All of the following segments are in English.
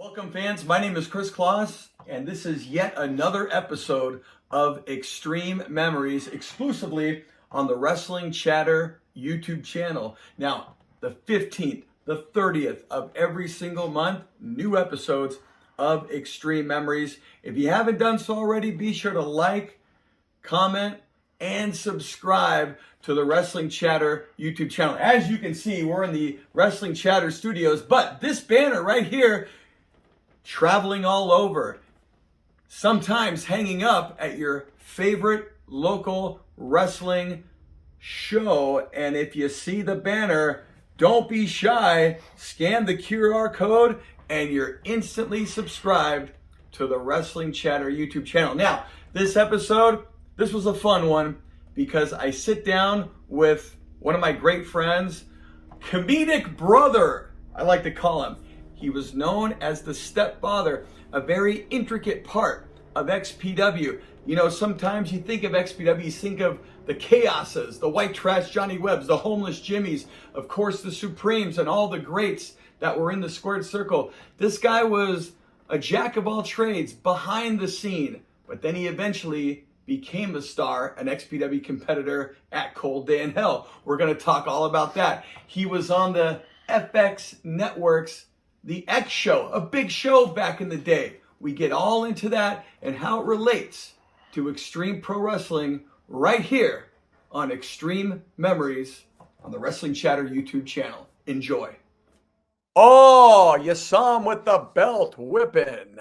Welcome, fans. My name is Kris Kloss, and this is yet another episode of Xtreme Memories, exclusively on the Wrestling Chatter YouTube channel. Now, the 15th, the 30th of every single month, new episodes of Xtreme Memories. If you haven't done so already, be sure to like, comment, and subscribe to the Wrestling Chatter YouTube channel. As you can see, we're in the Wrestling Chatter studios, but this banner right here, traveling all over, sometimes hanging up at your favorite local wrestling show. And if you see the banner, don't be shy, scan the QR code and you're instantly subscribed to the Wrestling Chatter YouTube channel. Now, this episode, this was a fun one because I sit down with one of my great friends, comedic brother, I like to call him. He was known as the Stepfather, a very intricate part of XPW. You know, sometimes you think of XPW, you think of the Chaoses, the White Trash Johnny Webbs, the Homeless Jimmies, of course the Supremes, and all the greats that were in the squared circle. This guy was a jack of all trades behind the scene, but then he eventually became a star, an XPW competitor at Cold Day in Hell. We're going to talk all about that. He was on the FX Network's The X Show, a big show back in the day. We get all into that and how it relates to extreme pro wrestling right here on Xtreme Memories on the Wrestling Chatter YouTube channel. Enjoy. Oh, you saw him with the belt whipping.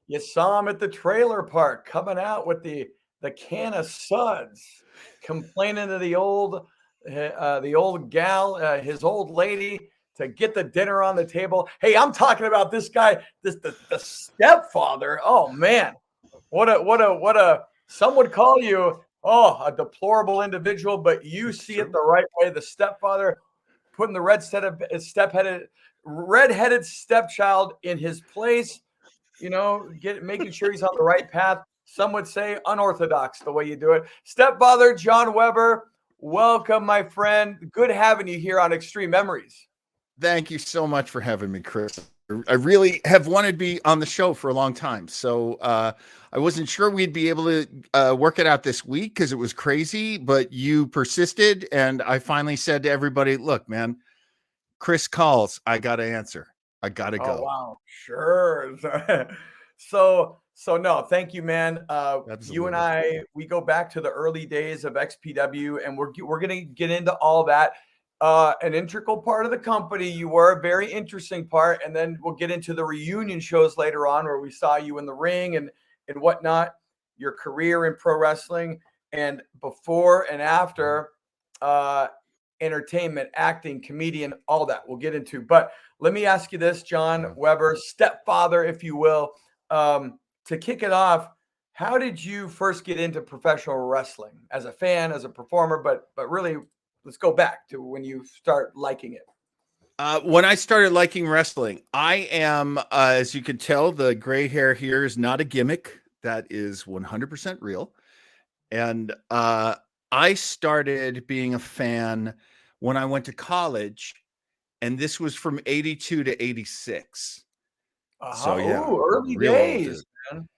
You saw him at the trailer park coming out with the can of suds, complaining to the old gal, his old lady, to get the dinner on the table. Hey, I'm talking about this guy, the Stepfather. Oh man, what a some would call you a deplorable individual, but you see it the right way. The Stepfather putting the red-headed stepchild in his place. You know, making sure he's on the right path. Some would say unorthodox the way you do it. Stepfather John Weber, welcome, my friend. Good having you here on Xtreme Memories. Thank you so much for having me, Kris. I really have wanted to be on the show for a long time. So I wasn't sure we'd be able to work it out this week because it was crazy, but you persisted. And I finally said to everybody, look, man, Kris calls. I got to answer. I got to go. Oh, wow. Sure. So no, thank you, man. You and I, we go back to the early days of XPW, and we're going to get into all that. An integral part of the company. You were a very interesting part. And then we'll get into the reunion shows later on where we saw you in the ring and whatnot, your career in pro wrestling and before and after, entertainment, acting, comedian, all that we'll get into. But let me ask you this, John Weber, Stepfather, if you will, to kick it off. How did you first get into professional wrestling as a fan, as a performer, but really, let's go back to when you start liking it. When I started liking wrestling, I am, as you can tell, the gray hair here is not a gimmick. That is 100% real. And I started being a fan when I went to college, and this was from 82 to 86. So yeah, early days, man.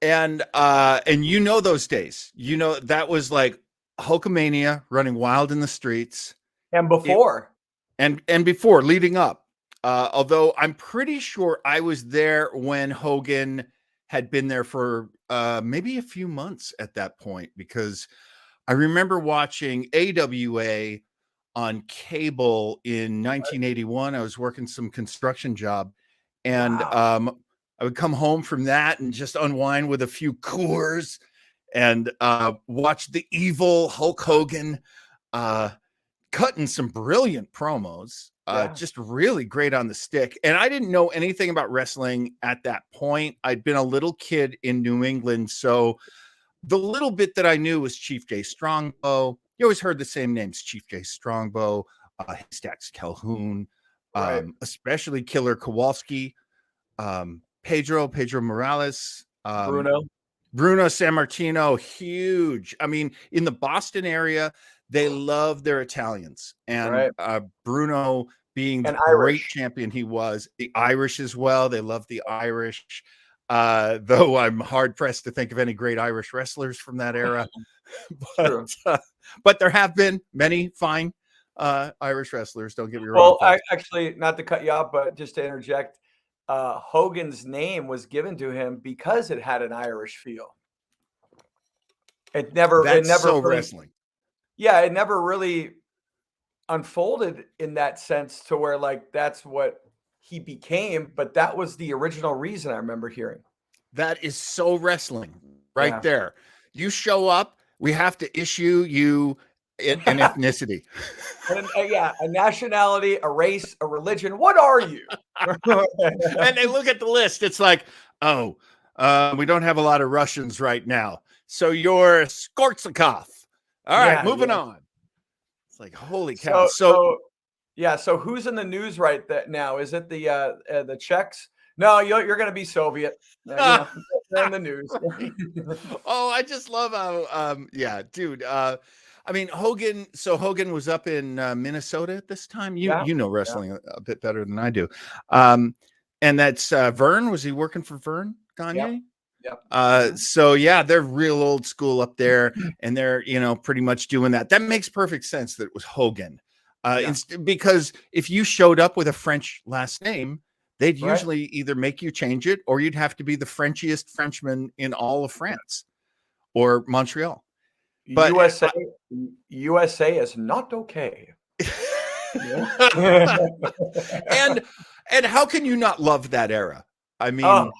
And you know those days. You know that was like Hulkamania running wild in the streets. And before. And before, leading up. Although I'm pretty sure I was there when Hogan had been there for maybe a few months at that point, because I remember watching AWA on cable in 1981. I was working some construction job, and I would come home from that and just unwind with a few Coors and watch the evil Hulk Hogan cutting some brilliant promos, just really great on the stick. And I didn't know anything about wrestling at that point. I'd been a little kid in New England, so the little bit that I knew was Chief Jay Strongbow. You always heard the same names: Chief Jay Strongbow, Stacks Calhoun, especially Killer Kowalski, Pedro Morales, Bruno Sammartino, huge. I mean, in the Boston area, they love their Italians, and Bruno being the And great Irish. champion he was. The Irish as well. They love the Irish. Though I'm hard pressed to think of any great Irish wrestlers from that era. True. But there have been many fine Irish wrestlers. Don't get me wrong. Well, Folks. actually, not to cut you off, but just to interject, Hogan's name was given to him because it had an Irish feel. It never That's so really, wrestling. yeah, it never really unfolded in that sense to where like that's what he became, but that was the original reason I remember hearing. That is so wrestling right Yeah. there. You show up, we have to issue you an ethnicity. Yeah, a nationality, a race, a religion. What are you? And they look at the list. It's like, oh, we don't have a lot of Russians right now. So you're Skortsikov. All right, moving on. It's like, holy cow. So who's in the news right now? Is it the Czechs? No, you're going to be Soviet. They're in the news. Oh, I just love how, yeah, dude. I mean, Hogan. So Hogan was up in Minnesota at this time. You know wrestling a bit better than I do. And that's Vern. Was he working for Vern Gagne? Yep. So yeah, they're real old school up there, and they're pretty much doing that. That makes perfect sense that it was Hogan, because if you showed up with a French last name, they'd usually either make you change it, or you'd have to be the Frenchiest Frenchman in all of France or Montreal. But USA is not okay. and how can you not love that era? I mean,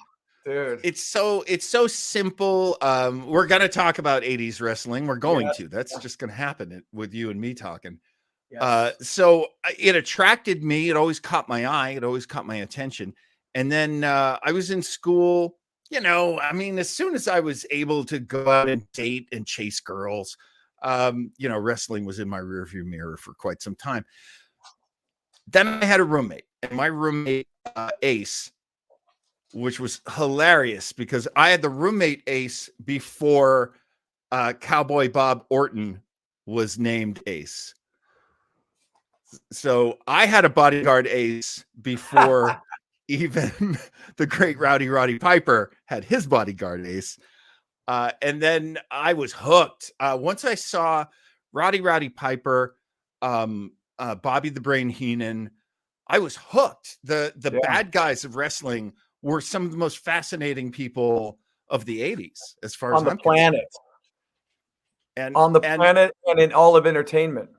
dude, it's so simple. We're gonna talk about 80s wrestling. We're going to. That's just gonna happen with you and me talking. So it attracted me. It always caught my eye. It always caught my attention. And then I was in school. I mean, as soon as I was able to go out and date and chase girls, wrestling was in my rearview mirror for quite some time. Then I had a roommate, and my roommate, Ace, which was hilarious because I had the roommate Ace before Cowboy Bob Orton was named Ace. So I had a bodyguard Ace before even the great Roddy Piper had his bodyguard Ace. And then I was hooked. Once I saw Roddy Piper, Bobby the Brain Heenan, I was hooked. The bad guys of wrestling were some of the most fascinating people of the 80s, as far as on the planet. And on the planet and in all of entertainment.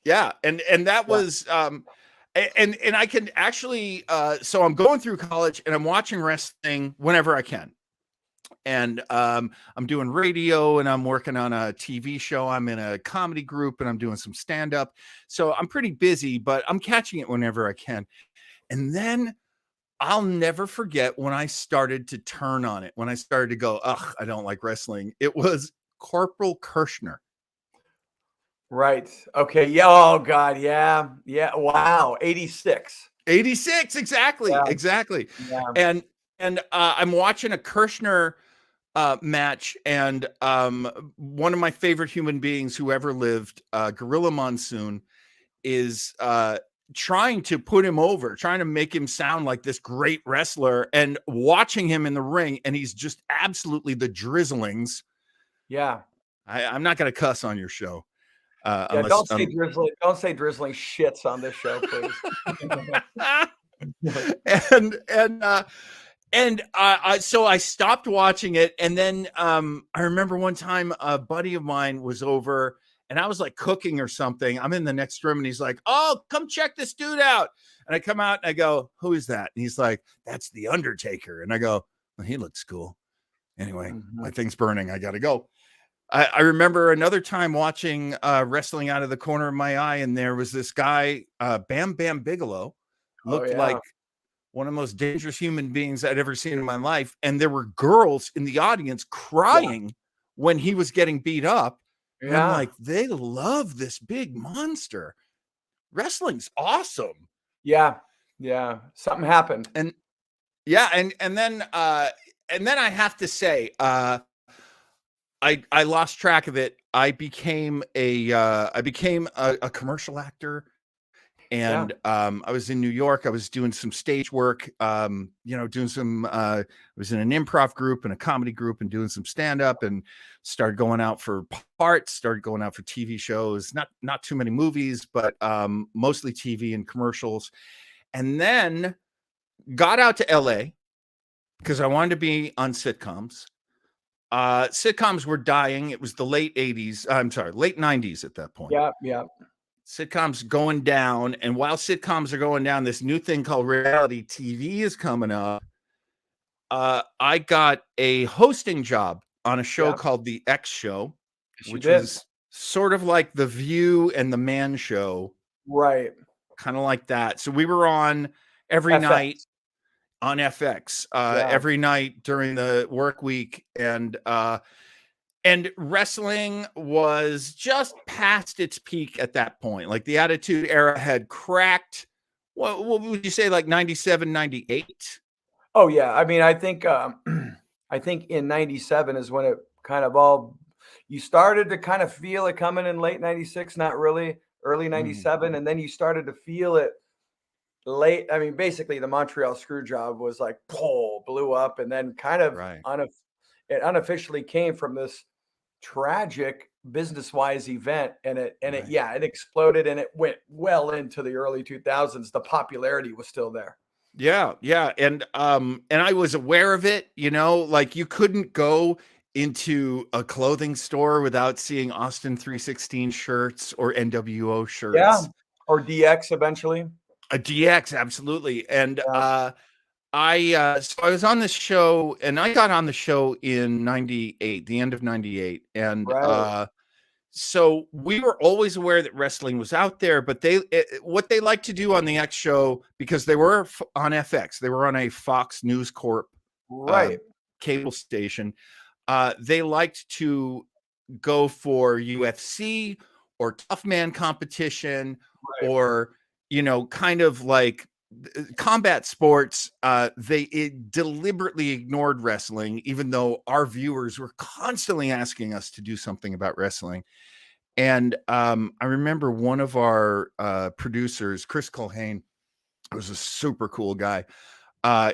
Yeah, and that was and I can actually so I'm going through college and I'm watching wrestling whenever I can. And I'm doing radio and I'm working on a TV show. I'm in a comedy group and I'm doing some stand-up. So I'm pretty busy, but I'm catching it whenever I can. And then I'll never forget when I started to turn on it, when I started to go, ugh, I don't like wrestling. It was Corporal Kirshner. Right. Okay. Yeah. Oh God. Yeah. Yeah. Wow. 86. 86. Exactly. Yeah. Exactly. Yeah. And I'm watching a Kirshner match, and one of my favorite human beings who ever lived, Gorilla Monsoon, is trying to put him over, trying to make him sound like this great wrestler, and watching him in the ring, and he's just absolutely the drizzlings. Yeah. I'm not going to cuss on your show. Unless, don't say drizzling shits on this show, please. So I stopped watching it, and then I remember one time a buddy of mine was over, and I was like cooking or something. I'm in the next room, and he's like, "Oh, come check this dude out." And I come out and I go, "Who is that?" And he's like, "That's the Undertaker." And I go, well, "He looks cool." Anyway, my thing's burning. I gotta go. I remember another time watching wrestling out of the corner of my eye, and there was this guy, Bam Bam Bigelow, looked like one of the most dangerous human beings I'd ever seen in my life. And there were girls in the audience crying when he was getting beat up. And I'm like, they love this big monster. Wrestling's awesome. Yeah. Yeah. Something happened. And then I have to say, I lost track of it. I became a commercial actor, Yeah. And I was in New York. I was doing some stage work, doing some I was in an improv group and a comedy group and doing some stand-up, and started going out for parts, started going out for TV shows, not too many movies, but mostly TV and commercials. And then got out to LA because I wanted to be on sitcoms. Sitcoms were dying. It was the late 80s. I'm sorry, late 90s at that point. Yeah. Yeah. Sitcoms going down. And while sitcoms are going down, this new thing called reality TV is coming up. I got a hosting job on a show Yeah. called The X Show, Yes, you which did. was sort of like The View and The Man Show, Right. kind of like that. So we were on every night FX. on FX, Yeah. every night during the work week. And wrestling was just past its peak at that point. Like the Attitude Era had cracked. What would you say, like 97, 98? Oh yeah. I mean, I think I think in 97 is when it kind of all you started to kind of feel it coming in late 96, not really early Mm, 97, and then you started to feel it late. I mean, basically the Montreal screw job was like blew up, and then kind of right. it unofficially came from this tragic business-wise event, and it Right. yeah, it exploded, and it went well into the early 2000s. The popularity was still there. Yeah, yeah. And I was aware of it, like you couldn't go into a clothing store without seeing Austin 316 shirts or NWO Yeah, shirts. or DX eventually. A DX, absolutely. And Yeah, so I was on this show, and I got on the show in 98, the end of 98. And right. so we were always aware that wrestling was out there, but what they like to do on the X show, because they were on FX, they were on a Fox News Corp uh, Right. cable station. They liked to go for UFC or tough man competition, Right. or kind of like combat sports. They deliberately ignored wrestling, even though our viewers were constantly asking us to do something about wrestling. And I remember one of our producers, Kris Kloss, was a super cool guy.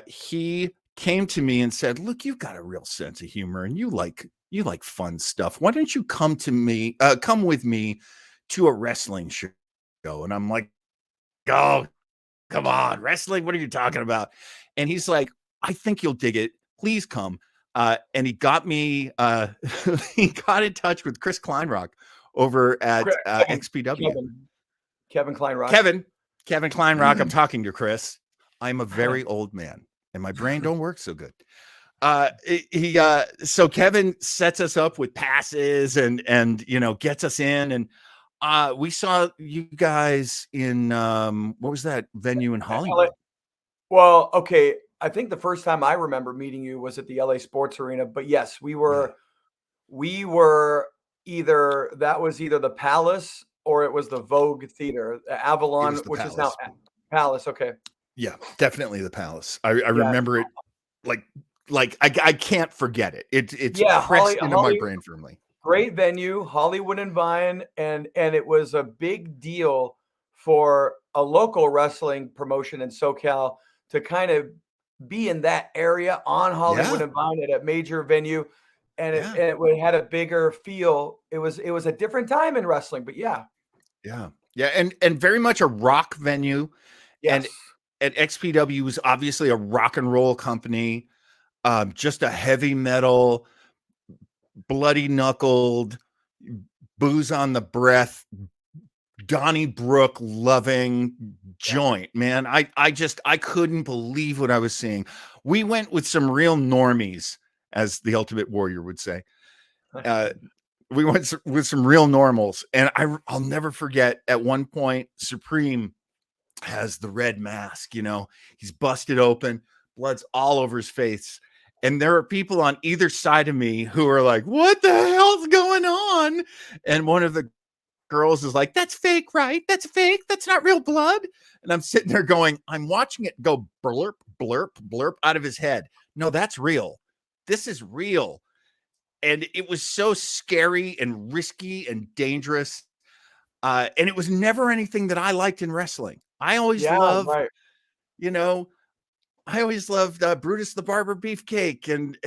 He came to me and said, "Look, you've got a real sense of humor, and you like fun stuff. Why don't you come with me to a wrestling show?" And I'm like, "Oh, come on, wrestling? What are you talking about?" And he's like, "I think you'll dig it. Please come." And he got me, he got in touch with Chris Kleinrock over at Kevin, XPW. Kevin Kleinrock. Kevin, Kevin Kleinrock, I'm talking to Chris. I'm a very old man and my brain don't work so good. So Kevin sets us up with passes and gets us in, and we saw you guys in what was that venue in LA. Hollywood? Well, okay. I think the first time I remember meeting you was at the LA Sports Arena, but yes, Yeah, we were either that was either the Palace or it was the Vogue Theater, it Avalon, was the which is now Palace. Palace. Okay. Yeah, definitely the Palace. I Yeah. remember it like I can't forget it. It's Yeah. pressed into my brain firmly. Great venue, Hollywood and Vine, and it was a big deal for a local wrestling promotion in SoCal to kind of be in that area on Hollywood Yeah, and Vine at a major venue, and yeah, it had a bigger feel. It was a different time in wrestling, but yeah, yeah, yeah, and very much a rock venue, and yes, at XPW was obviously a rock and roll company, just a heavy metal, bloody knuckled, booze on the breath, Donnybrook loving yeah. joint, man. I couldn't believe what I was seeing. We went with some real normies, as the Ultimate Warrior would say. Uh, we went with some real normals, and I'll never forget. At one point, Supreme has the red mask. He's busted open, blood's all over his face. And there are people on either side of me who are like, "What the hell's going on?" And one of the girls is like, "That's fake, right? That's fake. That's not real blood." And I'm sitting there going, I'm watching it go blurp, blurp, blurp out of his head. No, that's real. This is real. And it was so scary and risky and dangerous. And it was never anything that I liked in wrestling. I always Yeah, loved, right. you know, I always loved Brutus the Barber Beefcake and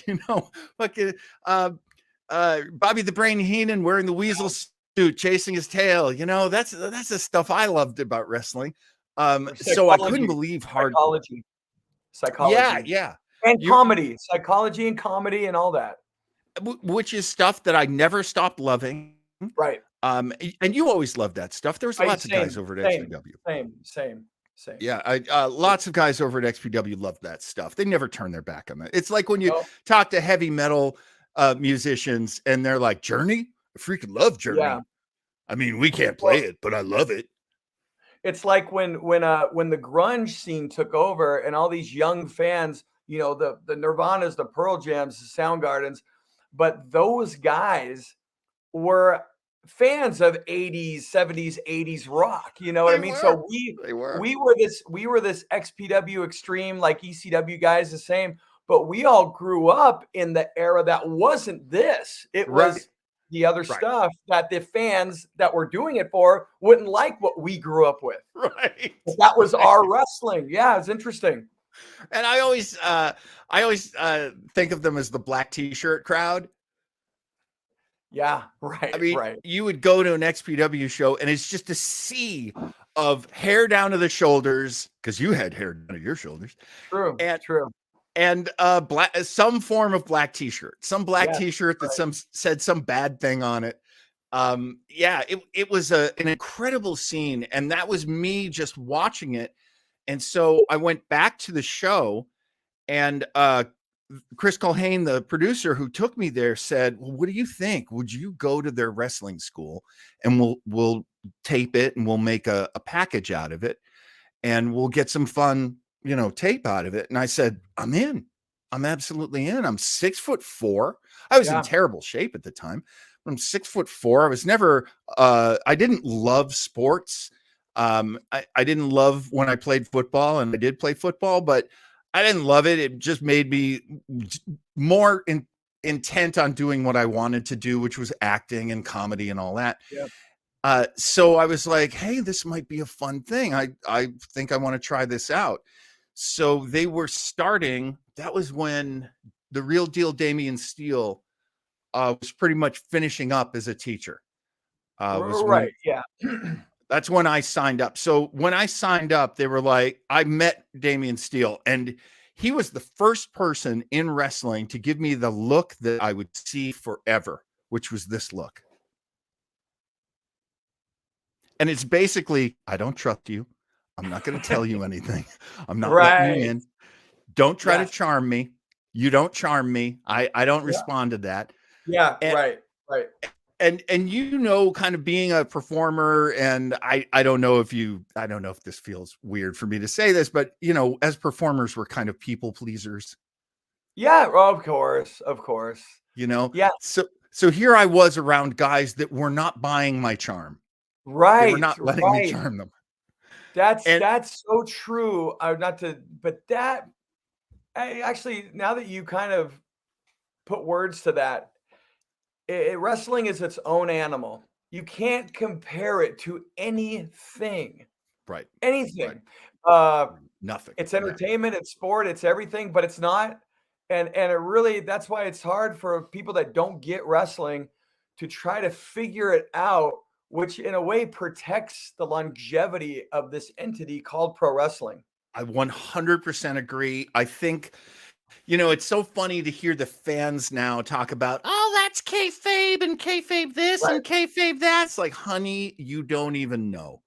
you know, fucking Bobby the Brain Heenan wearing the weasel suit, chasing his tail. You know, that's the stuff I loved about wrestling. So I couldn't believe hardcore. Yeah, Psychology, yeah. and You, comedy, psychology and comedy and all that. which is stuff that I never stopped loving. Right. And you always loved that stuff. There was lots of guys Same, over at same, XPW. same. Yeah, lots of guys over at XPW loved that stuff. They never turn their back on that. It's like when you No, talk to heavy metal musicians and they're like, Journey? I freaking love yeah. Journey. I mean, we can't play Well, it, but I love it. it's like when the grunge scene took over and all these young fans, you know, the Nirvanas, the Pearl Jams, the Soundgardens, but those guys were fans of 80s, 70s, 80s rock. You know what I They mean? were. So we They were. we were this XPW Extreme, like ECW guys, the same, but we all grew up in the era that wasn't this. It Right. was the other Right. stuff that the fans that were doing it for wouldn't like what we grew up with. Right. But that was our wrestling. Yeah, it's interesting. And I always think of them as the black t-shirt crowd. Yeah, right, I mean, right. you would go to an XPW show and it's just a sea of hair down to the shoulders, because you had hair down to your shoulders, True, and true. black, some form of black t-shirt, some black Yes, t-shirt that right. said some bad thing on it. Yeah, it was an incredible scene, and that was me just watching it. And so I went back to the show, and Kris Kloss, the producer who took me there, said, well, what do you think? Would you go to their wrestling school and we'll tape it and we'll make a package out of it and we'll get some fun, you know, tape out of it? And I said, I'm in. I'm absolutely in. I'm 6'4". I was in Yeah, terrible shape at the time. I'm 6'4". I was never I didn't love sports. I didn't love when I played football, and I did play football, but I didn't love it. It just made me more intent on doing what I wanted to do, which was acting and comedy and all that. yeah. So I was like, hey, this might be a fun thing. I think I want to try this out. So they were starting. That was when the Real Deal Damian Steele was pretty much finishing up as a teacher. Was when Right, yeah. That's when I signed up. So when I signed up, they were like, I met Damian Steele, and he was the first person in wrestling to give me the look that I would see forever, which was this look. And it's basically, I don't trust you. I'm not going to tell you anything. I'm not letting you Right. in. Don't try to Yes. charm me. You don't charm me. I don't Yeah. respond to that. Yeah, And right, right. and you know, kind of being a performer, and I don't know if this feels weird for me to say this, but you know, as performers, we're kind of people pleasers, Yeah, well, of course, of course. you know. Yeah, So here I was around guys that were not buying my charm. They were right, not letting me right. charm them. That's And so true. Not to, but that actually, now that you kind of put words to that, wrestling is its own animal. You can't compare it to anything. right, Anything. Uh, nothing. It's Yeah. entertainment, it's sport, it's everything, but it's not. And it really, that's why it's hard for people that don't get wrestling to try to figure it out, which in a way protects the longevity of this entity called pro wrestling. I 100% agree. I think, you know, it's so funny to hear the fans now talk about, oh, that's kayfabe and kayfabe this Right. and kayfabe that. It's like, honey, you don't even know.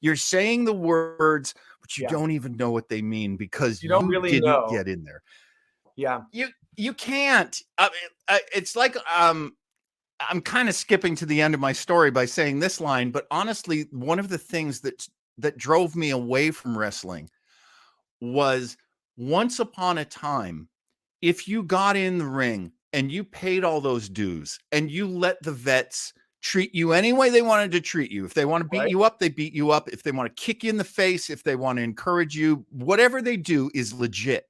You're saying the words, but you Yeah. don't even know what they mean because You don't you really didn't know. get in there. Yeah. You can't. I mean, it's like I'm kind of skipping to the end of my story by saying this line, but honestly, one of the things that drove me away from wrestling was, once upon a time, if you got in the ring and you paid all those dues and you let the vets treat you any way they wanted to treat you. If they want to beat Right. you up, they beat you up. If they want to kick you in the face, if they want to encourage you, whatever they do is legit.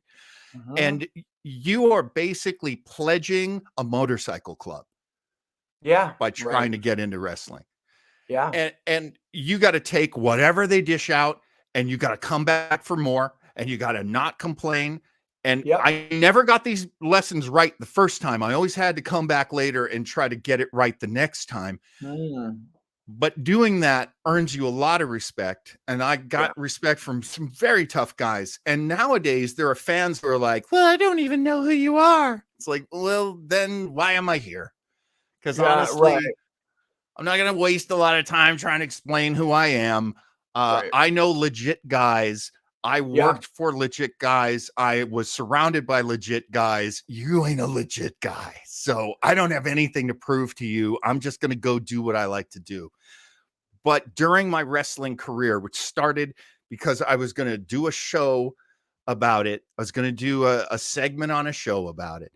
Mhm. And you are basically pledging a motorcycle club Yeah. by Right. trying to get into wrestling. Yeah. And you got to take whatever they dish out, and you got to come back for more, and you got to not complain. And Yep. I never got these lessons right the first time. I always had to come back later and try to get it right the next time. Mm. But doing that earns you a lot of respect. And I Yeah. got respect from some very tough guys. And nowadays there are fans who are like, well, I don't even know who you are. It's like, well, then why am I here? Because Yeah. Right. honestly, I'm not going to waste a lot of time trying to explain who I am. Right. I know legit guys. I Yeah. worked for legit guys. I was surrounded by legit guys. You ain't a legit guy. So I don't have anything to prove to you. I'm just going to go do what I like to do. But during my wrestling career, which started because I was going to do a show about it, I was going to do a segment on a show about it.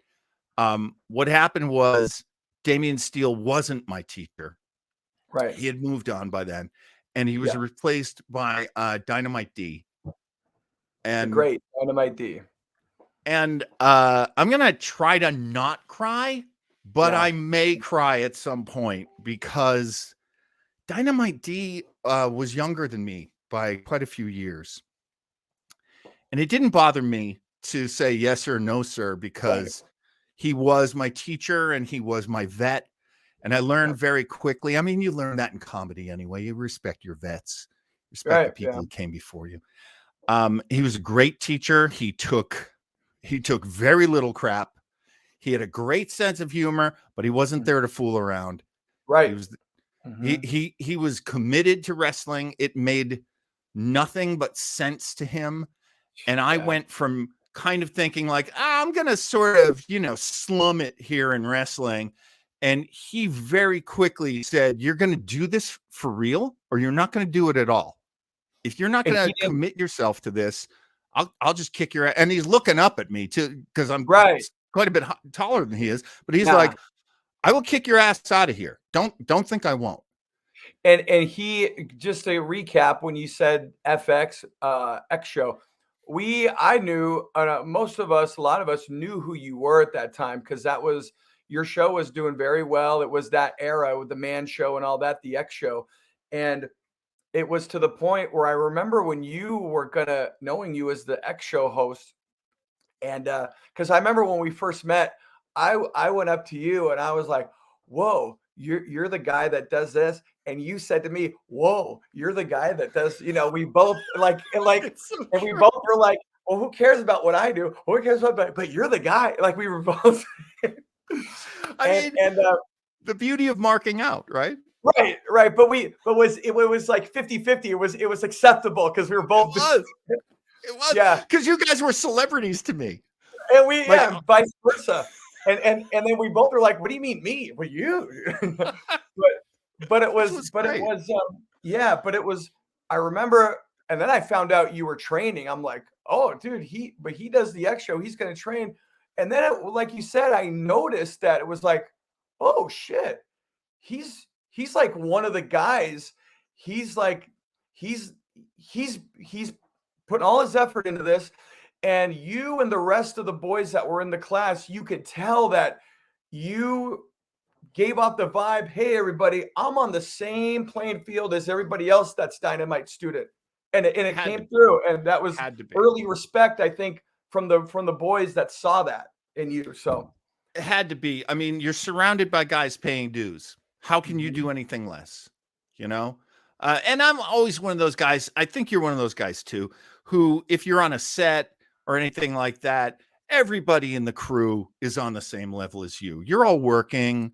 What happened was Damian Steele wasn't my teacher. Right. He had moved on by then, and he was Yeah. replaced by Dynamite D. The And great Dynamite D. I'm gonna try to not cry, but Yeah. I may cry at some point because Dynamite D was younger than me by quite a few years, and it didn't bother me to say yes or no, sir, Right. because he was my teacher and he was my vet. And I learned Yeah. very quickly. I mean, you learn that in comedy anyway. You respect your vets, respect the Right. people Yeah. who came before you. He was a great teacher. He took very little crap. He had a great sense of humor, but he wasn't there to fool around. He Right. was Mm-hmm. he was committed to wrestling. It made nothing but sense to him. And I Yeah. went from kind of thinking like, I'm going to sort of, slum it here in wrestling. And he very quickly said, you're going to do this for real, or you're not going to do it at all. If you're not And going he to didn't. commit yourself to this, I'll just kick your ass. And he's looking up at me too, because I'm Right. quite a bit taller than he is, but he's Yeah. like, I will kick your ass out of here. Don't think I won't. And he, just to recap, when you said FX X show, I knew, most of us, a lot of us knew who you were at that time, because that was, your show was doing very well. It was that era with the Man Show and all that, the X show. And it was to the point where I remember when you were knowing you as the X show host. And because I remember when we first met, I went up to you and I was like, "Whoa, you're the guy that does this," and you said to me, "Whoa, you're the guy that does." We both It's so and we true. both were like, "Well, who cares about what I do? Who cares about but you're the guy." Like, we were both, I mean, and the beauty of marking out, right? right, but it was like 50-50. It was acceptable because we were It both was. It was yeah. because you guys were celebrities to me. And we, Like, yeah, vice versa. And then we both were like, "What do you mean me? Well, you." But it which was, was great. yeah, but it was. I remember, and then I found out you were training. I'm like, "Oh, dude, he does the X show. He's going to train." And then, like you said, I noticed that it was like, "Oh shit, he's like one of the guys. He's like he's putting all his effort into this." And you and the rest of the boys that were in the class, you could tell that you gave off the vibe, "Hey, everybody, I'm on the same playing field as everybody else that's Dynamite student." And it Had to came be. through. And that was Had to be. early respect, I think, from the boys that saw that in you. So It had to be. I mean, you're surrounded by guys paying dues. How can you mhm. do anything less? You know? And I'm always one of those guys. I think you're one of those guys too, who, if you're on a set or anything like that, everybody in the crew is on the same level as you. You're all working,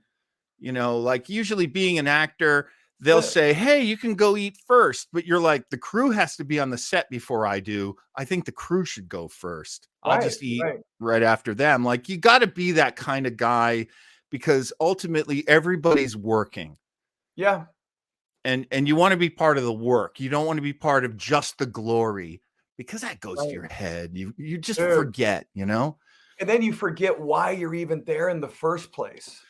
like usually being an actor, they'll Yeah, say, hey, you can go eat first. But you're like, the crew has to be on the set before I do. I think the crew should go first. I'll right, just eat right. right after them. Like, you got to be that kind of guy because ultimately everybody's working Yeah, and you want to be part of the work. You don't want to be part of just the glory because that goes to right. your head. You just Dude. forget. And then you forget why you're even there in the first place.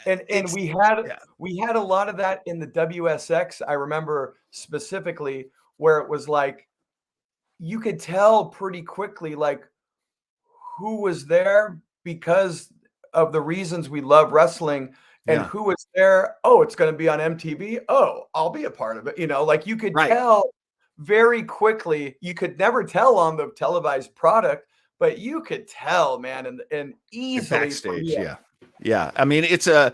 And It's we yeah, had a lot of that in the WSX. I remember specifically where it was like you could tell pretty quickly like who was there because of the reasons we love wrestling. And Yeah. who was there? Oh, it's going to be on MTV. Oh, I'll be a part of it. You know, like you could Right. tell very quickly. You could never tell on the televised product, but you could tell, man, and easily from Backstage. Yeah. Yeah. I mean, it's a,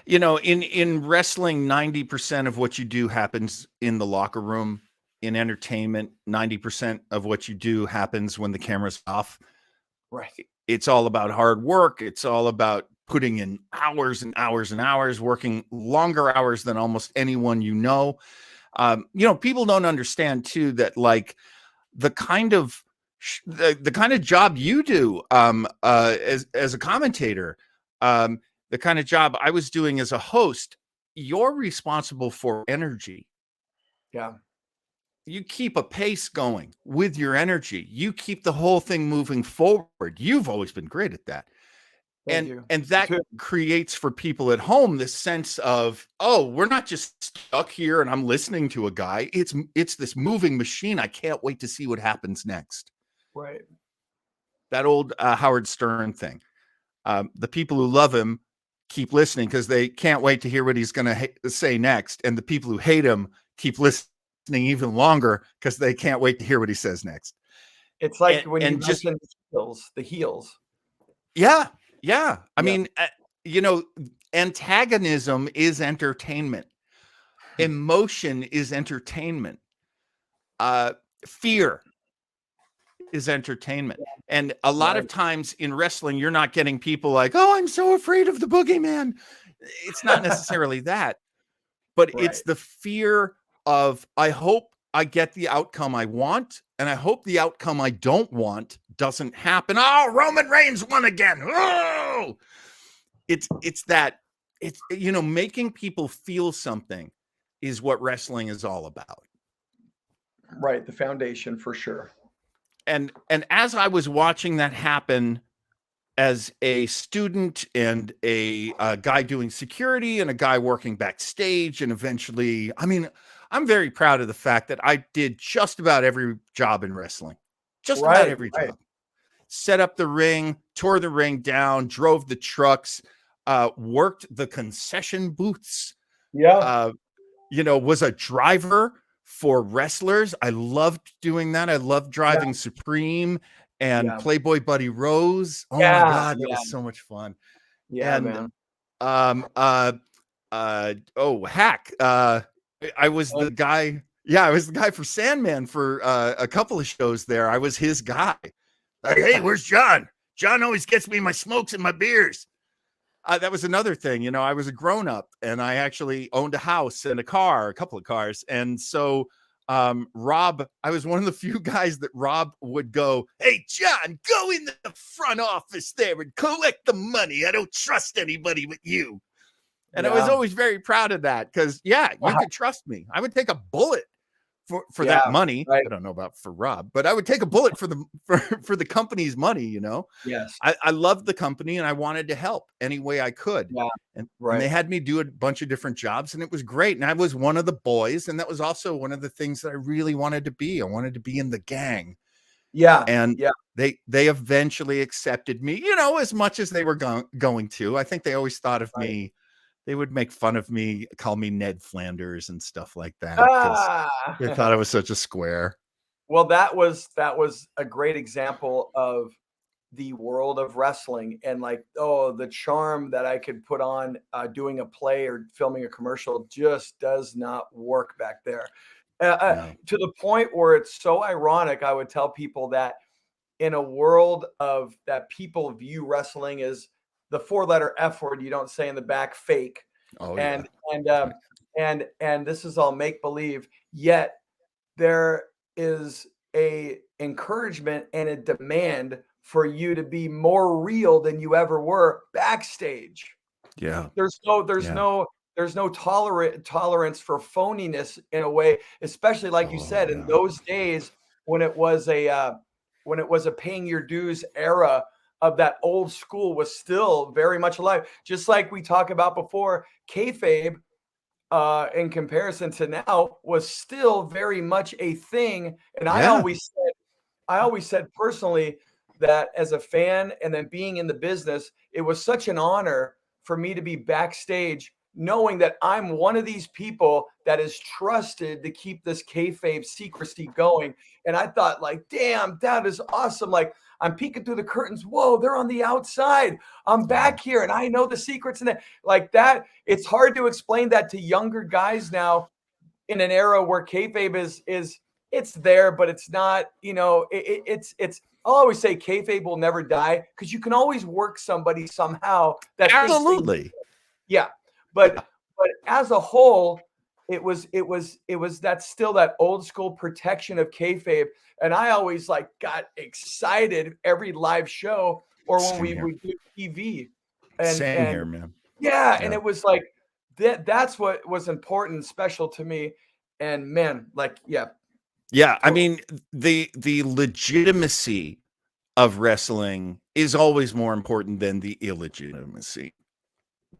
you know, in wrestling, 90% of what you do happens in the locker room. In entertainment, 90% of what you do happens when the camera's off. right. It's all about hard work. It's all about putting in hours and hours and hours, working longer hours than almost anyone you know. You know, people don't understand too that like the kind of the kind of job you do as a commentator, the kind of job I was doing as a host, you're responsible for energy. Yeah. You keep a pace going with your energy. You keep the whole thing moving forward. You've always been great at that. Thank you. And You that too. creates for people at home this sense of, oh, we're not just stuck here and I'm listening to a guy. It's this moving machine. I can't wait to see what happens next. Right. That old Howard Stern thing. The people who love him keep listening because they can't wait to hear what he's going to say next. And the people who hate him keep listening even longer because they can't wait to hear what he says next. It's like when you And just, mentioned the heels. yeah. Yeah. I Yeah. mean, you know, antagonism is entertainment. Emotion is entertainment. Fear is entertainment. And a lot Right. of times in wrestling, you're not getting people like, oh, I'm so afraid of the boogeyman. It's not necessarily that, but Right. it's the fear of, I hope I get the outcome I want, and I hope the outcome I don't want doesn't happen. Oh, Roman Reigns won again. Oh, it's that, it's, you know, making people feel something is what wrestling is all about. Right. The foundation for sure. And as I was watching that happen as a student and a guy doing security and a guy working backstage, and eventually, I mean, I'm very proud of the fact that I did just about every job in wrestling, just about Right. every Right. job. Set up the ring, tore the ring down, drove the trucks, worked the concession booths, Yeah. you know, was a driver for wrestlers. I loved doing that. I loved Yeah. driving Supreme and Yeah. Playboy Buddy Rose. Oh my Yeah. God, that Yeah. was so much fun. Yeah, And man. oh Hack. I was the guy. Yeah, I was the guy for Sandman for a couple of shows there. I was his guy. Like, hey, where's John? John always gets me my smokes and my beers. That was another thing. You know, I was a grown up and I actually owned a house and a car, a couple of cars. And so Rob, I was one of the few guys that Rob would go, hey, John, go in the front office there and collect the money. I don't trust anybody but you. And I was Yeah. always very proud of that because, yeah, you could trust me. I would take a bullet for that Yeah. money. Right. I don't know about for Rob, but I would take a bullet for the for the company's money, you know. Yes. I loved the company and I wanted to help any way I could. Yeah. And Right. they had me do a bunch of different jobs and it was great. And I was one of the boys. And that was also one of the things that I really wanted to be. I wanted to be in the gang. Yeah. And Yeah. they eventually accepted me, you know, as much as they were going to. I think they always thought of Right. me. They would make fun of me, call me Ned Flanders and stuff like that because they thought I was such a square. Well, that was a great example of the world of wrestling and like, oh, the charm that I could put on doing a play or filming a commercial just does not work back there. No. To the point where it's so ironic, I would tell people that in a world of that people view wrestling as the four-letter F word you don't say in the back, fake. Oh yeah. And this is all make believe, yet there is a encouragement and a demand for you to be more real than you ever were backstage. Yeah. There's no tolerance for phoniness in a way, especially like you Oh said, in yeah. those days when it was a paying your dues era of that old school was still very much alive. Just like we talked about before, kayfabe in comparison to now was still very much a thing. And I Yeah. always said personally that as a fan and then being in the business, it was such an honor for me to be backstage knowing that I'm one of these people that is trusted to keep this kayfabe secrecy going. And I thought, like, damn, that is awesome. Like, I'm peeking through the curtains. Whoa, they're on the outside. I'm back here and I know the secrets. And like that, it's hard to explain that to younger guys now in an era where kayfabe is it's there, but it's not, it's I'll always say kayfabe will never die because you can always work somebody somehow that Absolutely. thinks yeah. But as a whole, it was that's still that old school protection of kayfabe. And I always like got excited every live show or when we would do TV. Same And here, man. yeah, and it was like that's what was important, special to me. And man, like, yeah. Yeah, I mean, the legitimacy of wrestling is always more important than the illegitimacy.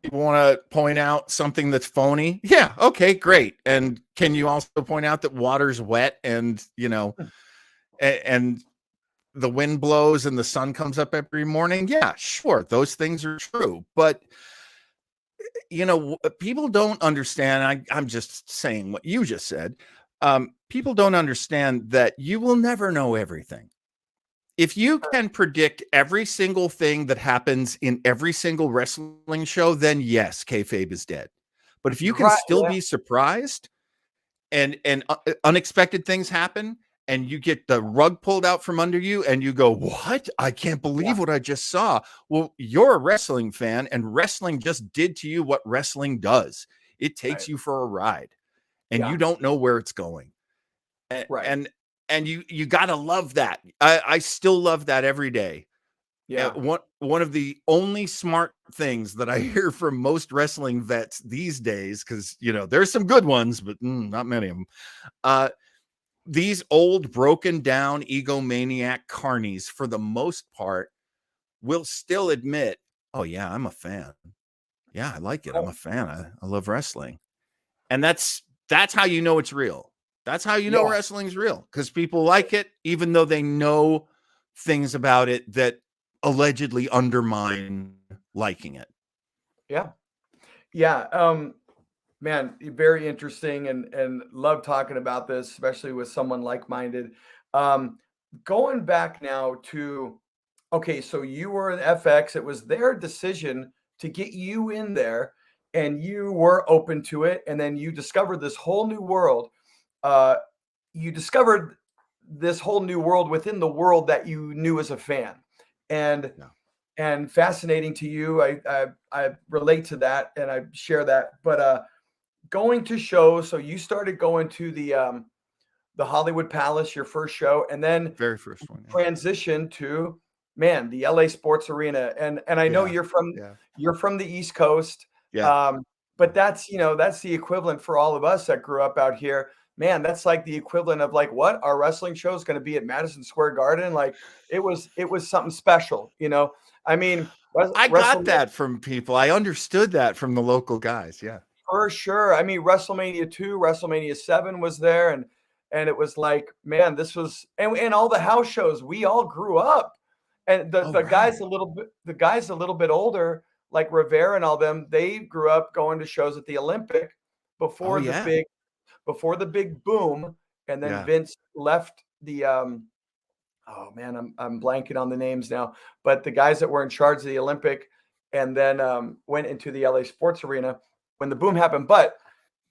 You want to point out something that's phony? Yeah, okay, great. And can you also point out that water's wet and, and the wind blows and the sun comes up every morning? Yeah, sure, those things are true. But people don't understand. I'm just saying what you just said. People don't understand that you will never know everything. If you can predict every single thing that happens in every single wrestling show, then yes, kayfabe is dead. But if you can still be surprised and unexpected things happen and you get the rug pulled out from under you and you go, what? I can't believe what I just saw. Well, you're a wrestling fan and wrestling just did to you what wrestling does. It takes you for a ride and you don't know where it's going. And you got to love that. I still love that every day. Yeah. One of the only smart things that I hear from most wrestling vets these days, because there's some good ones, but not many of them. These old, broken down egomaniac carnies, for the most part, will still admit, "Oh yeah, I'm a fan. Yeah, I like it. I'm a fan. I love wrestling," and that's how you know it's real. That's how you know wrestling's real, because people like it, even though they know things about it that allegedly undermine liking it. Yeah. Yeah. Man, very interesting and love talking about this, especially with someone like-minded. Going back now to, okay, so you were in FX. It was their decision to get you in there and you were open to it. And then you discovered this whole new world. You discovered this whole new world within the world that you knew as a fan. And fascinating to you. I relate to that and I share that. But going to shows, so you started going to the Hollywood Palace, your first show, and then very first one, transition to the LA Sports Arena. And I know you're from the East Coast. But that's the equivalent for all of us that grew up out here. Man, that's like the equivalent of like what our wrestling show is going to be at Madison Square Garden. Like it was something special, I mean, I got that from people. I understood that from the local guys. Yeah, for sure. I mean, WrestleMania 2, WrestleMania 7 was there, and it was like, man, this was and all the house shows. We all grew up, and the guys a little bit older, like Rivera and all them. They grew up going to shows at the Olympic before the big boom, and then Vince left the oh man, I'm blanking on the names now, but the guys that were in charge of the Olympic, and then went into the LA Sports Arena when the boom happened. But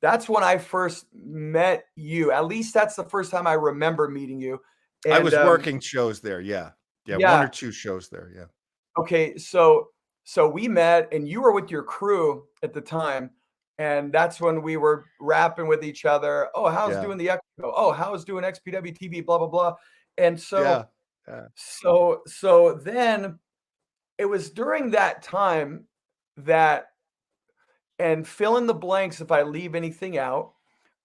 that's when I first met you. At least that's the first time I remember meeting you. And, I was working shows there. Yeah, 1 or 2 shows there. Yeah. Okay, so we met, and you were with your crew at the time, and that's when we were rapping with each other. Oh, how's doing the Expo? Oh, how's doing XPW TV? Blah blah blah. And so then it was during that time that, and fill in the blanks if I leave anything out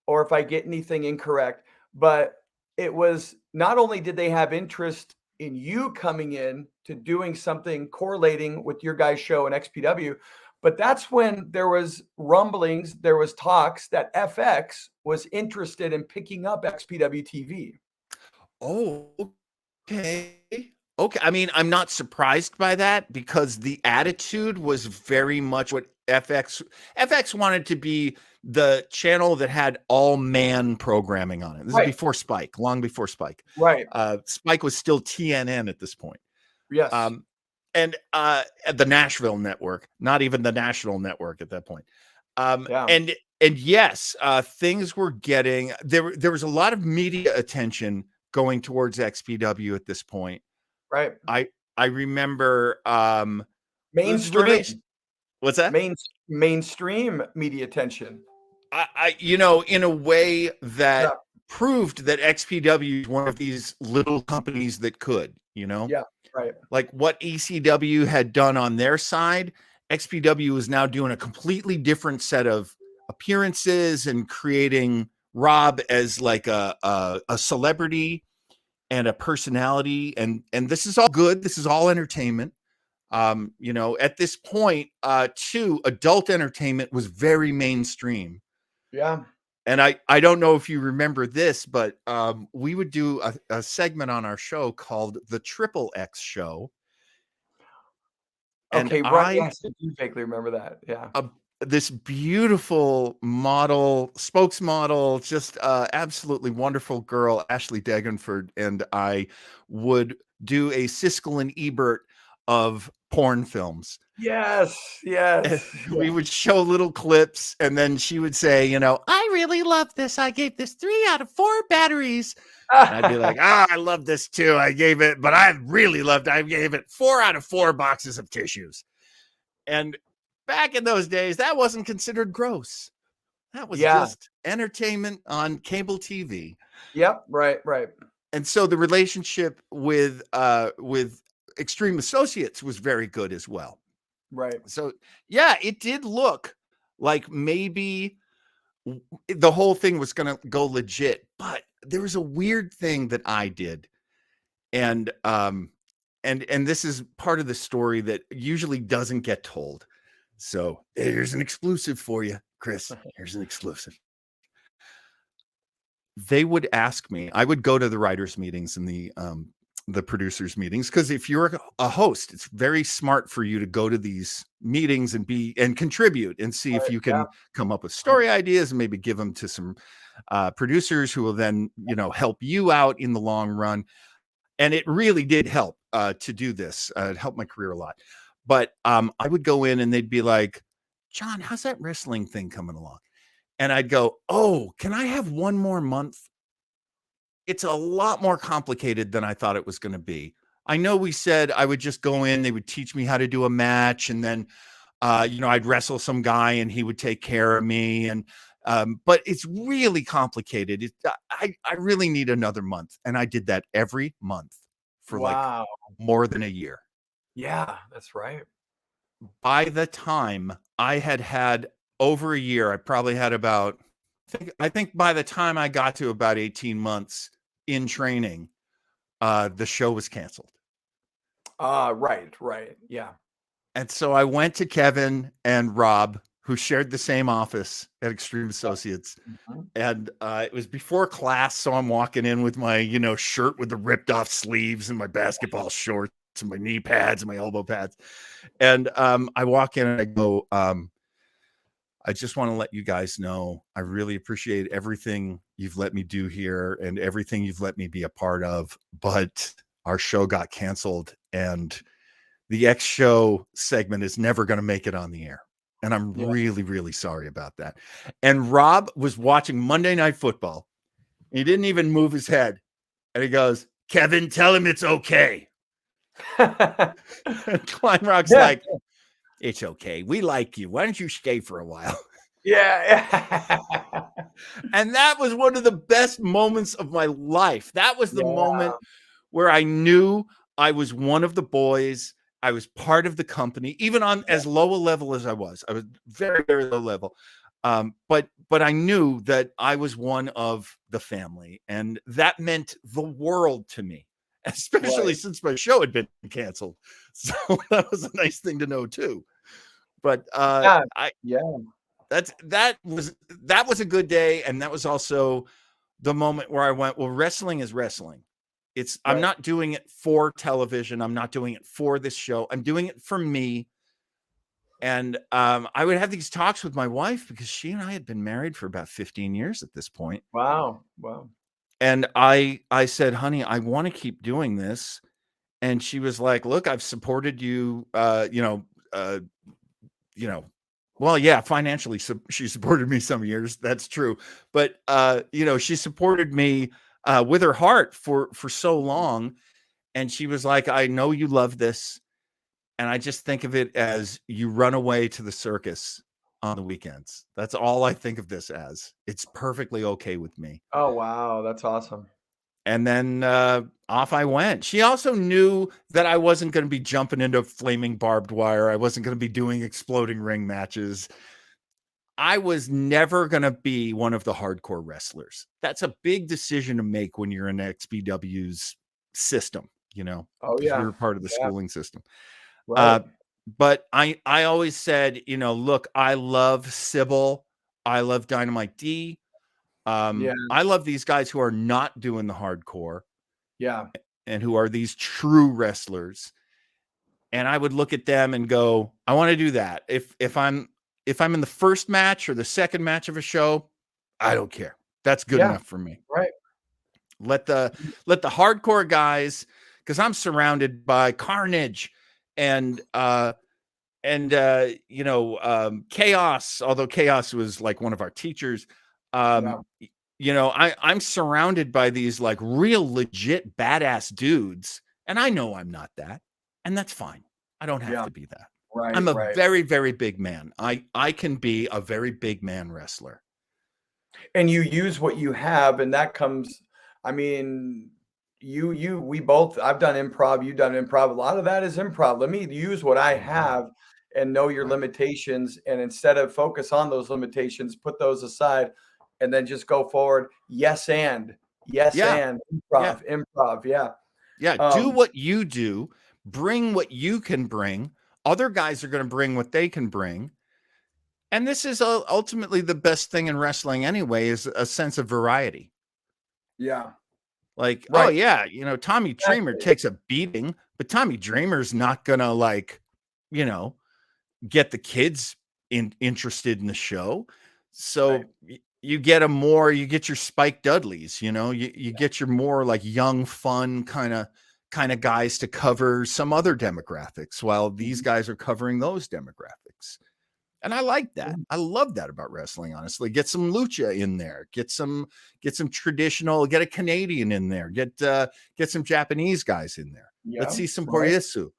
or if I get anything incorrect, but it was not only did they have interest in you coming in to doing something correlating with your guys' show in XPW, but that's when there was rumblings, there was talks that FX was interested in picking up XPW TV. Oh, okay. Okay, I mean, I'm not surprised by that because the attitude was very much what FX wanted to be the channel that had all man programming on it. This is Right. before Spike, long before Spike. Right. Spike was still TNN at this point. Yes. Um, and at the Nashville network, not even the national network at that point. Yeah. And yes, things were getting there was a lot of media attention going towards XPW at this point. Right. I I remember Mainstream. relation what's that? Mainstream media attention. In a way that Yeah. proved that XPW is one of these little companies that could, Yeah. Right. like what ECW had done on their side, XPW is now doing a completely different set of appearances and creating Rob as like a celebrity and a personality, and this is all good. This is all entertainment. At this point, too, adult entertainment was very mainstream. Yeah. And I don't know if you remember this, but we would do a segment on our show called the Triple X Show. And Okay. Right. Yes, I do vaguely remember that. Yeah. uh, this beautiful spokesmodel, just absolutely wonderful girl, Ashley Degenford, and I would do a Siskel and Ebert of porn films. Yes. And Yes. we would show little clips, and then she would say, I really love this. I gave this 3 out of 4 batteries. And I'd be like, I love this too. I gave it 4 out of 4 boxes of tissues. And back in those days, that wasn't considered gross. That was Yeah. just entertainment on cable TV. Yep. Right. Right. And so the relationship with Extreme Associates was very good as well. Right. So yeah, it did look like maybe the whole thing was going to go legit, but there was a weird thing that I did. And this is part of the story that usually doesn't get told. So here's an exclusive for you, Kris. Here's an exclusive. They would ask me, I would go to the writers' meetings and the producers' meetings, because if you're a host, it's very smart for you to go to these meetings and contribute and see if you can come up with story ideas and maybe give them to some producers who will then help you out in the long run. And it really did help to do this. It helped my career a lot. But I would go in and they'd be like, John, how's that wrestling thing coming along? And I'd go, oh, can I have one more month? It's a lot more complicated than I thought it was going to be. I know we said I would just go in, they would teach me how to do a match, and then, I'd wrestle some guy and he would take care of me. And but it's really complicated. I really need another month. And I did that every month for like more than a year. Yeah, that's right. By the time I had over a year, I probably had about, I think by the time I got to about 18 months in training, the show was canceled. Right. Yeah. And so I went to Kevin and Rob, who shared the same office at Extreme Associates. Mm-hmm. And it was before class. So I'm walking in with my, shirt with the ripped off sleeves and my basketball shorts and my knee pads and my elbow pads. And I walk in and I go, I just want to let you guys know, I really appreciate everything you've let me do here and everything you've let me be a part of. But our show got canceled and the X show segment is never going to make it on the air. And I'm really, really sorry about that. And Rob was watching Monday Night Football. He didn't even move his head. And he goes, Kevin, tell him it's okay. And Kleinrock's like, it's okay. We like you. Why don't you stay for a while? Yeah. And that was one of the best moments of my life. That was the moment where I knew I was one of the boys. I was part of the company, even on as low a level as I was. I was very, very low level. But I knew that I was one of the family, and that meant the world to me, especially since my show had been canceled. So that was a nice thing to know too. But that was a good day, and that was also the moment where I went, well, wrestling is wrestling. I'm Right. not doing it for television. I'm not doing it for this show. I'm doing it for me. And I would have these talks with my wife because she and I had been married for about 15 years at this point. Wow. Wow. And I said, honey, I want to keep doing this. And she was like, look, I've supported you, uh, you know, well, yeah, financially, so she supported me some years. That's true. But, she supported me with her heart for so long. And she was like, I know you love this. And I just think of it as you run away to the circus on the weekends. That's all I think of this as. It's perfectly okay with me. Oh, wow. That's awesome. And then off I went. She also knew that I wasn't going to be jumping into flaming barbed wire. I wasn't going to be doing exploding ring matches. I was never going to be one of the hardcore wrestlers. That's a big decision to make when you're in XPW's system, Oh, if yeah. you're part of the Yeah. schooling system. Right. But I always said, look, I love Sybil. I love Dynamite D. Yeah. I love these guys who are not doing the hardcore Yeah. and who are these true wrestlers. And I would look at them and go, I want to do that. If I'm in the first match or the second match of a show, I don't care. That's good Yeah. enough for me. Right. Let the hardcore guys, because I'm surrounded by carnage and chaos, although chaos was like one of our teachers. Yeah. I'm surrounded by these like real legit badass dudes, and I know I'm not that, and that's fine. I don't have Yeah. to be that. Right. I'm a Right. very, very big man. I can be a very big man wrestler. And you use what you have, and that comes, I mean, we both, I've done improv, you've done improv. A lot of that is improv. Let me use what I have and know your Right. limitations. And instead of focus on those limitations, put those aside and then just go forward. Yes. And Yeah. Yeah. improv. Yeah. Yeah. Do Um, what you do, bring what you can bring. Other guys are going to bring what they can bring. And this is ultimately the best thing in wrestling anyway, is a sense of variety. yeah. Like, oh Right. yeah, Tommy Dreamer Exactly. takes a beating, but Tommy Dreamer's not gonna you know, get the kids interested in the show. Right. So you get you get your Spike Dudleys, you get your more like young, fun kind of guys to cover some other demographics while these Mhm. guys are covering those demographics. And I like that. Mhm. I love that about wrestling, honestly. Get some lucha in there. Get some traditional, get a Canadian in there. Get some Japanese guys in there. Let's Yeah. see some Right. Koreasu,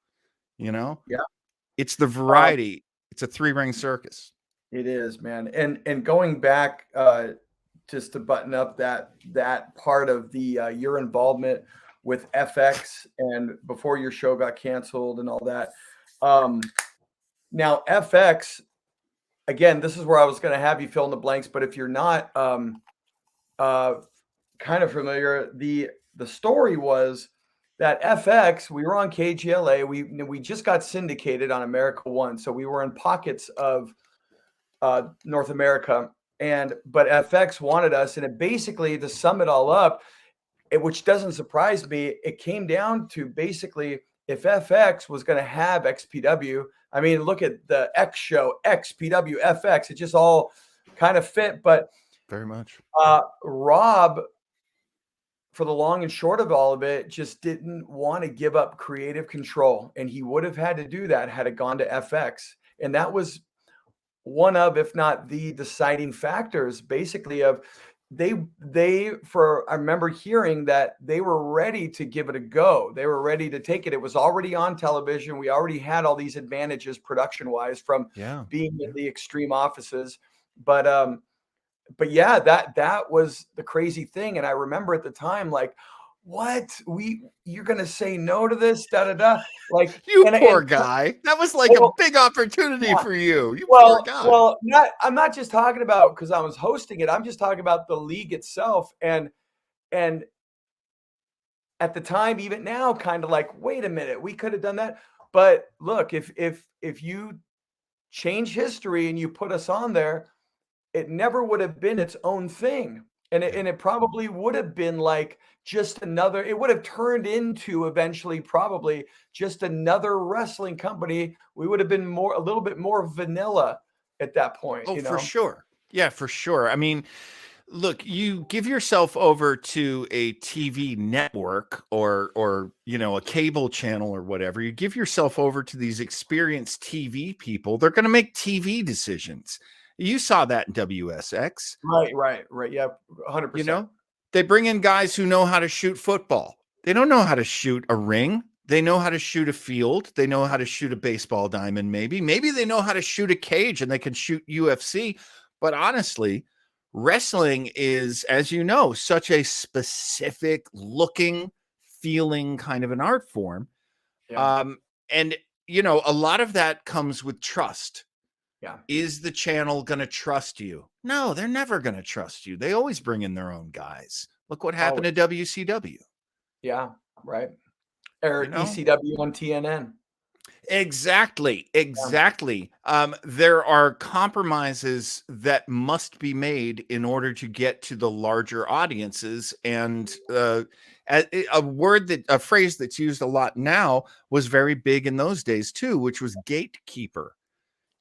you know? Yeah. It's the Um, variety. It's a three-ring circus. It is, man. And going back, just to button up that part of the your involvement with FX and before your show got canceled and all that. Um, Now FX, again, this is where I was going to have you fill in the blanks, but if you're not uh, kind of familiar, the story was that FX, we were on KGLA, we just got syndicated on America One, so we were in pockets of North America. But FX wanted us, and it basically, to sum it all up, which doesn't surprise me, it came down to basically if FX was going to have XPW. I mean, look at the X show, XPW FX. It just all kind of fit. But Very much. Rob, for the long and short of all of it, just didn't want to give up creative control, and he would have had to do that had it gone to FX. And that was one of, if not the deciding factors, basically, of I remember hearing that they were ready to give it a go. They were ready to take it. It was already on television. We already had all these advantages production wise from Yeah. being Yeah. in the extreme offices. But yeah, that was the crazy thing. And I remember at the time, like, what, you're gonna say no to this, da da da. Like, You and poor guy. That was like a well, big opportunity for you. You poor well, guy. well, not I'm not just talking about because I was hosting it. I'm just talking about the league itself. And at the time, even now, kind of like, wait a minute, we could have done that. But look, if you change history and you put us on there, it never would have been its own thing. And it probably would have been like just another, it would have turned into eventually probably just another wrestling company. We would have been a little bit more vanilla at that point, Oh, you for know? sure. Yeah, for sure. I mean, look, you give yourself over to a TV network or a cable channel or whatever. You give yourself over to these experienced TV people. They're going to make TV decisions. You saw that in WSX. Right. Yeah, You 100%. know, they bring in guys who know how to shoot football. They don't know how to shoot a ring. They know how to shoot a field. They know how to shoot a baseball diamond, maybe. Maybe they know how to shoot a cage and they can shoot UFC. But honestly, wrestling is, as you know, such a specific looking, feeling kind of an art form. Yeah. Um, and, a lot of that comes with trust. Yeah. Is the channel going to trust you? No, they're never going to trust you. They always bring in their own guys. Look what happened to Always. WCW. Yeah. Right. Or You know? ECW on TNN. Exactly. Yeah. Exactly. There are compromises that must be made in order to get to the larger audiences. And a phrase that's used a lot now was very big in those days too, which was gatekeeper.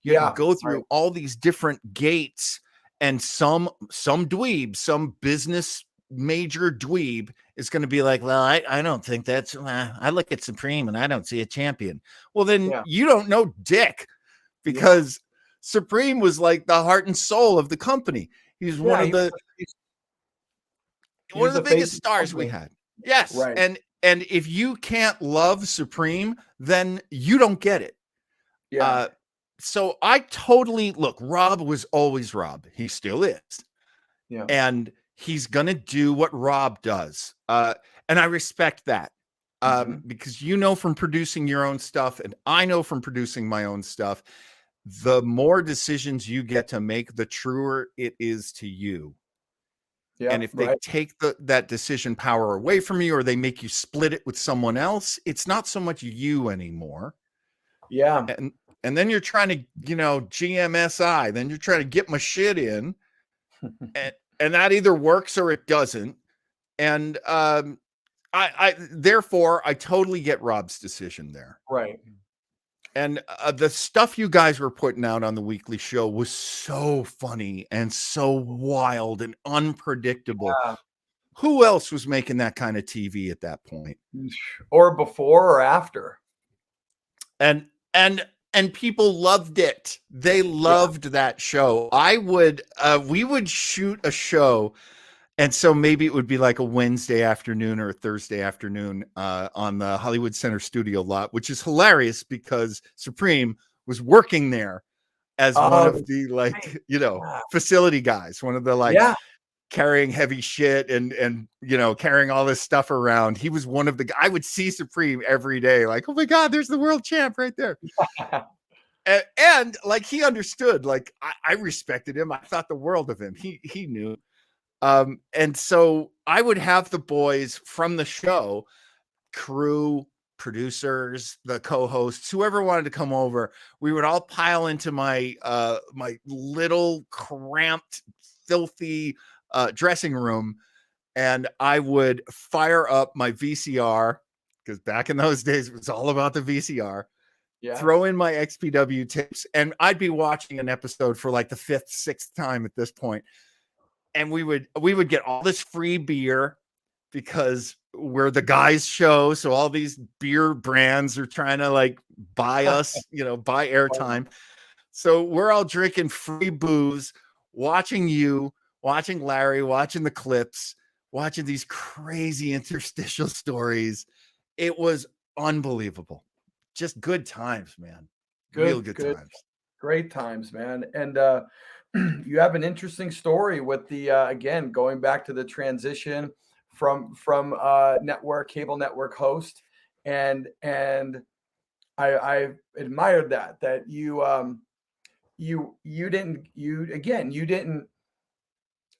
You had to Yeah. go Right. through all these different gates, and some dweeb, some business major dweeb is going to be like, well, I don't think that's I look at Supreme and I don't see a champion. Well, then Yeah. you don't know dick, Yeah. because Supreme was like the heart and soul of the company. He's one Yeah. of the He was the face biggest of the stars we company. had. Yes. Right. And if you can't love Supreme, then you don't get it. Yeah. Uh, so I totally look, Rob was always Rob. He still is. Yeah. And he's going to do what Rob does. And I respect that. Mhm. Because from producing your own stuff, and I know from producing my own stuff, the more decisions you get to make, the truer it is to you. Yeah. And if they Right. take that decision power away from you, or they make you split it with someone else, it's not so much you anymore. Yeah. And then you're trying to, GMSI, then you're trying to get my shit in, and that either works or it doesn't. And therefore I totally get Rob's decision there. Right. And the stuff you guys were putting out on the weekly show was so funny and so wild and unpredictable. Yeah. Who else was making that kind of TV at that point? Or before or after. And people loved it. They Yeah. loved that show. We would shoot a show, and so maybe it would be like a Wednesday afternoon or a Thursday afternoon on the Hollywood Center studio lot, which is hilarious because Supreme was working there as one of the Yeah. facility guys, one of the Yeah. carrying heavy shit and carrying all this stuff around. He was one of the, I would see Supreme every day, like, oh my God, there's the world champ right there. And like, he understood, like, I respected him. I thought the world of him. He knew. And so I would have the boys from the show, crew, producers, the co-hosts, whoever wanted to come over, we would all pile into my my little cramped, filthy dressing room, and I would fire up my VCR, because back in those days it was all about the VCR. Yeah. Throw in my XPW tapes, and I'd be watching an episode for like the 5th, 6th time at this point. And we would get all this free beer because we're the guys show. So all these beer brands are trying to like buy us, buy airtime. So we're all drinking free booze, watching you, watching Larry, watching the clips, watching these crazy interstitial stories. It was unbelievable. Just good times, man. Real good times. Great times, man. And you have an interesting story with the again, going back to the transition from cable network host, and I admired that you didn't,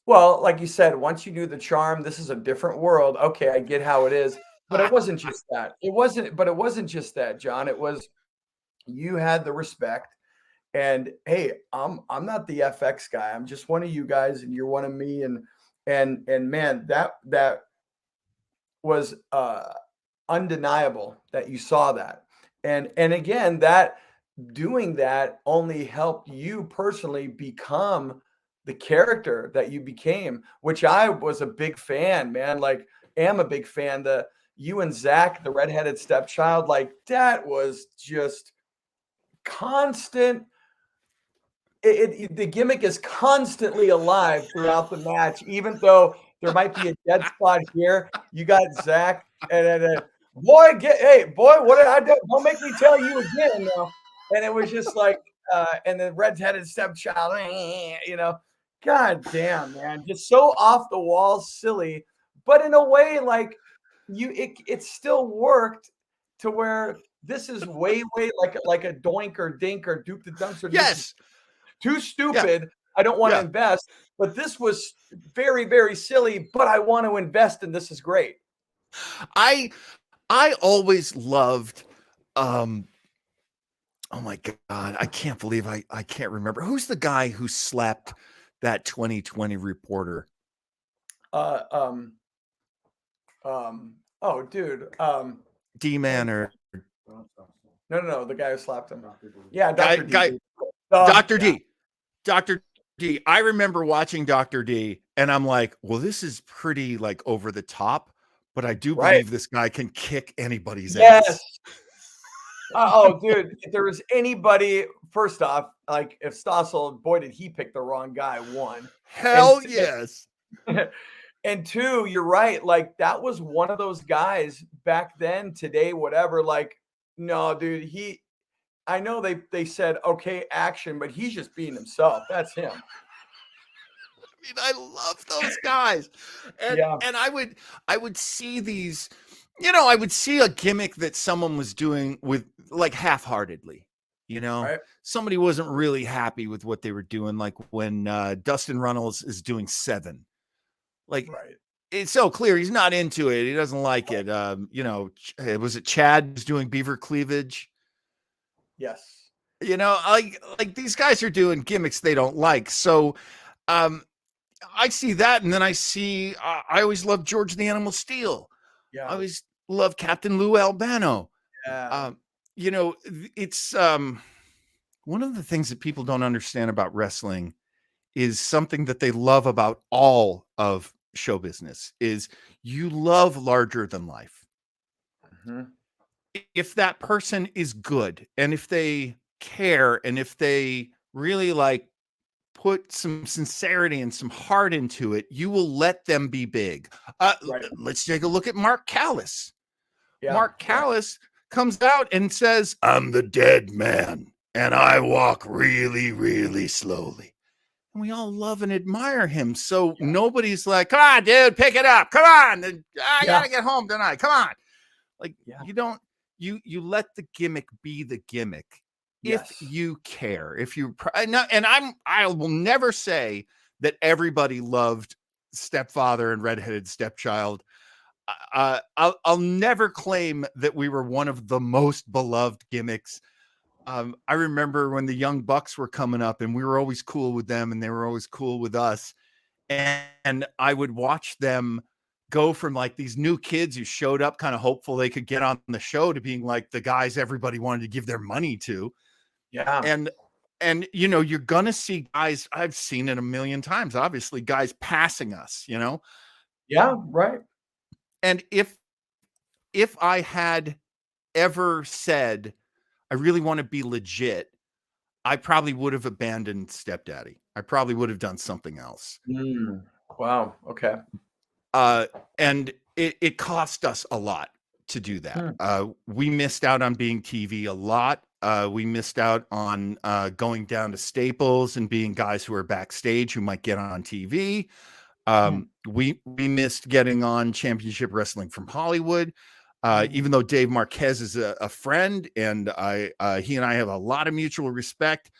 well, like you said, once you knew the charm, this is a different world. Okay, I get how it is. But it wasn't just that. It wasn't just that, John. It was, you had the respect. And hey, I'm not the FX guy. I'm just one of you guys, and you're one of me. And and man, that was undeniable that you saw that. And again, that doing that only helped you personally become the character that you became, which I was a big fan, man. Like, am a big fan. The you and Zach, the redheaded stepchild, like that was just constant. The gimmick is constantly alive throughout the match, even though there might be a dead spot here. You got Zach, and then boy, hey boy, what did I do? Don't make me tell you again now. And it was just like, and the red-headed stepchild, you know, god damn, man, just so off the wall, silly, but in a way, like it still worked to where this is way like a doink or dink or duke the dumpster. Yes. Too Yeah. stupid. I don't want to Yeah. invest, but this was very, very silly, but I want to invest and this is great. I always loved oh my God, I can't believe I can't remember. Who's the guy who slapped that 2020 reporter? Oh dude. D-Man or No, the guy who slapped him. Yeah, guy, Dr. D. guy Dr. D. Dr. D. I remember watching Dr. D and I'm like, well, this is pretty like over the top, but I do Right. believe this guy can kick anybody's Yes. ass. Oh, dude, if there was anybody, first off, like if Stossel, boy, did he pick the wrong guy, one. Hell And yes. and two, you're right. Like that was one of those guys back then, today, whatever. Like, no, dude, I know they said okay, action, but he's just being himself. That's him. I mean, I love those guys. And Yeah. and I would see these, you know, I would see a gimmick that someone was doing with like half-heartedly, you know. Right. Somebody wasn't really happy with what they were doing, like when Dustin Runnels is doing 7. Like Right. it's so clear he's not into it. He doesn't like it. You know, was it Chad who's doing beaver cleavage? Yes. You know, like these guys are doing gimmicks they don't like. So I see that, and then I see I always love George the Animal Steel. Yeah. I always love Captain Lou Albano. Yeah. You know, it's one of the things that people don't understand about wrestling is something that they love about all of show business is you love larger than life. Mhm. If that person is good and if they care and if they really like put some sincerity and some heart into it, you will let them be big. Right. Let's take a look at Mark Callis. Yeah. Mark Callis comes out and says, I'm the dead man and I walk really, really slowly. And we all love and admire him. So nobody's like, come on, dude, pick it up. Come on. I gotta get home tonight. Come on. Like you don't, you let the gimmick be the gimmick. If you care, if you, and I will never say that everybody loved Stepfather and redheaded stepchild. I'll never claim that we were one of the most beloved gimmicks. I remember when the Young Bucks were coming up and we were always cool with them and they were always cool with us. And I would watch them go from like these new kids who showed up kind of hopeful they could get on the show to being like the guys everybody wanted to give their money to. Yeah. And you know, you're going to see guys, I've seen it a million times, obviously guys passing us, you know? Yeah. Right. And if I had ever said, I really want to be legit, I probably would have abandoned Stepdaddy. I probably would have done something else. Wow. Okay. And it cost us a lot to do that. We missed out on being TV a lot. We missed out on going down to Staples and being guys who are backstage who might get on TV. We missed getting on Championship Wrestling from Hollywood. Even though Dave Marquez is a friend and he and I have a lot of mutual respect.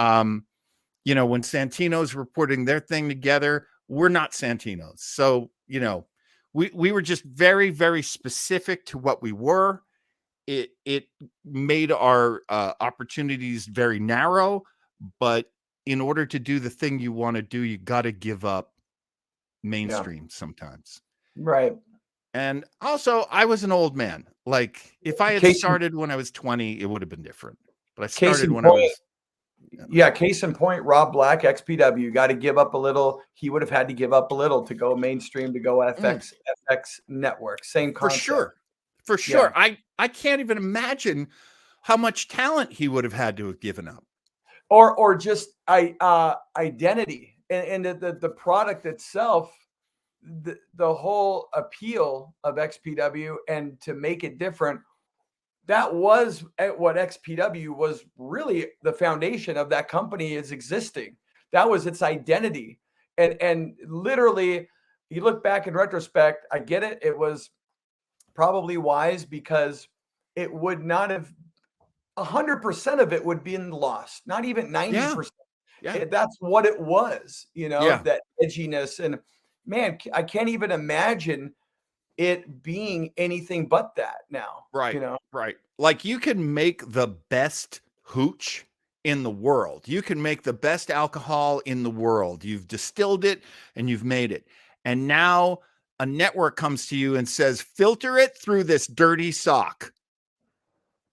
You know, when Santino's were putting their thing together, we're not Santino's. So, you know, we were just very, very specific to what we were. It made our opportunities very narrow, but in order to do the thing you want to do, you got to give up mainstream sometimes. Right. And also, I was an old man. Like, if I had started when I was 20, it would have been different. But I started when I was. Yeah, case in point, Rob Black, XPW, got to give up a little. He would have had to give up a little to go mainstream, to go FX network. Same concept. For sure. I can't even imagine how much talent he would have had to have given up. Or just identity and the product itself, the whole appeal of XPW, and to make it different. That was what XPW was really the foundation of that company is existing. That was its identity. And literally, you look back in retrospect, I get it. It was probably wise because it would not have 100% of it would be lost, not even 90%. Yeah. That's what it was, Yeah. that edginess. And man, I can't even imagine it being anything but that now. Right. Right. Like, you can make the best hooch in the world. You can make the best alcohol in the world. You've distilled it and you've made it. And now a network comes to you and says, filter it through this dirty sock.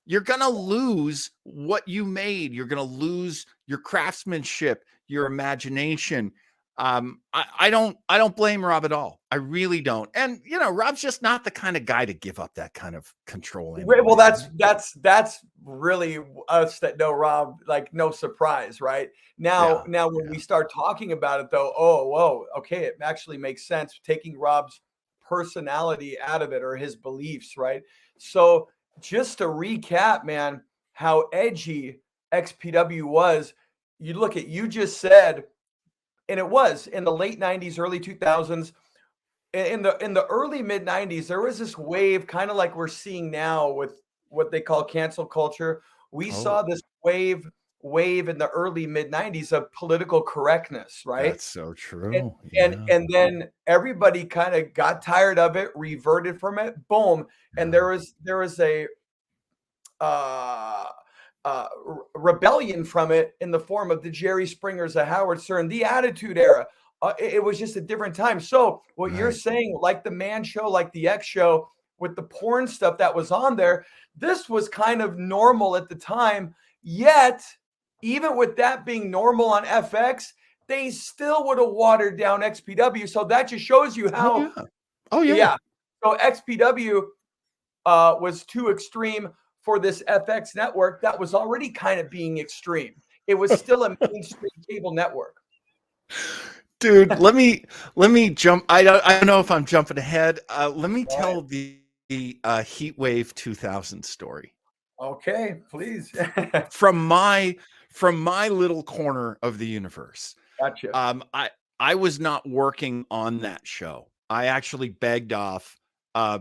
You're going to lose what you made. You're going to lose your craftsmanship, your imagination. I don't blame Rob at all. I really don't. And Rob's just not the kind of guy to give up that kind of control anyway. Well, that's really us that know Rob, like, no surprise, right? Now when we start talking about it though, whoa, okay, it actually makes sense taking Rob's personality out of it, or his beliefs, right? So just to recap, man, how edgy XPW was, you just said, and it was in the late 90s, early 2000s. In the early mid 90s, there was this wave, kind of like we're seeing now with what they call cancel culture. We saw this wave in the early mid 90s of political correctness, right? That's so true. And then everybody kind of got tired of it, reverted from it, boom. And there was a rebellion from it in the form of the Jerry Springers, the Howard Stern, the Attitude Era. It was just a different time. So what you're saying, like the Man Show, like the X Show, with the porn stuff that was on there, this was kind of normal at the time. Yet, even with that being normal on FX, they still would have watered down XPW. So that just shows you how. Yeah. So XPW was too extreme for this FX network that was already kind of being extreme. It was still a mainstream cable network. Dude, let me jump. I don't know if I'm jumping ahead. Let me tell the Heatwave 2000 story. Okay, please. from my little corner of the universe. Gotcha. I was not working on that show. I actually begged off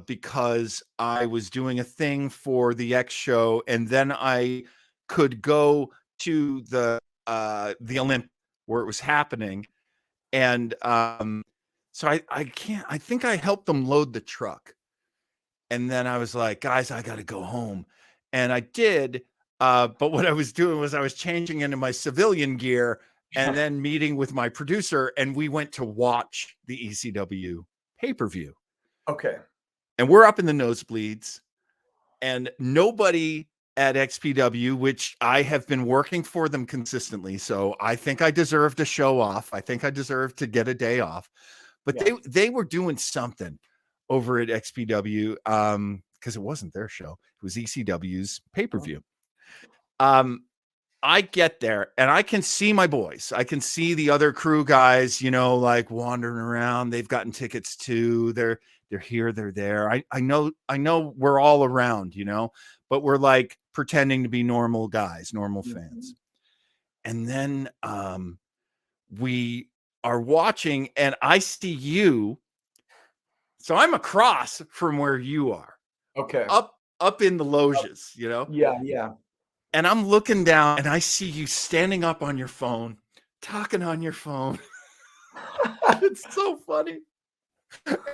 because I was doing a thing for the X show, and then I could go to the Olymp where it was happening. And so I think I helped them load the truck. And then I was like, guys, I got to go home. And I did. But what I was doing was I was changing into my civilian gear and then meeting with my producer. And we went to watch the ECW pay-per-view. Okay. And we're up in the nosebleeds. And nobody at XPW, which I have been working for them consistently. So I think I deserve to show off. I think I deserve to get a day off. But they were doing something over at XPW because it wasn't their show. It was ECW's pay-per-view. I get there and I can see my boys. I can see the other crew guys, like wandering around. They've gotten tickets too. They're here, they're there. I know we're all around, but we're like pretending to be normal guys, normal fans. And then we are watching and I see you. So I'm across from where you are. Okay. Up in the loges, Yeah. And I'm looking down and I see you standing up on your phone, talking on your phone. It's so funny.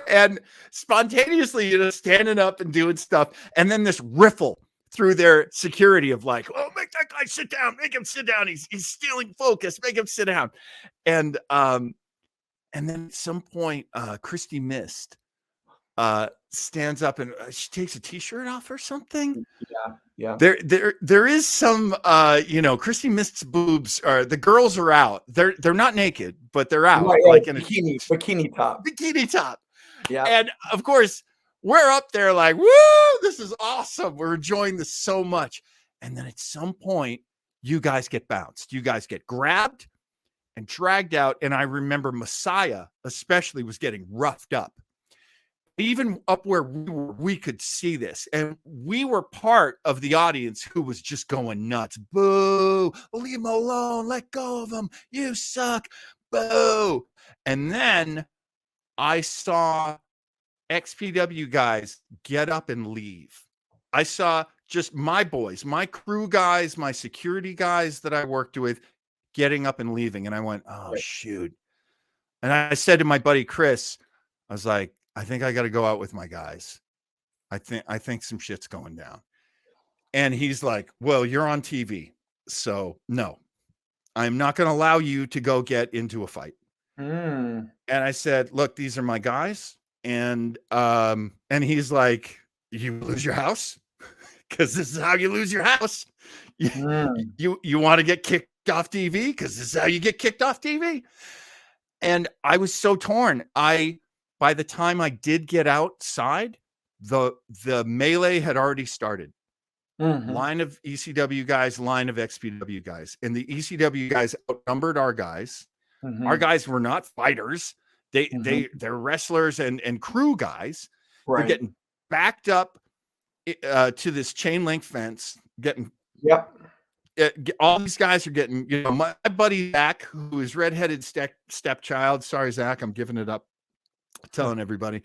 And spontaneously, standing up and doing stuff. And then this riffle through their security of like, oh, make that guy sit down. Make him sit down. He's stealing focus. Make him sit down. And And then at some point, Christy Mist stands up and she takes a t-shirt off or something. Yeah. There is some, Christy Mist's boobs are, the girls are out. They're not naked, but they're out, Right, like in a bikini top. bikini top. Yeah. And of course, we're up there like, woo, this is awesome. We're enjoying this so much. And then at some point, you guys get bounced. You guys get grabbed and dragged out. And I remember Messiah especially was getting roughed up. Even up where we could see this. And we were part of the audience who was just going nuts. Boo, leave him alone. Let go of him. You suck. Boo. And then I saw XPW guys get up and leave. I saw just my boys, my crew guys, my security guys that I worked with getting up and leaving. And I went, oh, shoot. And I said to my buddy, Chris, I was like, I think I got to go out with my guys. I think some shit's going down. And he's like, well, you're on TV. So no, I'm not going to allow you to go get into a fight. And I said, look, these are my guys. And he's like, you lose your house? Because this is how you lose your house. You want to get kicked off TV? Because this is how you get kicked off TV. And I was so torn. By the time I did get outside, the melee had already started. Line of ECW guys, line of XPW guys. And the ECW guys outnumbered our guys. Our guys were not fighters. They're wrestlers and crew guys. Right. They're getting backed up to this chain link fence. All these guys are getting, my buddy Zach, who is redheaded stepchild. Sorry, Zach, I'm giving it up. Telling everybody,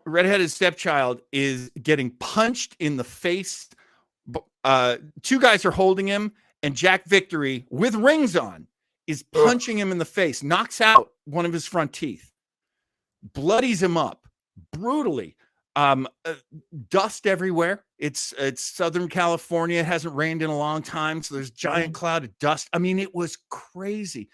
redheaded stepchild is getting punched in the face. Two guys are holding him, and Jack Victory with rings on is punching him in the face, knocks out one of his front teeth, bloodies him up brutally. Dust everywhere. It's Southern California. It hasn't rained in a long time, so there's a giant cloud of dust. I mean, it was crazy.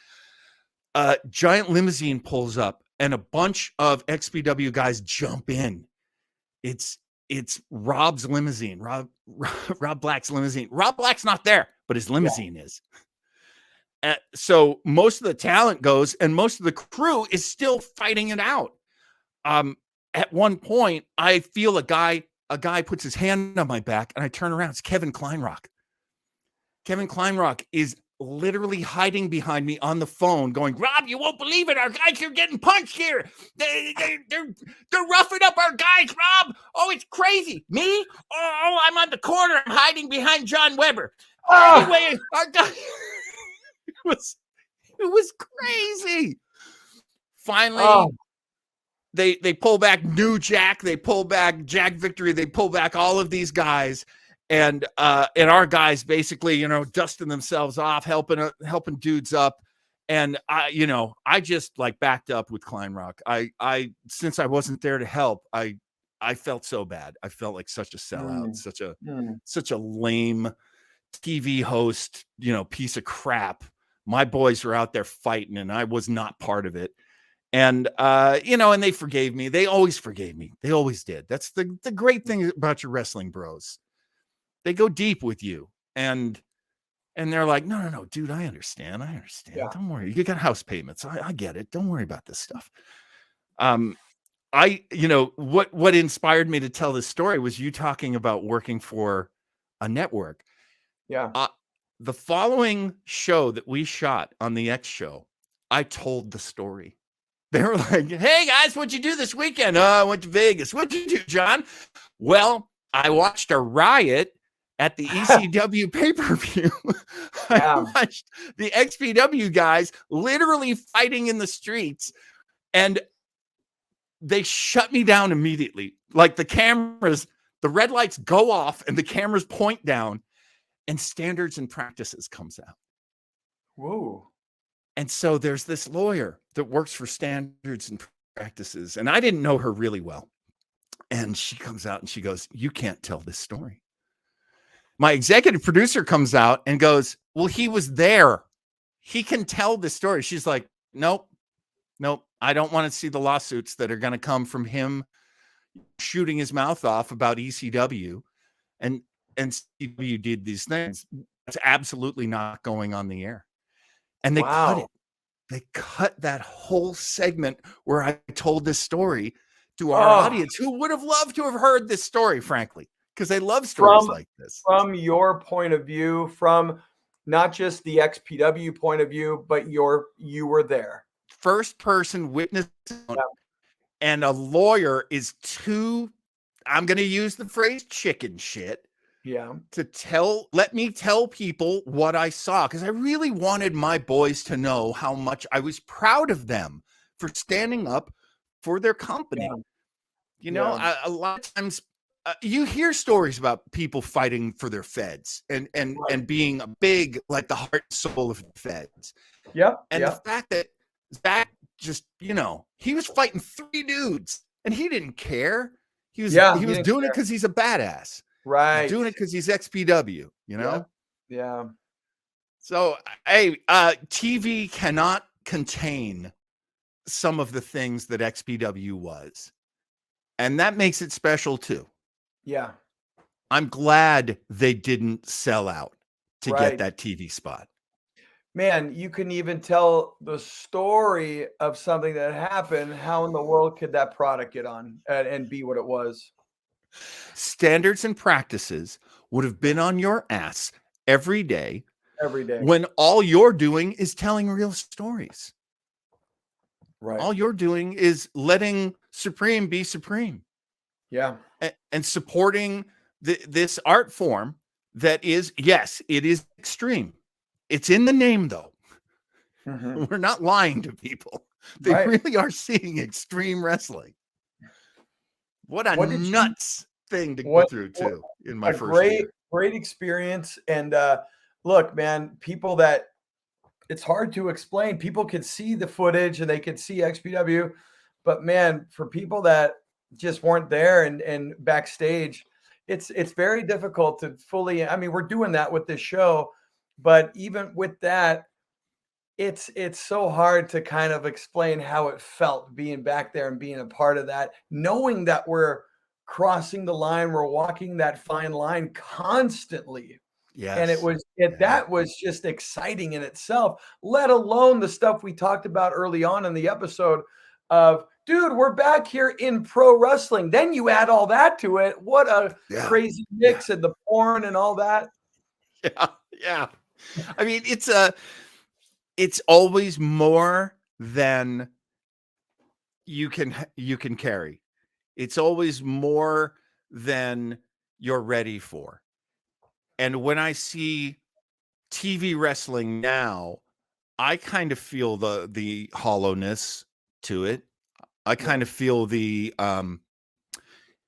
Giant limousine pulls up and a bunch of XPW guys jump in. It's Rob's limousine, Rob Black's limousine. Rob Black's not there, but his limousine is. So most of the talent goes, and most of the crew is still fighting it out. At one point, I feel a guy puts his hand on my back, and I turn around. It's Kevin Kleinrock. Kevin Kleinrock is literally hiding behind me on the phone going, Rob, you won't believe it. Our guys are getting punched here. They're roughing up our guys, Rob. Oh, it's crazy. Me? Oh, I'm on the corner. I'm hiding behind John Weber. Anyway, our guys, it was crazy. Finally, they pull back New Jack. They pull back Jack Victory. They pull back all of these guys. And our guys basically, dusting themselves off, helping dudes up. And I just like backed up with Kleinrock. I since I wasn't there to help, I felt so bad. I felt like such a sellout, such a lame TV host, piece of crap. My boys were out there fighting and I was not part of it. And, and they forgave me. They always forgave me. They always did. That's the great thing about your wrestling bros. They go deep with you, and they're like, no, dude, I understand. Yeah. Don't worry. You got house payments. I get it. Don't worry about this stuff. What inspired me to tell this story was you talking about working for a network. Yeah. The following show that we shot on the X show, I told the story. They were like, hey guys, what'd you do this weekend? I went to Vegas. What'd you do, John? Well, I watched a riot at the ECW pay-per-view. I watched the XPW guys literally fighting in the streets, and they shut me down immediately. Like the cameras, the red lights go off and the cameras point down, and Standards and Practices comes out. Whoa. And so there's this lawyer that works for Standards and Practices, and I didn't know her really well. And she comes out and she goes, you can't tell this story. My executive producer comes out and goes, well, he was there. He can tell this story. She's like, Nope. Nope. I don't want to see the lawsuits that are going to come from him shooting his mouth off about ECW and CW did these things. It's absolutely not going on the air. And they cut Wow. it. They cut that whole segment where I told this story to our audience, who would have loved to have heard this story, frankly, because they love stories like this. From your point of view, from not just the XPW point of view, but you were there. First person witness, and a lawyer is too, I'm going to use the phrase chicken shit. Yeah. To let me tell people what I saw, because I really wanted my boys to know how much I was proud of them for standing up for their company. Yeah. You know, a lot of times you hear stories about people fighting for their feds and being big, like the heart and soul of the feds. Yep. And the fact that Zach just, you know, he was fighting 3 dudes and he didn't care. He was doing it because he's a badass. Right. He's doing it because he's XPW, you know? Yeah. So, hey, TV cannot contain some of the things that XPW was. And that makes it special too. Yeah. I'm glad they didn't sell out to get that TV spot. Man, you can even tell the story of something that happened. How in the world could that product get on and be what it was? Standards and practices would have been on your ass every day. Every day. When all you're doing is telling real stories. Right. All you're doing is letting Supreme be Supreme. Yeah. And supporting this art form that is, yes, it is extreme. It's in the name, though. Mm-hmm. We're not lying to people. They really are seeing extreme wrestling. What a nuts thing to go through, too, in my first year. Great experience. And look, man, people that it's hard to explain. People could see the footage and they could see XPW. But, man, for people that just weren't there and backstage, it's very difficult to fully – I mean, we're doing that with this show. But even with that, it's so hard to kind of explain how it felt being back there and being a part of that, knowing that we're crossing the line, we're walking that fine line constantly. Yes. And that was just exciting in itself, let alone the stuff we talked about early on in the episode of, dude, we're back here in pro wrestling. Then you add all that to it. What a crazy mix of the porn and all that. Yeah. I mean, it's always more than you can carry. It's always more than you're ready for. And when I see TV wrestling now, I kind of feel the hollowness to it. I kind of feel the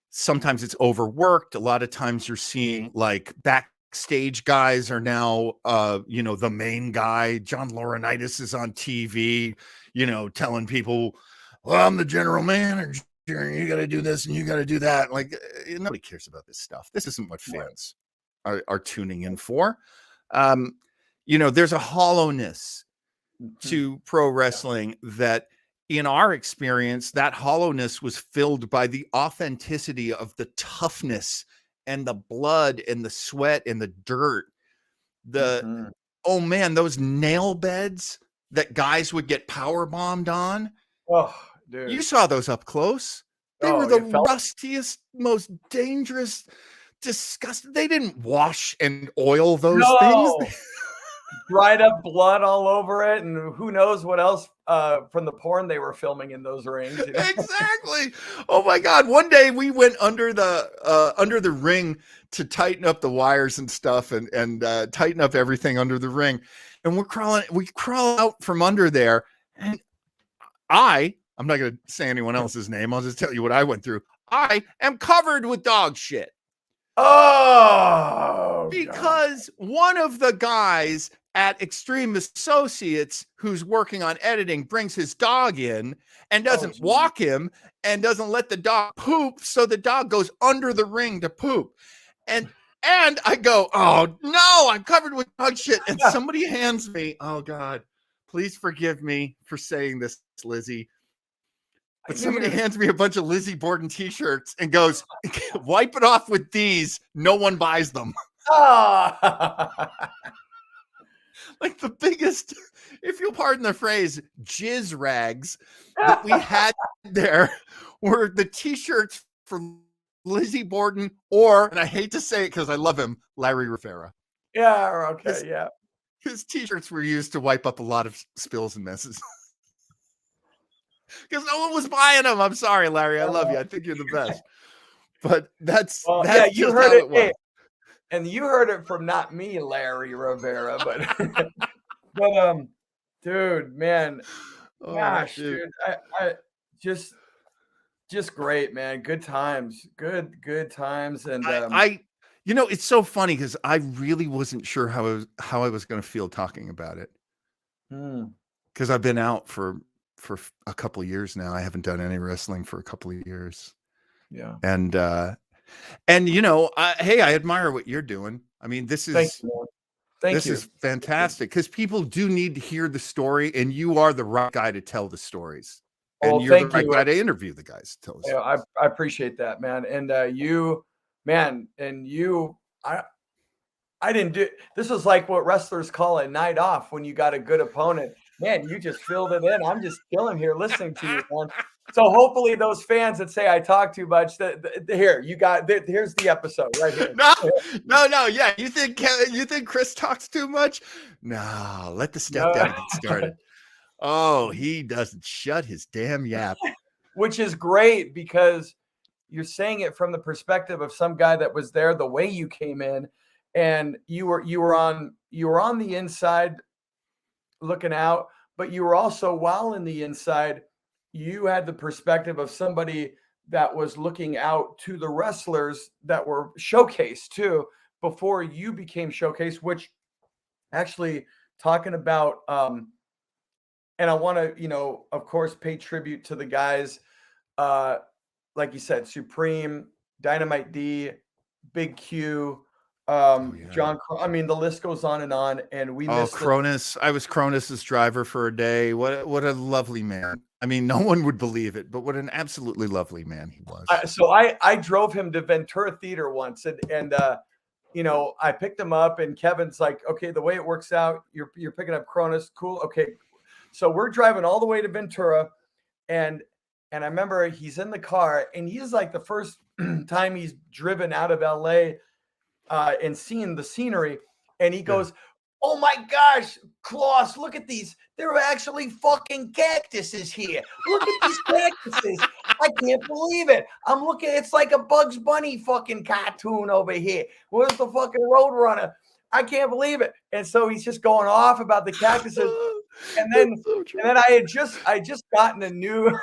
sometimes it's overworked. A lot of times you're seeing like backstage guys are now, the main guy. John Laurinaitis is on TV, telling people, well, I'm the general manager. You got to do this and you got to do that. Like, nobody cares about this stuff. This isn't what fans are tuning in for. There's a hollowness to pro wrestling that, in our experience, that hollowness was filled by the authenticity of the toughness and the blood and the sweat and the dirt. Oh man, those nail beds that guys would get power bombed on. Oh, dude. You saw those up close. They were the rustiest, most dangerous, disgusting. They didn't wash and oil those things. Dried up blood all over it, and who knows what else from the porn they were filming in those rings. Exactly. Oh my God! One day we went under the ring to tighten up the wires and stuff, and tighten up everything under the ring. And we crawl out from under there, and I'm not going to say anyone else's name. I'll just tell you what I went through. I am covered with dog shit. Oh, because one of the guys at Xtreme Associates who's working on editing brings his dog in and doesn't walk him and doesn't let the dog poop. So the dog goes under the ring to poop. And I go, oh no, I'm covered with dog shit. And somebody hands me, oh God, Please forgive me for saying this, Lizzie. But I knew somebody you were- hands me a bunch of Lizzie Borden t-shirts and goes, wipe it off with these. No one buys them. Ah! Like the biggest, if you'll pardon the phrase, jizz rags that we had there were the t-shirts for Lizzie Borden or, and I hate to say it because I love him, Larry Rivera. Yeah, okay, yeah. His t-shirts were used to wipe up a lot of spills and messes. Because no one was buying them. I'm sorry, Larry. I love you. I think you're the best. But that's yeah, you just heard how it. it was. Hey, and you heard it from not me, Larry Rivera, but dude, man, gosh, dude, I just great, man. Good times, good times, and you know, it's so funny because I really wasn't sure how I was going to feel talking about it. Because I've been out for a couple of years now. I haven't done any wrestling for a couple of years. Yeah, and you know, hey, I admire what you're doing. I mean, this is Thank you. is fantastic because people do need to hear the story, and you are the right guy to tell the stories. And you're the right guy to interview the guys. Tell us. Yeah, I appreciate that, man. And you, man, and you, I didn't do. This was like what wrestlers call a night off when you got a good opponent. Man, you just filled it in. I'm just chilling here listening to you, man. So hopefully those fans that say I talk too much, here you got. Here's the episode right here. No. Yeah, you think Kris talks too much? No, let the stepdad get started. Oh, he doesn't shut his damn yap. Which is great because you're saying it from the perspective of some guy that was there the way you came in, and you were on the inside looking out, but you were also, while in the inside, you had the perspective of somebody that was looking out to the wrestlers that were showcased too before you became showcased, which actually talking about and I want to, of course, pay tribute to the guys, like you said, Supreme, Dynamite D, Big Q, John. I mean, the list goes on, and we missed Kronus. I was Kronus's driver for a day. What a lovely man. I mean, no one would believe it, but what an absolutely lovely man he was. So I drove him to Ventura Theater once, and I picked him up, and Kevin's like, okay, the way it works out, you're picking up Kronus, cool, okay. So we're driving all the way to Ventura, and I remember he's in the car, and he's like the first time he's driven out of LA and seen the scenery, and he goes, "Oh my gosh, Kloss, look at these. There are actually fucking cactuses here. Look at these cactuses. I can't believe it. I'm looking, it's like a Bugs Bunny fucking cartoon over here. Where's the fucking Roadrunner? I can't believe it." And so he's just going off about the cactuses. And then I just gotten a new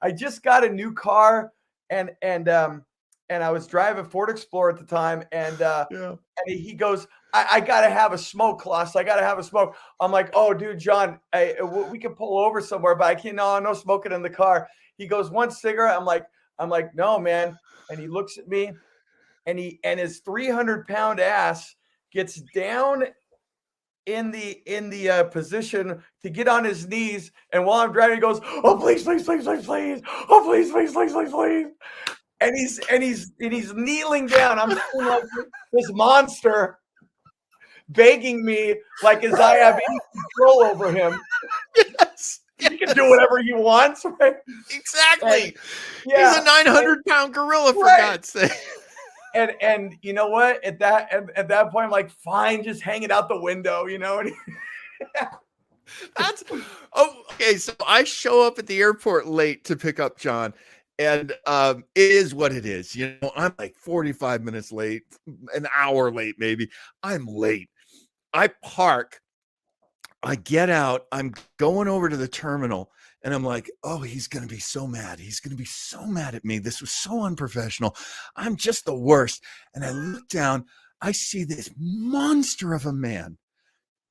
I just got a new car, and I was driving Ford Explorer at the time, and he goes, I gotta have a smoke, Kloss. I gotta have a smoke. I'm like, oh, dude, John, we can pull over somewhere, but I can't. No smoking in the car. He goes, one cigarette. I'm like, no, man. And he looks at me, and his 300-pound ass gets down in the position to get on his knees, and while I'm driving, he goes, "Oh, please, please, please, please, please! Oh, please, please, please, please, please!" And he's kneeling down. I'm seeing like this monster begging me, like as I have any control over him. Yes. He can do whatever he wants, right? Exactly. He's a 900-pound gorilla, for God's sake. And you know what? At that point, I'm like, fine, just hang it out the window, That's okay. So I show up at the airport late to pick up John, and it is what it is. I'm like 45 minutes late, an hour late, maybe. I'm late. I park. I get out. I'm going over to the terminal, and I'm like, oh, he's going to be so mad. He's going to be so mad at me. This was so unprofessional. I'm just the worst. And I look down. I see this monster of a man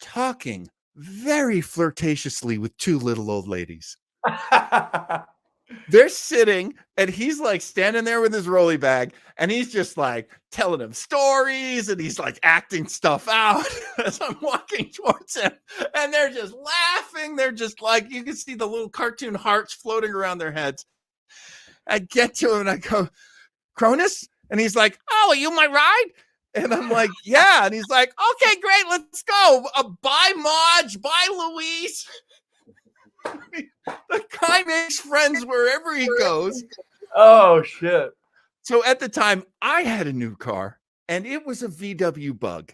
talking very flirtatiously with two little old ladies. they're sitting and he's like standing there with his rolly bag and he's just like telling them stories and he's like acting stuff out as I'm walking towards him, and they're just laughing. They're just like, you can see the little cartoon hearts floating around their heads. I get to him and I go, Kronus? And he's like, oh, are you my ride? And I'm like, yeah. And he's like, okay, great, let's go. Bye, Marge. Bye, Louise. The guy makes friends wherever he goes. Oh, shit. So at the time, I had a new car, and it was a VW Bug.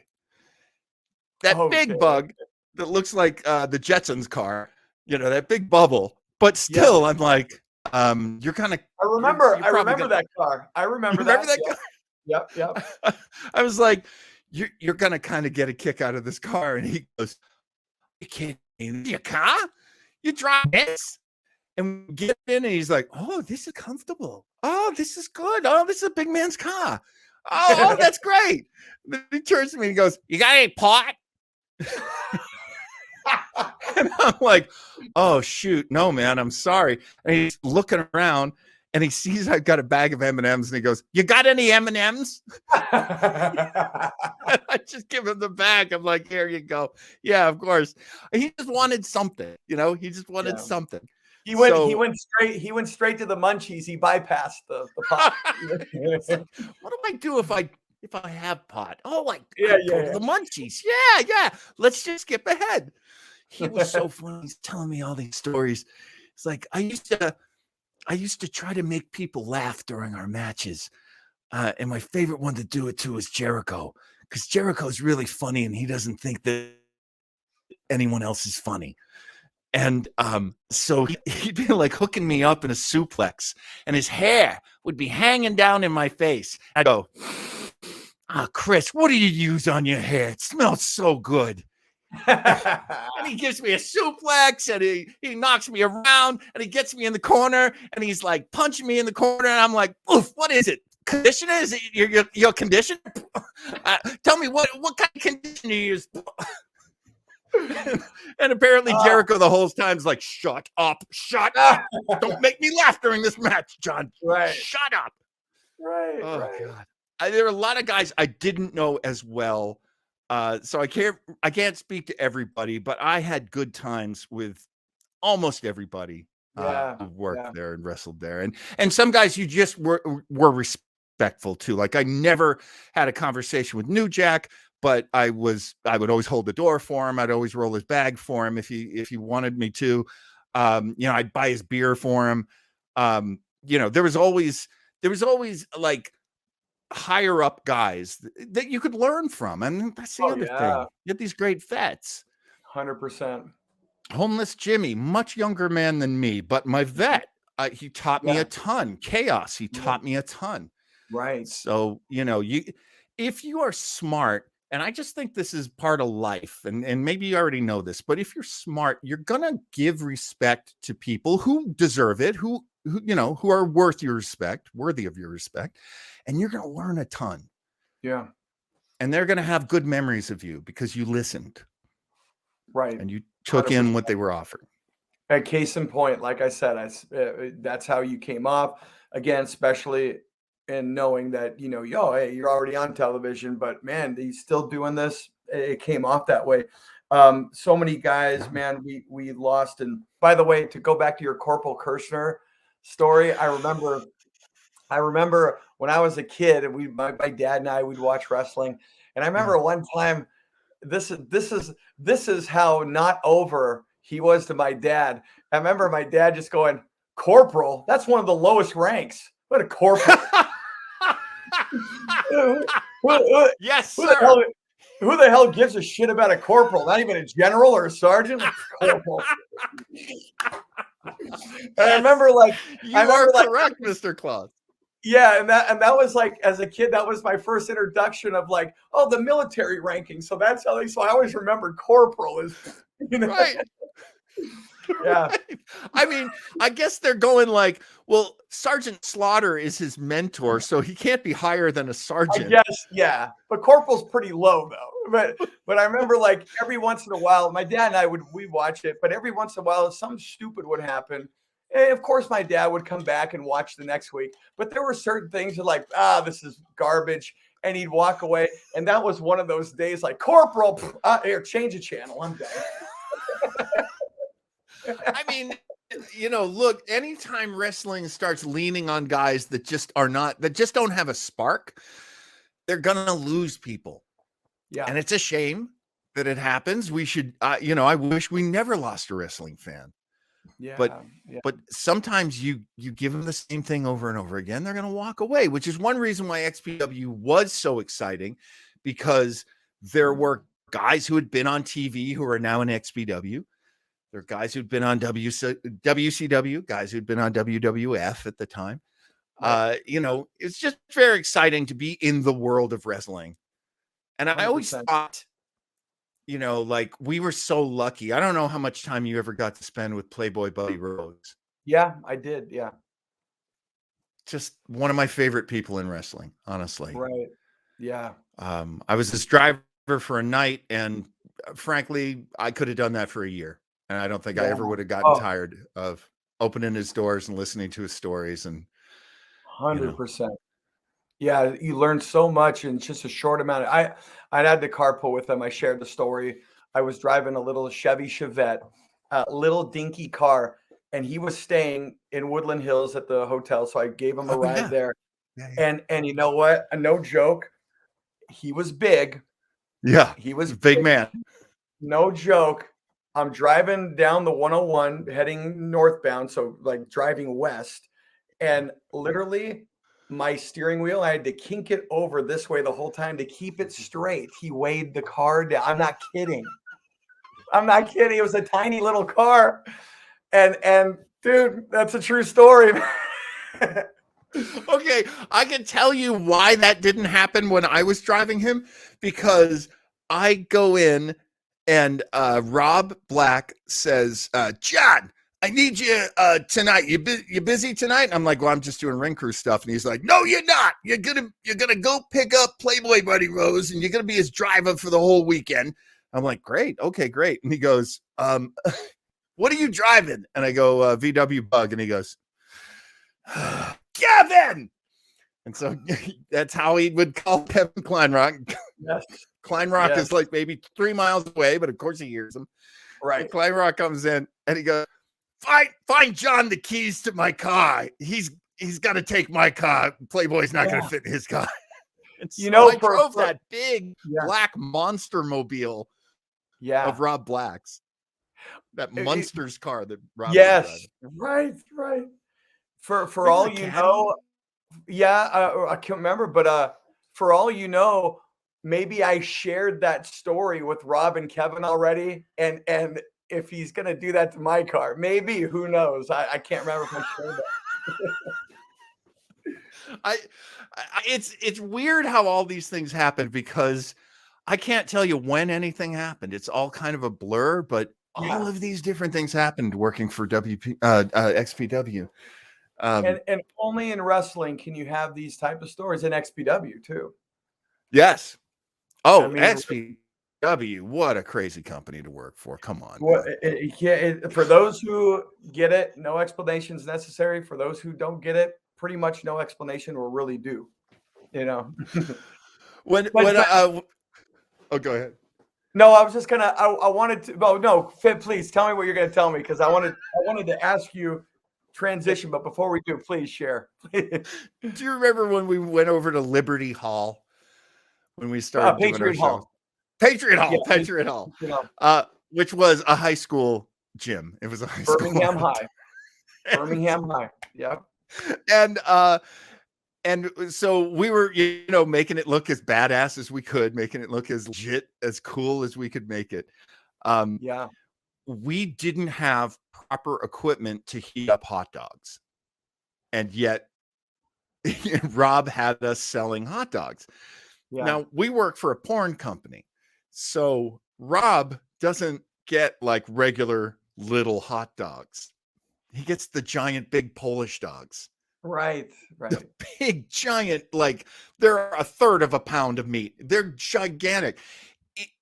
That big bug that looks like the Jetsons car, that big bubble. But still, I'm like, you're kind of. I remember that car. I remember that car. Yep. I was like, you're gonna kind of get a kick out of this car, and he goes, "You can't in your car. You drive this." And we get in, and he's like, "Oh, this is comfortable. Oh, this is good. Oh, this is a big man's car. Oh, that's great." Then he turns to me and he goes, "You got any pot?" And I'm like, "Oh shoot, no, man, I'm sorry." And he's looking around, and he sees I've got a bag of M&Ms, and he goes, "You got any M&Ms?" And I just give him the bag. I'm like, "Here you go." Yeah, of course. He just wanted something, He just wanted something. He went straight to the munchies. He bypassed the pot. What do I do if I have pot? Oh, go to the munchies. Yeah. Let's just skip ahead. He was so funny. He's telling me all these stories. It's like, I used to try to make people laugh during our matches. And my favorite one to do it to is Jericho, because Jericho's really funny and he doesn't think that anyone else is funny. And so he'd be like hooking me up in a suplex, and his hair would be hanging down in my face. I go, Kris, what do you use on your hair? It smells so good. And he gives me a suplex, and he knocks me around, and he gets me in the corner, and he's like punching me in the corner, and I'm like, oof, what is it? Conditioner? Is it your conditioner? Tell me what kind of conditioner you use. And apparently Jericho the whole time is like, shut up. Don't make me laugh during this match, John. Right. Shut up. Right. Oh, God. There were a lot of guys I didn't know as well. So I can't speak to everybody, but I had good times with almost everybody who worked there and wrestled there. And some guys you just were respectful to. Like, I never had a conversation with New Jack, but I would always hold the door for him. I'd always roll his bag for him if he wanted me to. I'd buy his beer for him. There was always like higher up guys that you could learn from, and that's the other thing. You get these great vets. 100%. Homeless Jimmy, much younger man than me, but my vet. He taught me a ton. Chaos. He taught me a ton. Right. So if you are smart. And I just think this is part of life. And maybe you already know this, but if you're smart, you're going to give respect to people who deserve it, who are worthy of your respect. And you're going to learn a ton. Yeah. And they're going to have good memories of you because you listened. Right. And you took 100%. In what they were offering. A case in point, like I said, that's how you came off. Again, especially and knowing that, hey, you're already on television, but man, he's still doing this. It came off that way. So many guys, man, we lost. And by the way, to go back to your Corporal Kirshner story, I remember when I was a kid, and my dad and I would watch wrestling. And I remember one time, this is how not over he was to my dad. I remember my dad just going, "Corporal, that's one of the lowest ranks. What a corporal." Yes, sir. Who the hell gives a shit about a corporal? Not even a general or a sergeant. Corporal. And I remember, correct, Mr. Kloss. Yeah, and that was like, as a kid, that was my first introduction of like, the military ranking. So that's how I always remembered corporal is, right. Yeah. Right. I mean, I guess they're going like, well, Sergeant Slaughter is his mentor, so he can't be higher than a sergeant. Yes, yeah. But corporal's pretty low though. But I remember, like, every once in a while, my dad and I we watch it, but every once in a while something stupid would happen. And of course, my dad would come back and watch the next week. But there were certain things that like, this is garbage. And he'd walk away. And that was one of those days like, Corporal, here, change the channel. I'm done. I mean, look, anytime wrestling starts leaning on guys that just don't have a spark, they're going to lose people. Yeah. And it's a shame that it happens. We should, I wish we never lost a wrestling fan. Yeah. But sometimes you give them the same thing over and over again, they're going to walk away, which is one reason why XPW was so exciting, because there were guys who had been on TV who are now in XPW. There are guys who'd been on WCW, guys who'd been on WWF at the time. It's just very exciting to be in the world of wrestling. And I always thought, like we were so lucky. I don't know how much time you ever got to spend with Playboy Buddy Rose. Yeah, I did. Yeah. Just one of my favorite people in wrestling, honestly. Right. Yeah. I was his driver for a night, and frankly, I could have done that for a year. And I don't think I ever would have gotten tired of opening his doors and listening to his stories. And 100%. Yeah, you learn so much in just a short amount. I had the carpool with him. I shared the story. I was driving a little Chevy Chevette, a little dinky car, and he was staying in Woodland Hills at the hotel. So I gave him a ride there. Yeah. And you know what? No joke. He was big. Yeah, he was big man. No joke. I'm driving down the 101 heading northbound, so like driving west, and literally my steering wheel, I had to kink it over this way the whole time to keep it straight. He weighed the car down. I'm not kidding. It was a tiny little car. And dude, that's a true story. Okay, I can tell you why that didn't happen when I was driving him, because I go in and Rob Black says, John, I need you tonight. You busy tonight? And I'm like, well, I'm just doing ring crew stuff. And he's like, no, you're not. You're gonna go pick up Playboy Buddy Rose, and you're gonna be his driver for the whole weekend. I'm like, great, okay, great. And he goes, what are you driving? And I go, VW Bug. And he goes, Kevin. And so that's how he would call Kevin Kleinrock. Yes. Kleinrock is like maybe 3 miles away, but of course he hears him. Right. And Kleinrock comes in and he goes, find John the keys to my car. He's got to take my car. Playboy's not going to fit in his car. So I drove that big black monster mobile of Rob Black's. That Munster's car that Rob was driving. Right. For all you know, I can't remember, but for all you know, maybe I shared that story with Rob and Kevin already, and if he's gonna do that to my car, maybe, who knows? I can't remember if I shared that. It's weird how all these things happen, because I can't tell you when anything happened. It's all kind of a blur, but all of these different things happened working for XPW. And only in wrestling can you have these type of stories, in XPW too. Yes. Oh, XPW, what a crazy company to work for. Come on. For those who get it, no explanation is necessary. For those who don't get it, pretty much no explanation will really do. Oh, go ahead. No, I was just gonna. I wanted to. Oh no, please tell me what you're gonna tell me, because I wanted to ask you transition. But before we do, please share. Do you remember when we went over to Liberty Hall? When we started doing our show? Patriot Hall, which was a high school gym. It was a high Birmingham school. High. Birmingham High. Yeah. And so we were, making it look as badass as we could, making it look as legit, as cool as we could make it. We didn't have proper equipment to heat up hot dogs. And yet Rob had us selling hot dogs. Yeah. Now, we work for a porn company, so Rob doesn't get like regular little hot dogs. He gets the giant, big Polish dogs. Right. The big, giant, like they're a third of a pound of meat. They're gigantic.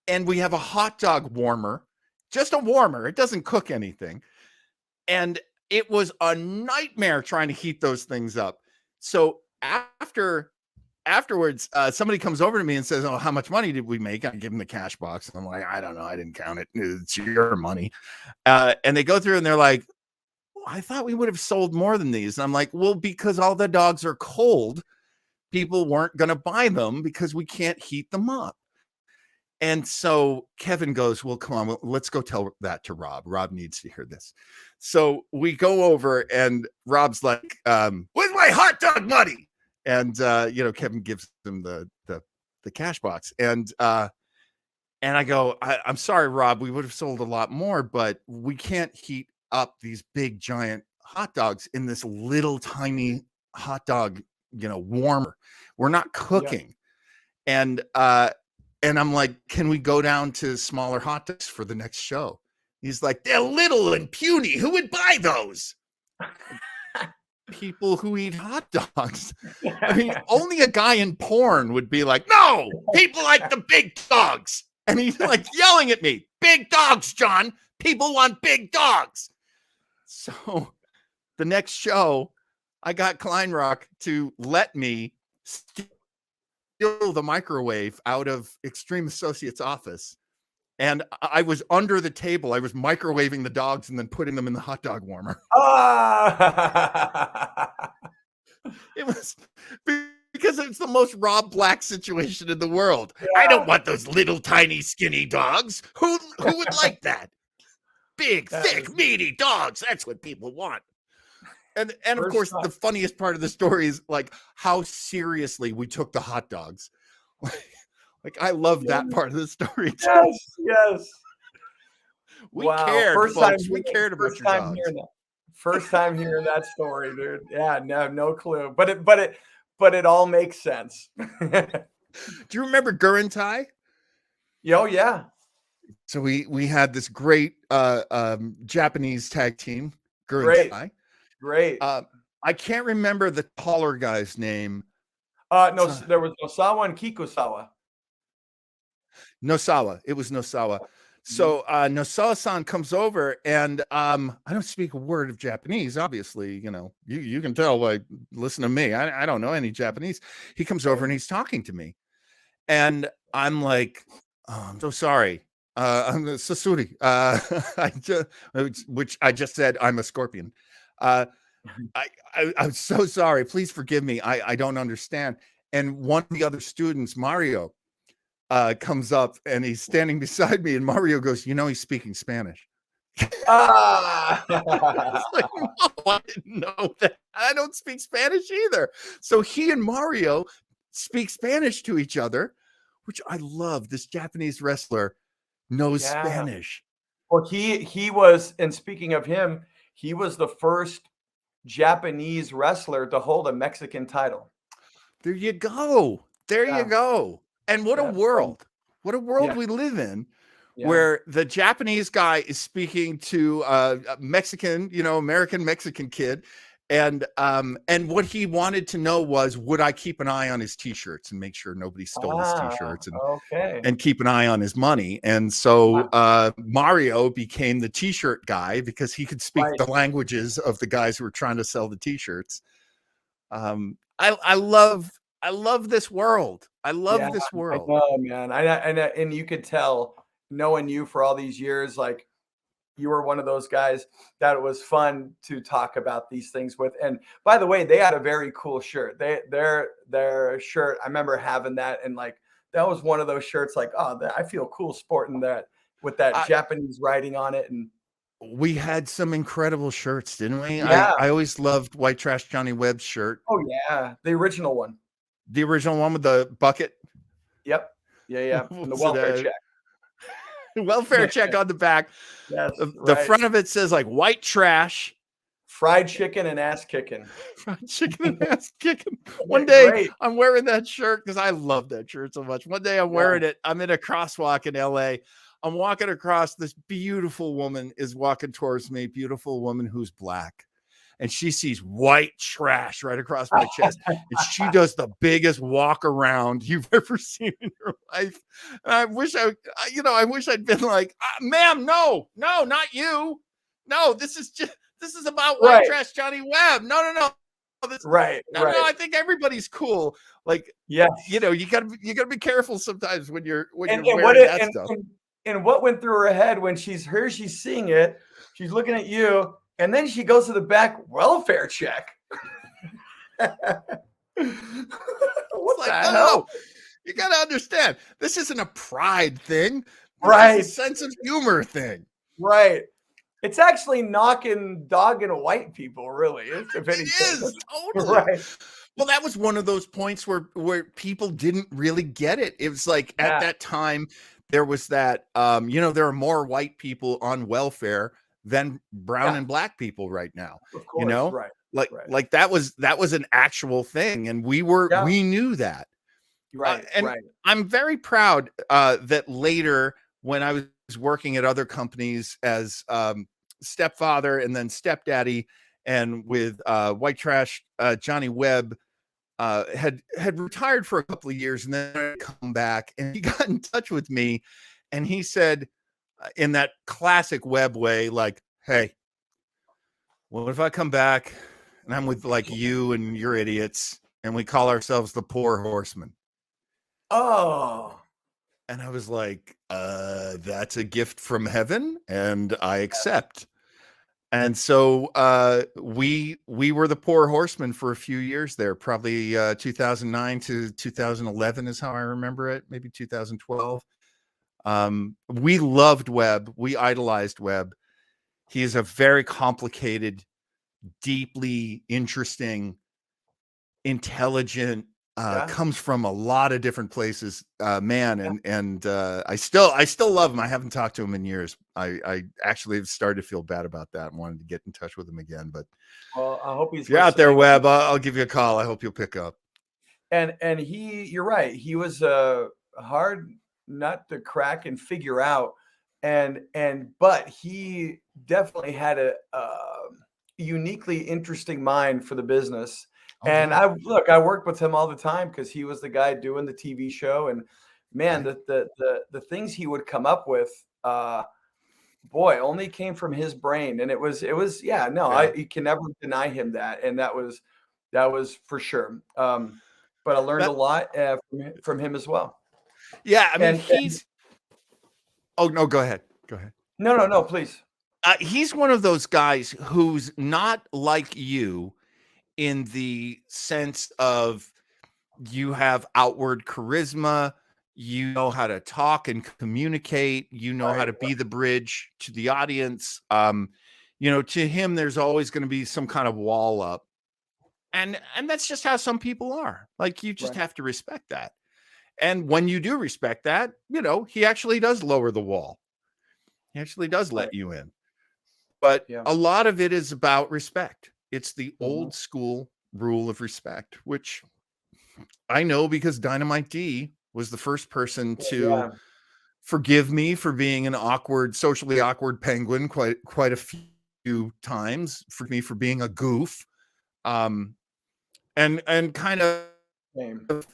And we have a hot dog warmer, just a warmer. It doesn't cook anything. And it was a nightmare trying to heat those things up. So afterwards, somebody comes over to me and says, "Oh, how much money did we make?" I give them the cash box. And I'm like, "I don't know. I didn't count it. It's your money." And they go through and they're like, "I thought we would have sold more than these." And I'm like, "Well, because all the dogs are cold, people weren't going to buy them because we can't heat them up." And so Kevin goes, "Well, come on, let's go tell that to Rob. Rob needs to hear this." So we go over and Rob's like, "Where's my hot dog money?" And Kevin gives him the cash box. And I go, I'm sorry, Rob, we would have sold a lot more, but we can't heat up these big giant hot dogs in this little tiny hot dog, warmer. We're not cooking. Yeah. And I'm like, "Can we go down to smaller hot dogs for the next show?" He's like, "They're little and puny. Who would buy those?" People who eat hot dogs. I mean, only a guy in porn would be like, "No, people like the big dogs." And he's like yelling at me, "Big dogs, John. People want big dogs." So the next show, I got Kleinrock to let me steal the microwave out of Extreme Associates' office. And I was under the table. I was microwaving the dogs and then putting them in the hot dog warmer. It was because it's the most Rob Black situation in the world. Yeah. I don't want those little, tiny, skinny dogs. Who would like that? Big, thick, meaty dogs. That's what people want. And of course, the funniest part of the story is like how seriously we took the hot dogs. Like I love that part of the story too. Yes. We cared, folks. We cared about your dogs. First time hearing that story, dude. Yeah, no clue. But it all makes sense. Do you remember Gurentai? Oh yeah. So we had this great Japanese tag team, Gurentai. Great. I can't remember the taller guy's name. No, there was Nosawa and Kikusawa. Nosawa. It was Nosawa. So Nosawa-san comes over, and I don't speak a word of Japanese. Obviously, you can tell by listen to me. I don't know any Japanese. He comes over and he's talking to me, and I'm like, "Oh, I'm so sorry. I'm Sasuri. Which I just said I'm a scorpion. I'm so sorry. Please forgive me. I don't understand." And one of the other students, Mario, comes up and he's standing beside me, and Mario goes, "He's speaking Spanish." I was like, "No, I didn't know that. I don't speak Spanish either." So he and Mario speak Spanish to each other, which I love. This Japanese wrestler knows Spanish. Well, he was, and speaking of him, he was the first Japanese wrestler to hold a Mexican title. There you go. You go. And what a world. What a world we live in, where the Japanese guy is speaking to a Mexican, American Mexican kid. And what he wanted to know was, would I keep an eye on his t-shirts and make sure nobody stole his t-shirts and keep an eye on his money. And so Mario became the t-shirt guy because he could speak the languages of the guys who were trying to sell the t-shirts. I love this world. I love this world. I know, man. And you could tell, knowing you for all these years, like you were one of those guys that it was fun to talk about these things with. And by the way, they had a very cool shirt. Their shirt, I remember having that, and like that was one of those shirts. Like, I feel cool sporting that with that Japanese writing on it. And we had some incredible shirts, didn't we? Yeah. I always loved White Trash Johnny Webb's shirt. Oh yeah, the original one. The original one with the bucket. Yep. Yeah. And the welfare check. Welfare check on the back. Yes. The front of it says like white trash, fried chicken, and ass kicking. Fried chicken and ass kicking. One day I'm wearing that shirt because I love that shirt so much. One day I'm wearing it. I'm in a crosswalk in LA. I'm walking across. This beautiful woman is walking towards me. Beautiful woman who's black. And she sees white trash right across my chest. And she does the biggest walk around you've ever seen in your life. And I wish I'd been like, "Ma'am, no, not you. No, this is This is about white Right. trash Johnny Webb. No. Right. No, I think everybody's cool. Like, Yes. you know, you gotta be careful sometimes when you're And wearing that stuff. And what went through her head when she's seeing it, she's looking at you, and then she goes to the back, welfare check. What the hell? No. You got to understand, this isn't a pride thing. Right. It's a sense of humor thing. Right. It's actually dogging white people, really. If anything. It is, totally. Right. Well, that was one of those points where people didn't really get it. It was like at that time, there was that, you know, there are more white people on welfare than brown and black people right now. Of course, you know, like that was an actual thing, and we knew that. Right. And I'm very proud that later, when I was working at other companies as Stepfather and then Stepdaddy, and with White Trash Johnny Webb had retired for a couple of years, and then come back, and he got in touch with me, and he said, in that classic Webb way, like, "Hey, what if I come back and I'm with like you and your idiots, and we call ourselves the Poor Horsemen?" Oh. And I was like, that's a gift from heaven, and I accept. And so we were the Poor Horsemen for a few years there, probably 2009 to 2011 is how I remember it, maybe 2012. We loved Webb. We idolized Webb. He is a very complicated, deeply interesting, intelligent, comes from a lot of different places, man. And I still love him. I haven't talked to him in years. I actually have started to feel bad about that and wanted to get in touch with him again. But well, I hope he's out there, Webb. I'll give you a call. I hope you'll pick up. And you're right. He was hard nut to crack and figure out. But he definitely had a uniquely interesting mind for the business. And I worked with him all the time because he was the guy doing the TV show, and man, the things he would come up with, boy, only came from his brain. And it was you can never deny him that, and that was for sure. But I learned a lot from him as well. Yeah, I mean, oh no, go ahead. No, please. He's one of those guys who's not like you, in the sense of you have outward charisma, you know how to talk and communicate, you know how to be the bridge to the audience. You know, to him, there's always going to be some kind of wall up. And that's just how some people are. Like, you just have to respect that. And when you do respect that, you know, he actually does lower the wall. He actually does let you in. But a lot of it is about respect. It's the old school rule of respect, which I know because Dynamite D was the first person to forgive me for being an socially awkward penguin quite a few times, for me for being a goof. And kind of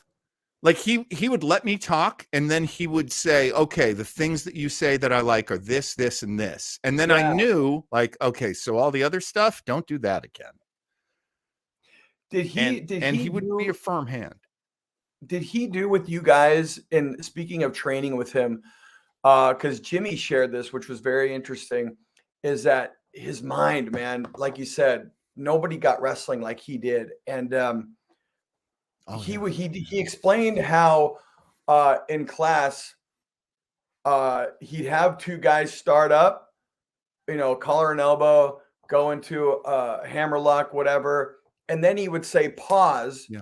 like he would let me talk, and then he would say, okay, the things that you say that I like are this, this, and this. And then I knew, like, okay, so all the other stuff, don't do that again. He would be a firm hand. Did he do with you guys, in speaking of training with him, because Jimmy shared this, which was very interesting, is that his mind, man, like you said, nobody got wrestling like he did. And he explained how in class he'd have two guys start up, you know, collar and elbow, go into a hammerlock, whatever. And then he would say, pause. Yeah.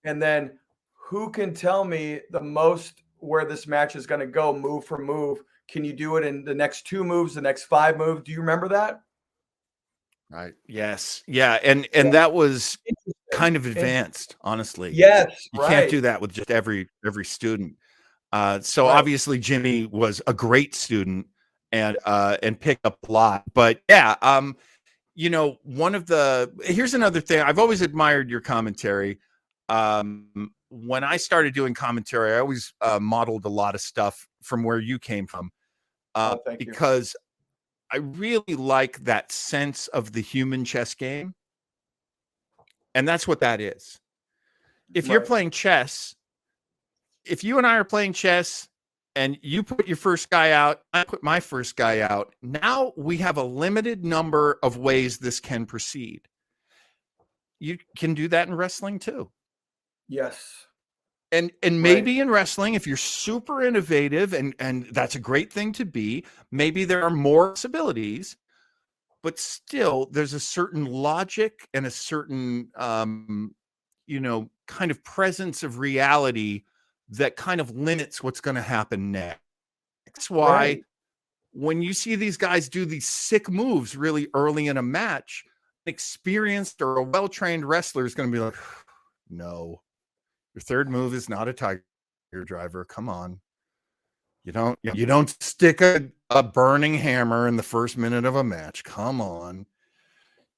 And then, who can tell me the most where this match is going to go move for move? Can you do it in the next 2 moves, the next 5 moves? Do you remember that? Right. Yes. Yeah. And that was kind of advanced, honestly. Yes. You can't do that with just every student. So obviously Jimmy was a great student and picked up a lot. But yeah, you know, here's another thing. I've always admired your commentary. When I started doing commentary, I always modeled a lot of stuff from where you came from, because I really like that sense of the human chess game. And that's what that is. If you're Right. playing chess, if you and I are playing chess and you put your first guy out, I put my first guy out, now we have a limited number of ways this can proceed. You can do that in wrestling too. Yes. And maybe in wrestling, if you're super innovative, and that's a great thing to be, maybe there are more possibilities, but still there's a certain logic and a certain kind of presence of reality that kind of limits what's going to happen next. That's why when you see these guys do these sick moves really early in a match, an experienced or a well-trained wrestler is going to be like, no, your third move is not a tiger driver. Come on. You don't stick a burning hammer in the first minute of a match. Come on.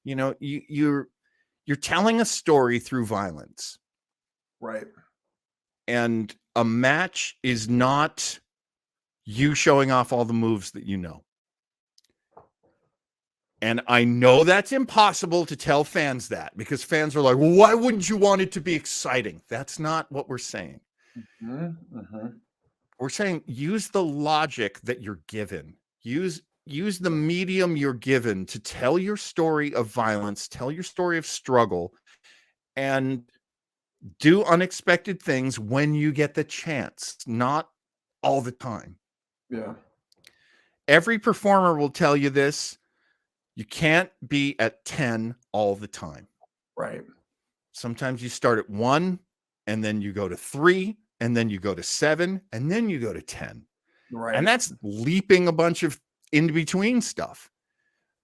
You're telling a story through violence. Right. And a match is not you showing off all the moves that you know. And I know that's impossible to tell fans that, because fans are like, well, why wouldn't you want it to be exciting? That's not what we're saying. Mm-hmm. We're saying use the logic that you're given. Use the medium you're given to tell your story of violence, tell your story of struggle, and do unexpected things when you get the chance, not all the time. Yeah. Every performer will tell you this. You can't be at 10 all the time. Right. Sometimes you start at 1, and then you go to 3, and then you go to 7, and then you go to 10. Right. And that's leaping a bunch of in-between stuff.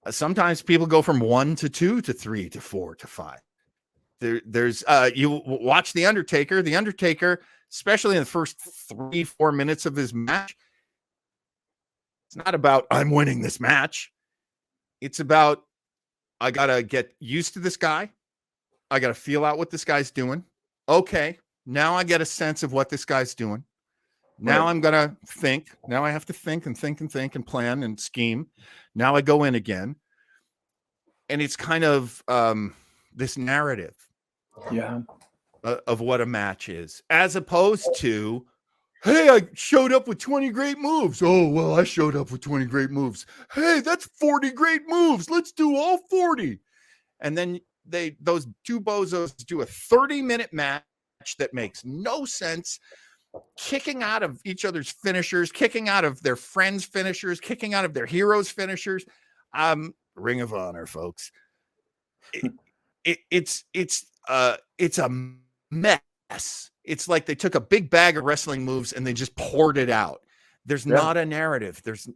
Sometimes people go from 1 to 2 to 3 to 4 to 5. There's you watch The Undertaker. The Undertaker, especially in the first 3-4 minutes of his match, it's not about I'm winning this match. It's about I gotta get used to this guy. I gotta feel out what this guy's doing. Okay, now I get a sense of what this guy's doing. Now I'm gonna think. Now I have to think and plan and scheme. Now I go in again, and it's kind of this narrative. Yeah. Of what a match is, as opposed to, hey, I showed up with 20 great moves. Oh, well, I showed up with 20 great moves. Hey, that's 40 great moves. Let's do all 40. And then those two bozos do a 30-minute match that makes no sense, kicking out of each other's finishers, kicking out of their friends' finishers, kicking out of their heroes' finishers. Ring of Honor, folks. It's a mess. It's like they took a big bag of wrestling moves and they just poured it out. There's not a narrative. There's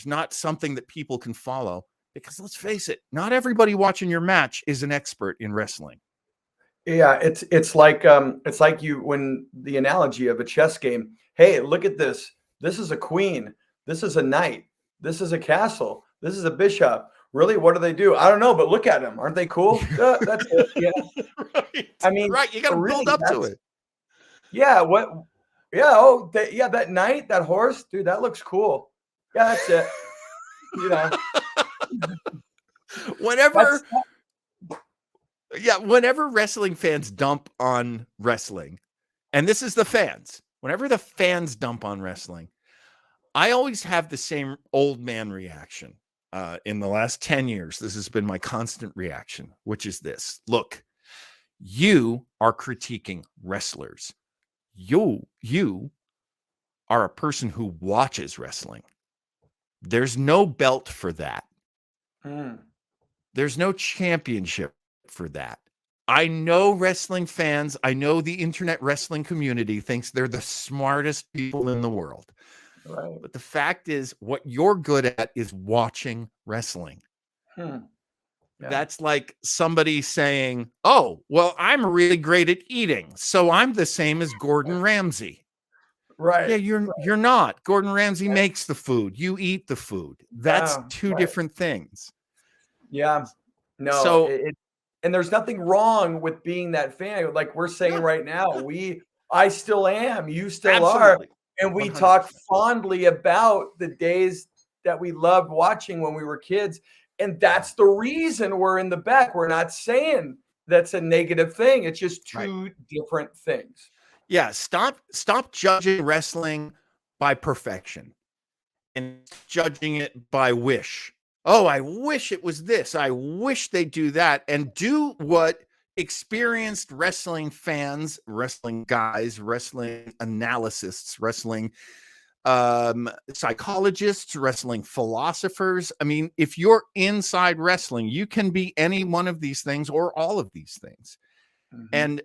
not something that people can follow, because let's face it, not everybody watching your match is an expert in wrestling. Yeah, it's like you, when the analogy of a chess game. Hey, look at this. This is a queen. This is a knight. This is a castle. This is a bishop. Really, what do they do? I don't know, but look at them. Aren't they cool? That's it. Yeah. Right. I mean, right. You got to build up to it. Yeah. What? Yeah. Oh, that knight, that horse, dude, that looks cool. Yeah, that's it. You know. Whenever wrestling fans dump on wrestling, and this is the fans, whenever the fans dump on wrestling, I always have the same old man reaction. In the last 10 years, this has been my constant reaction, which is this. Look, you are critiquing wrestlers. You are a person who watches wrestling. There's no belt for that. There's no championship for that. I know wrestling fans, I know the internet wrestling community thinks they're the smartest people in the world. Right. But the fact is, what you're good at is watching wrestling. Yeah. That's like somebody saying, oh, well, I'm really great at eating, so I'm the same as Gordon Ramsay. Right. Yeah, you're not. Gordon Ramsay makes the food. You eat the food. That's two different things. Yeah. No. So, and there's nothing wrong with being that fan. Like we're saying right now, I still am. You still are. And we 100%. talk fondly about the days that we loved watching when we were kids. And that's the reason we're in the back. We're not saying that's a negative thing. It's just two different things. Yeah, stop judging wrestling by perfection and judging it by wish. Oh, I wish it was this. I wish they do that, and do what experienced wrestling fans, wrestling guys, wrestling analysts, wrestling psychologists, wrestling philosophers. I mean, if you're inside wrestling, you can be any one of these things or all of these things. And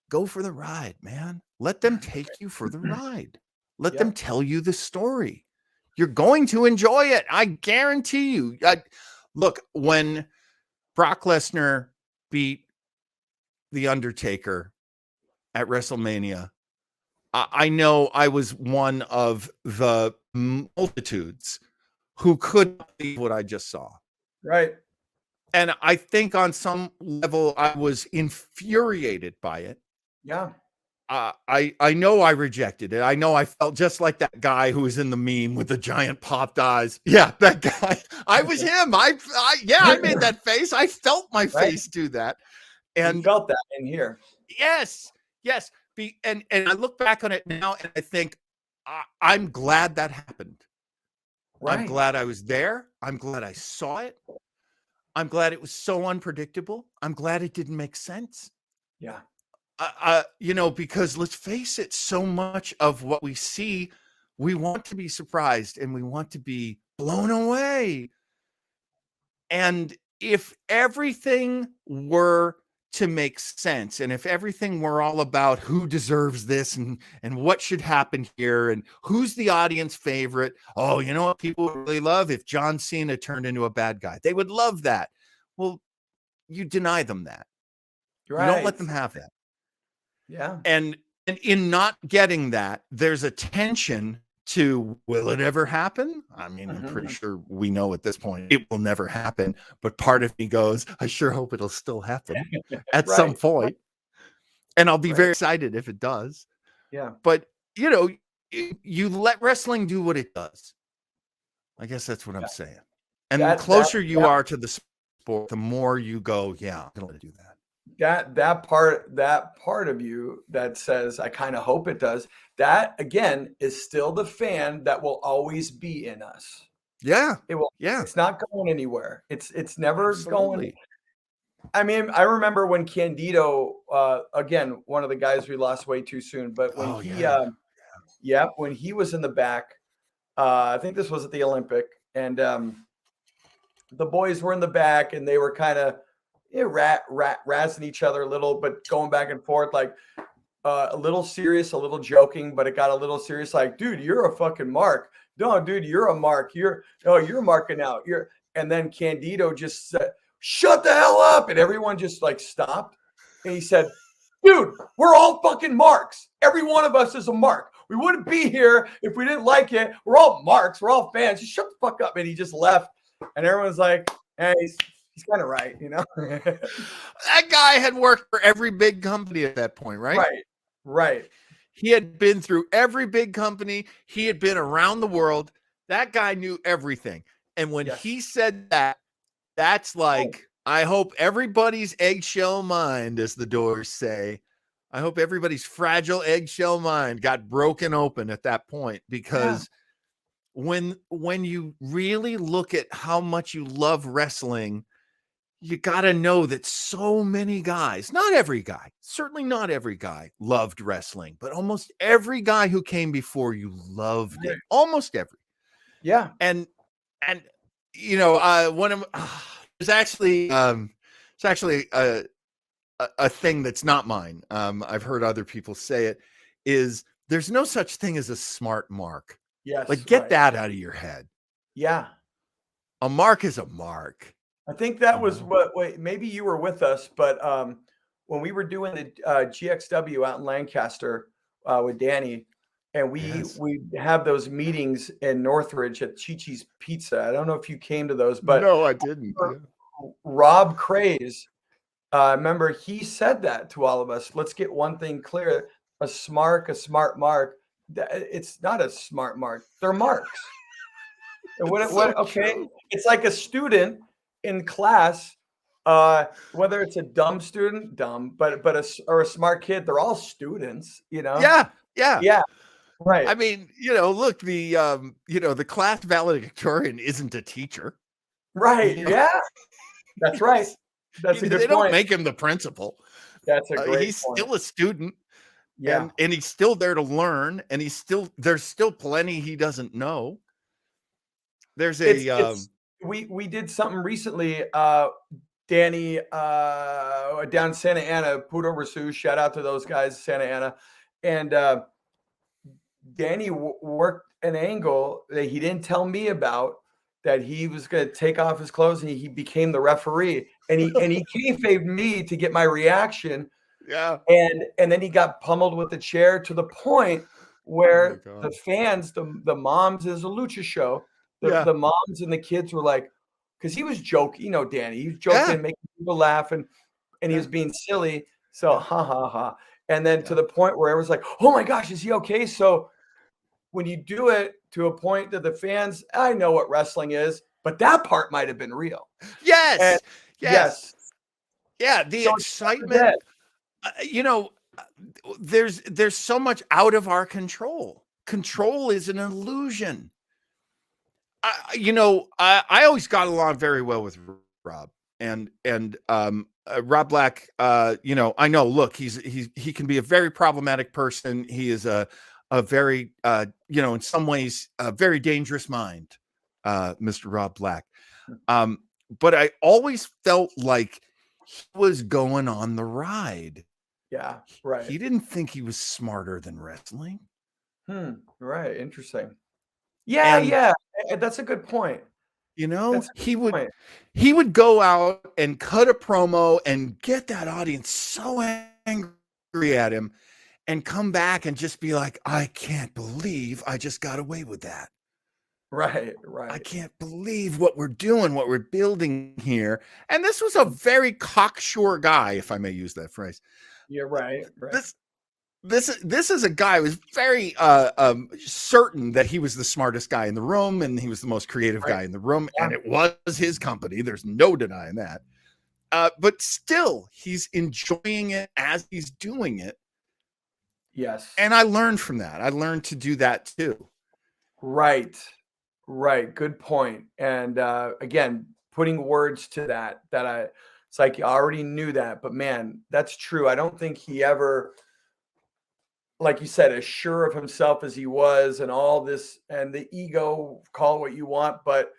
go for the ride, man. Let them take you for the ride. Let them tell you the story. You're going to enjoy it. I guarantee you. Look, when Brock Lesnar beat The Undertaker at WrestleMania, I know I was one of the multitudes who couldn't believe what I just saw. Right. And I think on some level I was infuriated by it. Yeah. I know I rejected it. I know I felt just like that guy who was in the meme with the giant popped eyes. Yeah, that guy. I was him. I made that face. I felt my face do that. And you felt that in here. Yes. And I look back on it now and I think I'm glad that happened. Right. I'm glad I was there. I'm glad I saw it. I'm glad it was so unpredictable. I'm glad it didn't make sense. Yeah. Because let's face it, so much of what we see, we want to be surprised and we want to be blown away. And if everything were to make sense, and if everything were all about who deserves this and what should happen here and who's the audience favorite, oh, you know what people would really love? If John Cena turned into a bad guy. They would love that. Well, you deny them that. Right. You don't let them have that. Yeah. And in not getting that, there's a tension to, will it ever happen? I mean, I'm pretty sure we know at this point it will never happen. But part of me goes, I sure hope it'll still happen at some point. And I'll be very excited if it does. Yeah. But, you let wrestling do what it does. I guess that's what I'm saying. And the closer you are to the sport, the more you go, yeah, I'm going to let it do that. That part of you that says, I kind of hope it does, that again is still the fan that will always be in us. Yeah. It will. Yeah. It's not going anywhere. It's never going. I mean, I remember when Candido, again, one of the guys we lost way too soon, but when when he was in the back, I think this was at the Olympic, and the boys were in the back and they were kind of razzing each other a little, but going back and forth, like a little serious, a little joking, but it got a little serious. Like, dude, you're a fucking mark. No, dude, you're a mark. You're marking out. And then Candido just said, shut the hell up. And everyone just like stopped. And he said, dude, we're all fucking marks. Every one of us is a mark. We wouldn't be here if we didn't like it. We're all marks. We're all fans. Just shut the fuck up. And he just left. And everyone's like, hey, he's kind of right, That guy had worked for every big company at that point, right? Right. He had been through every big company. He had been around the world. That guy knew everything. And when he said that, that's like, I hope everybody's eggshell mind, as the Doors say, I hope everybody's fragile eggshell mind got broken open at that point, because when you really look at how much you love wrestling, you got to know that so many guys, not every guy, certainly not every guy loved wrestling, but almost every guy who came before you loved it. Almost every. Yeah. And one of there's actually it's actually a thing that's not mine. I've heard other people say it, is there's no such thing as a smart mark. Yes. Like, get that out of your head. Yeah. A mark is a mark. I think that was wait, maybe you were with us, but when we were doing the GXW out in Lancaster with Danny, and we have those meetings in Northridge at Chi-Chi's Pizza. I don't know if you came to those, but no, I didn't. Rob Craze, remember he said that to all of us. Let's get one thing clear: a smart mark. It's not a smart mark. They're marks. What? It's so Okay, true. it's like a student in class. Whether it's a dumb student, but or a smart kid, they're all students. Yeah, yeah. Yeah. Right. I mean, look, the class valedictorian isn't a teacher. Right. You know, Yeah. That's right. That's a they good don't point. make him the principal. That's a great He's point. still a student, Yeah. and he's still there to learn, and there's still plenty he doesn't know. There's It's we did something recently. Danny down in Santa Ana, Puto Rasu, shout out to those guys, Santa Ana, and Danny worked an angle that he didn't tell me about, that he was going to take off his clothes and he became the referee, and he kayfabed me to get my reaction, yeah. and then he got pummeled with the chair to the point where God. the fans, the moms, is a lucha show. Yeah. The moms and the kids were like, because he was joking, Danny, he was joking, making people laugh, and he was being silly. So ha ha ha. And then to the point where everyone's like, oh my gosh, is he okay? So when you do it to a point that the fans, I know what wrestling is, but that part might have been real. Yes. And yes. Yeah. The excitement, there's so much out of our control. Control is an illusion. I always got along very well with Rob, and Rob Black. I know. Look, he can be a very problematic person. He is a very in some ways a very dangerous mind, Mr. Rob Black. But I always felt like he was going on the ride. Yeah, right. He didn't think he was smarter than wrestling. Right. Interesting. Yeah. That's a good point. He would go out and cut a promo and get that audience so angry at him, and come back and just be like, I can't believe I just got away with that. Right. I can't believe what we're doing, what we're building here. And this was a very cocksure guy, if I may use that phrase. You're right. This is a guy who was very certain that he was the smartest guy in the room, and he was the most creative guy in the room, and it was his company. There's no denying that. But still, he's enjoying it as he's doing it. Yes. And I learned from that. I learned to do that too. Right. Good point. And again, putting words to that it's like you already knew that, but man, that's true. I don't think he ever, like you said, as sure of himself as he was, and all this, and the ego, call it what you want. But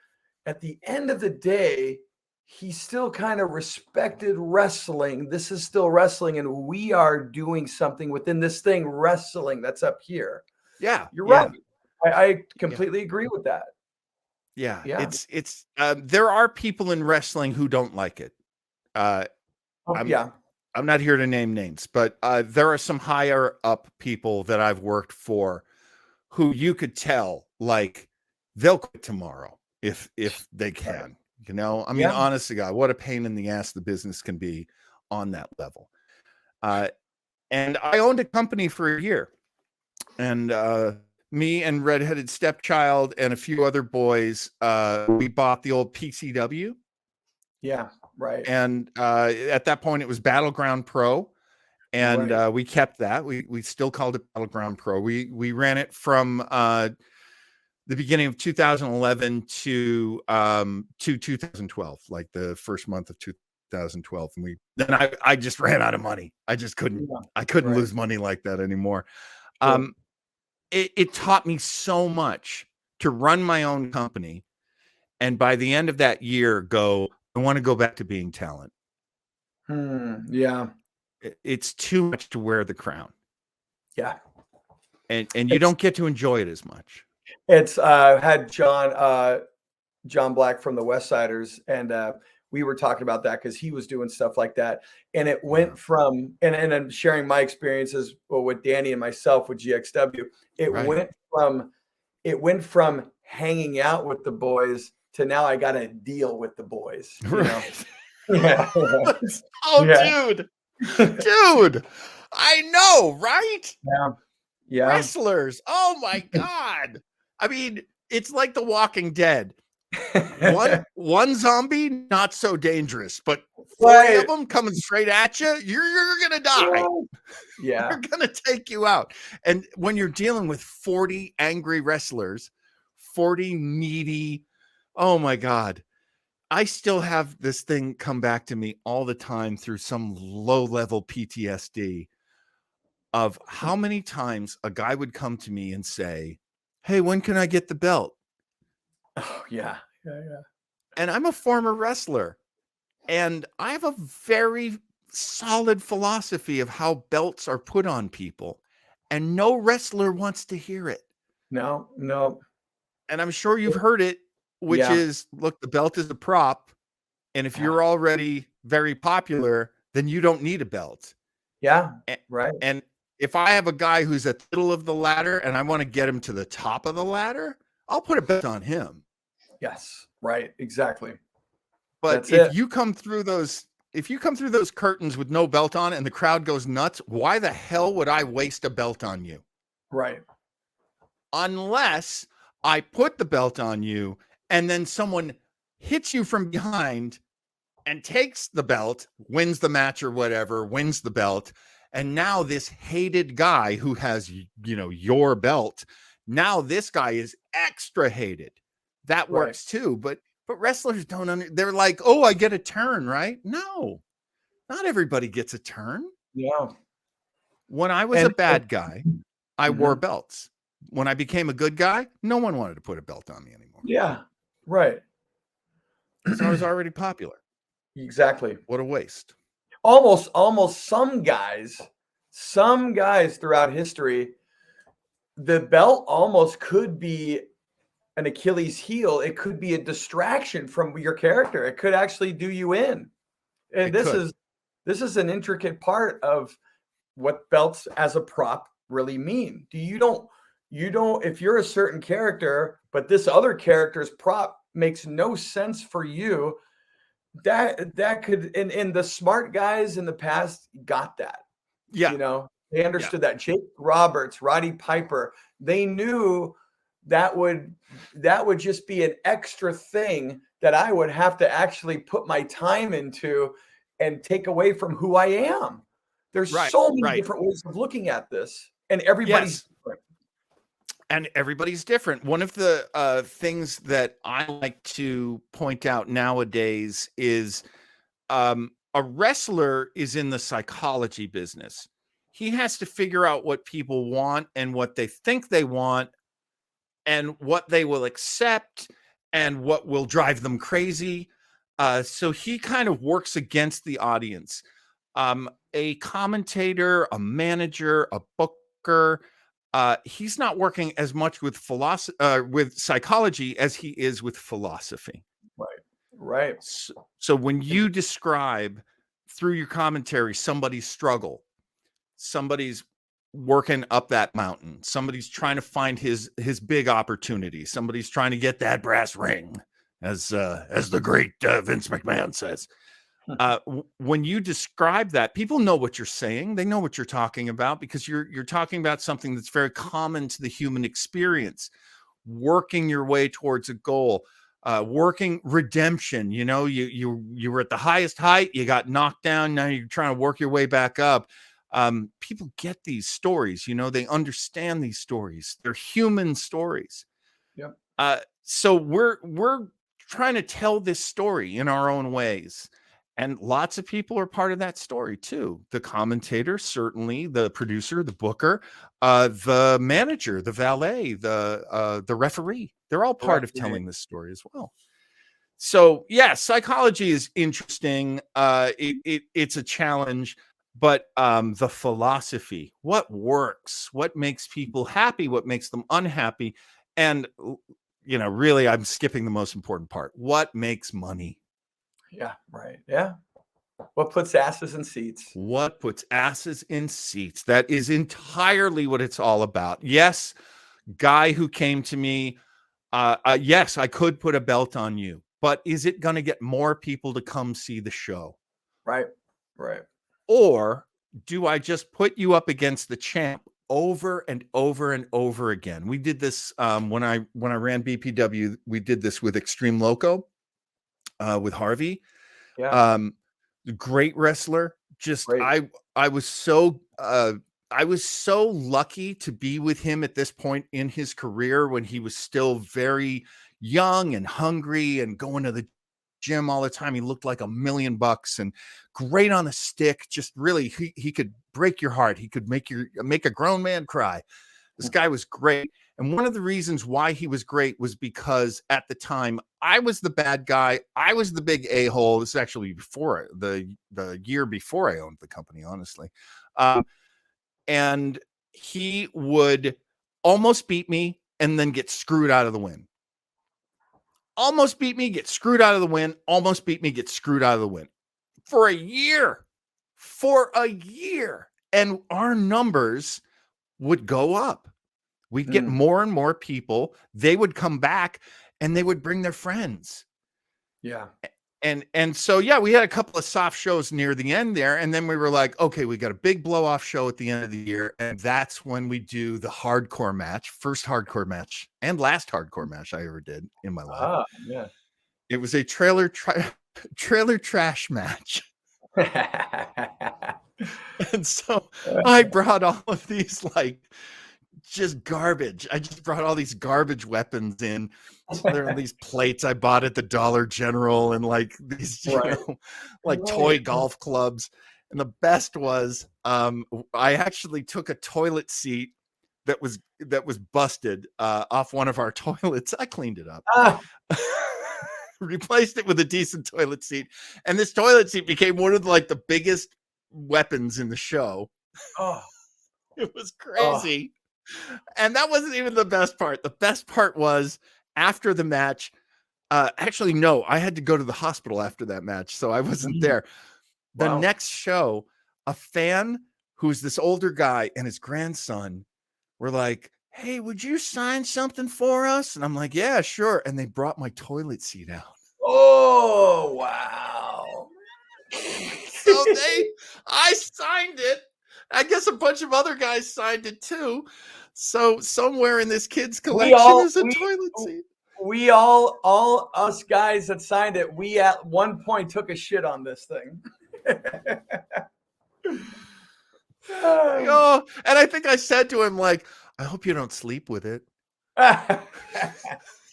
at the end of the day, he still kind of respected wrestling. This is still wrestling, and we are doing something within this thing, wrestling, that's up here. Yeah. You're right. I completely agree with that. Yeah. It's there are people in wrestling who don't like it. I'm not here to name names, but there are some higher up people that I've worked for who you could tell, like, they'll quit tomorrow if they can. I mean, honest to God, what a pain in the ass the business can be on that level. And I owned a company for a year, and me and redheaded stepchild and a few other boys, we bought the old PCW. Yeah. Right. And at that point, it was Battleground Pro, and we kept that. We still called it Battleground Pro. We ran it from the beginning of 2011 to 2012, like the first month of 2012. And then I just ran out of money. I just couldn't. I couldn't lose money like that anymore. Sure. It taught me so much to run my own company, and by the end of that year, I want to go back to being talent. Yeah. It's too much to wear the crown. Yeah. And you don't get to enjoy it as much. It's had John Black from the West Siders, and we were talking about that because he was doing stuff like that. And it went from, and I'm sharing my experiences with Danny and myself with GXW. It went from hanging out with the boys to now I got to deal with the boys. Right. Yeah. Dude, I know, right? Yeah. Wrestlers. Oh my God. I mean, it's like The Walking Dead. One zombie, not so dangerous, but 40 of them coming straight at you, you're gonna die. Yeah. They're gonna take you out. And when you're dealing with 40 angry wrestlers, 40 needy, oh my God. I still have this thing come back to me all the time through some low-level PTSD of how many times a guy would come to me and say, "Hey, when can I get the belt?" Oh, yeah. And I'm a former wrestler, and I have a very solid philosophy of how belts are put on people, and no wrestler wants to hear it. No. And I'm sure you've heard it, which is, look, the belt is a prop, and if you're already very popular, then you don't need a belt. Yeah, right. And if I have a guy who's at the middle of the ladder and I want to get him to the top of the ladder, I'll put a belt on him. Yes, right, exactly. But if you come through those curtains with no belt on and the crowd goes nuts, why the hell would I waste a belt on you? Right. Unless I put the belt on you and then someone hits you from behind and takes the belt, wins the match or whatever, wins the belt. And now this hated guy who has, your belt, now this guy is extra hated. That works too. But wrestlers don't they're like, oh, I get a turn, right? No, not everybody gets a turn. Yeah. When I was a bad guy, I wore belts. When I became a good guy, no one wanted to put a belt on me anymore. Yeah, right. Because I was already popular. Exactly. What a waste. Almost some guys throughout history, the belt almost could be an Achilles heel. It could be a distraction from your character. It could actually do you in. And this is an intricate part of what belts as a prop really mean. You don't if you're a certain character, but this other character's prop makes no sense for you, that could, and the smart guys in the past got that. Yeah. They understood that. Jake Roberts, Roddy Piper, they knew that would just be an extra thing that I would have to actually put my time into and take away from who I am. There's so many different ways of looking at this, and everybody's different. And everybody's different. One of the things that I like to point out nowadays is a wrestler is in the psychology business. He has to figure out what people want and what they think they want and what they will accept and what will drive them crazy. So he kind of works against the audience. A commentator, a manager, a booker, he's not working as much with with psychology as he is with philosophy. Right. So when you describe through your commentary somebody's struggle, somebody's working up that mountain, somebody's trying to find his big opportunity, somebody's trying to get that brass ring, as the great Vince McMahon says. When you describe that, people know what you're saying. They know what you're talking about because you're talking about something that's very common to the human experience, working your way towards a goal, working redemption. You were at the highest height, you got knocked down, now you're trying to work your way back up. People get these stories, they understand these stories. They're human stories. Yep. So we're trying to tell this story in our own ways. And lots of people are part of that story too. The commentator, certainly, the producer, the booker, the manager, the valet, the referee. They're all part of telling this story as well. So yeah, psychology is interesting. It's a challenge, but the philosophy, what works, what makes people happy, what makes them unhappy, and really, I'm skipping the most important part. What makes money? Yeah, right. Yeah. What puts asses in seats? What puts asses in seats? That is entirely what it's all about. Yes, guy who came to me, yes, I could put a belt on you, but is it going to get more people to come see the show? Right. Or do I just put you up against the champ, over and over and over again. We did this when I ran BPW. We did this with Extreme Loco, with Harvey. Yeah. Great wrestler. Just Great. I was so lucky to be with him at this point in his career when he was still very young and hungry and going to the gym all the time. He looked like $1,000,000 and great on a stick. Just really, he could break your heart. He could make a grown man cry. This guy was great. And one of the reasons why he was great was because at the time I was the bad guy. I was the big a-hole. This is actually before the year before I owned the company, honestly. And he would almost beat me and then get screwed out of the win. Almost beat me, get screwed out of the win. Almost beat me, get screwed out of the win. For a year. And our numbers would go up. We'd get more and more people. They would come back and they would bring their friends. Yeah. And so, yeah, we had a couple of soft shows near the end there. And then we were like, okay, we got a big blow off show at the end of the year. And that's when we do the hardcore match, first hardcore match and last hardcore match I ever did in my life. Yeah. It was a trailer trash match. And so I brought all of these like just garbage. I just brought all these garbage weapons in. So there are these plates I bought at the Dollar General and like these, like toy golf clubs. And the best was I actually took a toilet seat that was busted off one of our toilets. I cleaned it up. Replaced it with a decent toilet seat. And this toilet seat became one of like the biggest weapons in the show. Oh. It was crazy. And that wasn't even the best part. The best part was after the match. Actually, no, I had to go to the hospital after that match, so I wasn't there. The next show, a fan who's this older guy and his grandson were like, hey, would you sign something for us? And I'm like, yeah, sure. And they brought my toilet seat out. Oh, wow. So I signed it. I guess a bunch of other guys signed it too. So somewhere in this kid's collection is a toilet seat. We all us guys that signed it, we at one point took a shit on this thing. Oh, and I think I said to him, like, I hope you don't sleep with it.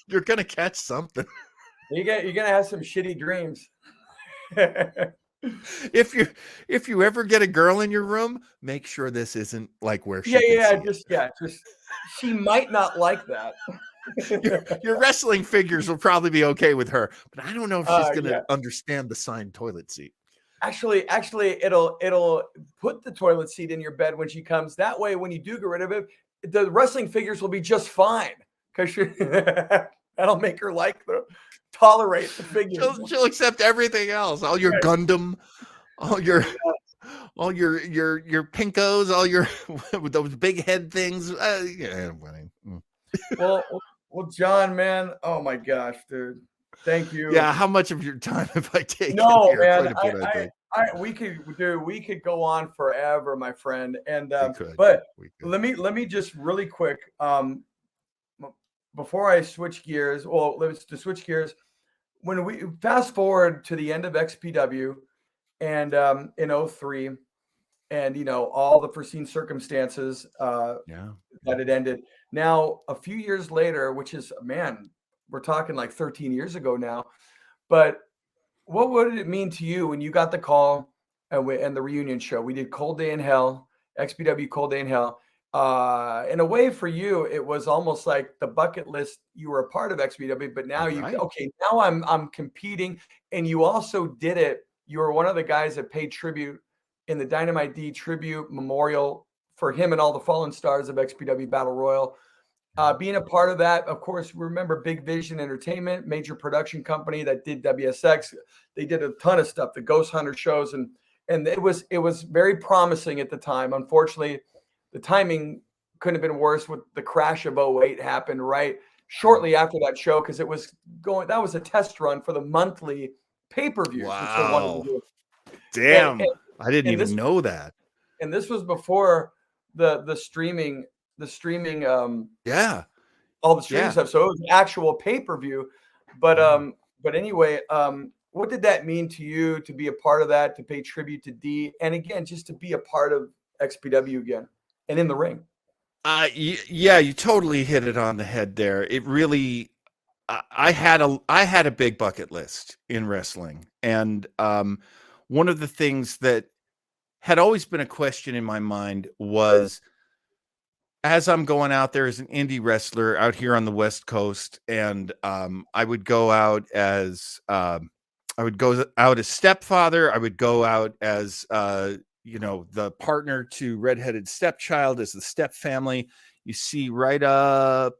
You're gonna catch something. You're gonna have some shitty dreams. If you ever get a girl in your room, make sure this isn't like where she just she might not like that. Your wrestling figures will probably be okay with her, but I don't know if she's gonna understand the signed toilet seat. Actually, it'll put the toilet seat in your bed when she comes. That way, when you do get rid of it, the wrestling figures will be just fine because that'll make her tolerate the figures. She'll accept everything else. All your Gundam, all your Pinkos, all your with those big head things. Well, John, man. Oh my gosh, dude. Thank you. Yeah, how much of your time have I taken? No, here? man. We could go on forever, my friend. And but let me just really quick before I switch gears. Well, let's switch gears. When we fast forward to the end of XPW and in 2003, and all the foreseen circumstances that it ended. Now, a few years later, which is, man, we're talking like 13 years ago now, but what would it mean to you when you got the call and the reunion show? We did Cold Day in Hell, XPW Cold Day in Hell. In a way, for you, it was almost like the bucket list. You were a part of XPW, but now now I'm competing, and you also did it. You were one of the guys that paid tribute in the Dynamite D tribute memorial for him and all the fallen stars of XPW Battle Royal. Being a part of that, of course, remember Big Vision Entertainment, major production company that did WSX. They did a ton of stuff, the Ghost Hunter shows, and it was very promising at the time. Unfortunately, the timing couldn't have been worse with the crash of 2008 happened right shortly after that show, because that was a test run for the monthly pay-per-views. Wow. Damn. I didn't even know that. And this was before the streaming Yeah. all the streaming Yeah. stuff. So it was actual pay-per-view. But anyway, what did that mean to you to be a part of that, to pay tribute to D, and again, just to be a part of XPW again and in the ring? Yeah, you totally hit it on the head there. It really, I had a big bucket list in wrestling, and one of the things that had always been a question in my mind was, as I'm going out there as an indie wrestler out here on the West Coast, and I would go out as Stepfather. I would go out as the partner to redheaded stepchild, as the Step family. You see right up,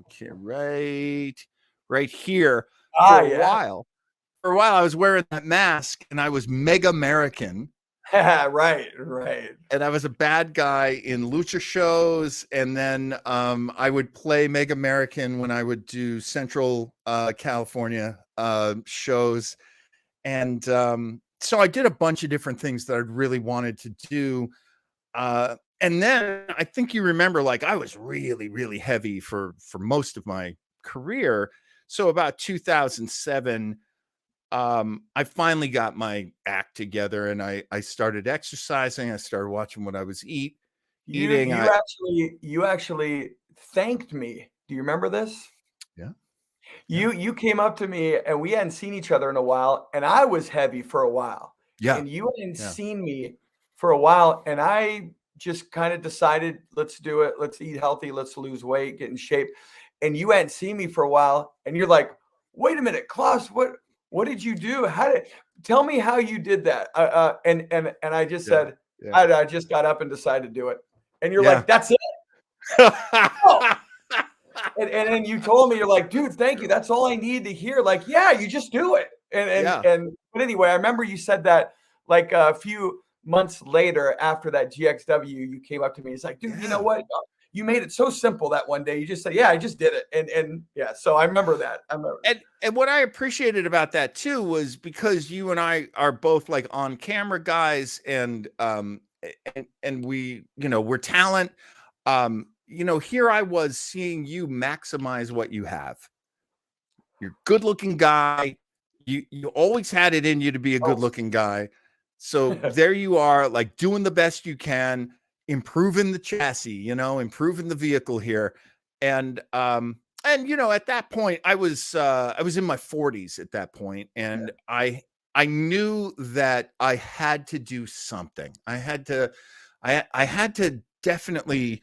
okay, right here. For a while, I was wearing that mask, and I was Mega American. Right. And I was a bad guy in lucha shows, and then I would play Mega American when I would do Central California shows, and so I did a bunch of different things that I really wanted to do. And then I think you remember, like, I was really, really heavy for most of my career. So about 2007. I finally got my act together, and I started exercising. I started watching what I was eating. You actually thanked me. Do you remember this? Yeah. You came up to me, and we hadn't seen each other in a while, and I was heavy for a while. Yeah. And you hadn't seen me for a while, and I just kind of decided, let's do it. Let's eat healthy. Let's lose weight, get in shape. And you hadn't seen me for a while, and you're like, wait a minute, Kloss, what did you do? Tell me how you did that? And I just said, I just got up and decided to do it. And you're like, that's it. Oh. And then you told me, you're like, dude, thank you. That's all I need to hear. Like, yeah, you just do it. But anyway, I remember you said that like a few months later after that GXW, you came up to me. It's like, dude, you know what? You made it so simple that one day. You just said, yeah, I just did it. And yeah, so I remember that. And what I appreciated about that too was because you and I are both like on camera guys, and we, we're talent. Here I was seeing you maximize what you have. You're a good looking guy. You always had it in you to be a good looking guy. So there you are, like doing the best you can, improving the chassis, improving the vehicle here. And at that point I was in my 40s at that point, and I knew that I had to do something. I had to definitely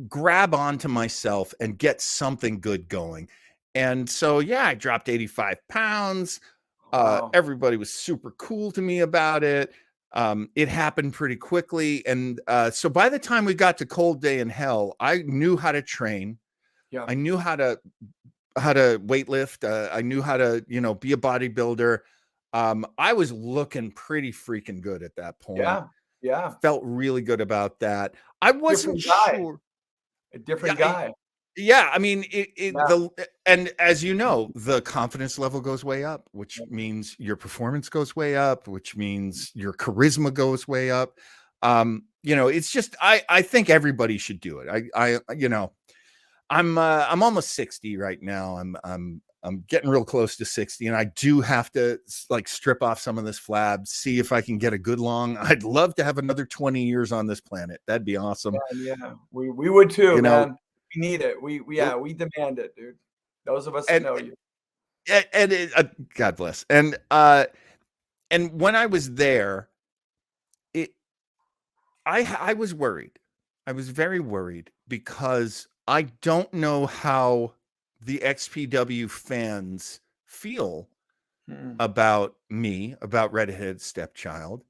grab onto myself and get something good going. And so I dropped 85 pounds. Wow. Everybody was super cool to me about it. It happened pretty quickly. And so by the time we got to Cold Day in Hell, I knew how to train. Yeah. I knew how to weightlift. I knew how to, be a bodybuilder. I was looking pretty freaking good at that point. Yeah. Felt really good about that. I wasn't sure. A different guy. I mean, and as you know, the confidence level goes way up, which means your performance goes way up, which means your charisma goes way up. It's just, I think everybody should do it. I'm almost 60 right now. I'm getting real close to 60, and I do have to like strip off some of this flab, see if I can get a good long. I'd love to have another 20 years on this planet. That'd be awesome. Yeah, we would too, man. We need it. We demand it, dude. Those of us that know you. And God bless. And when I was there, I was worried. I was very worried because I don't know how the XPW fans feel about me, about Redheaded Stepchild.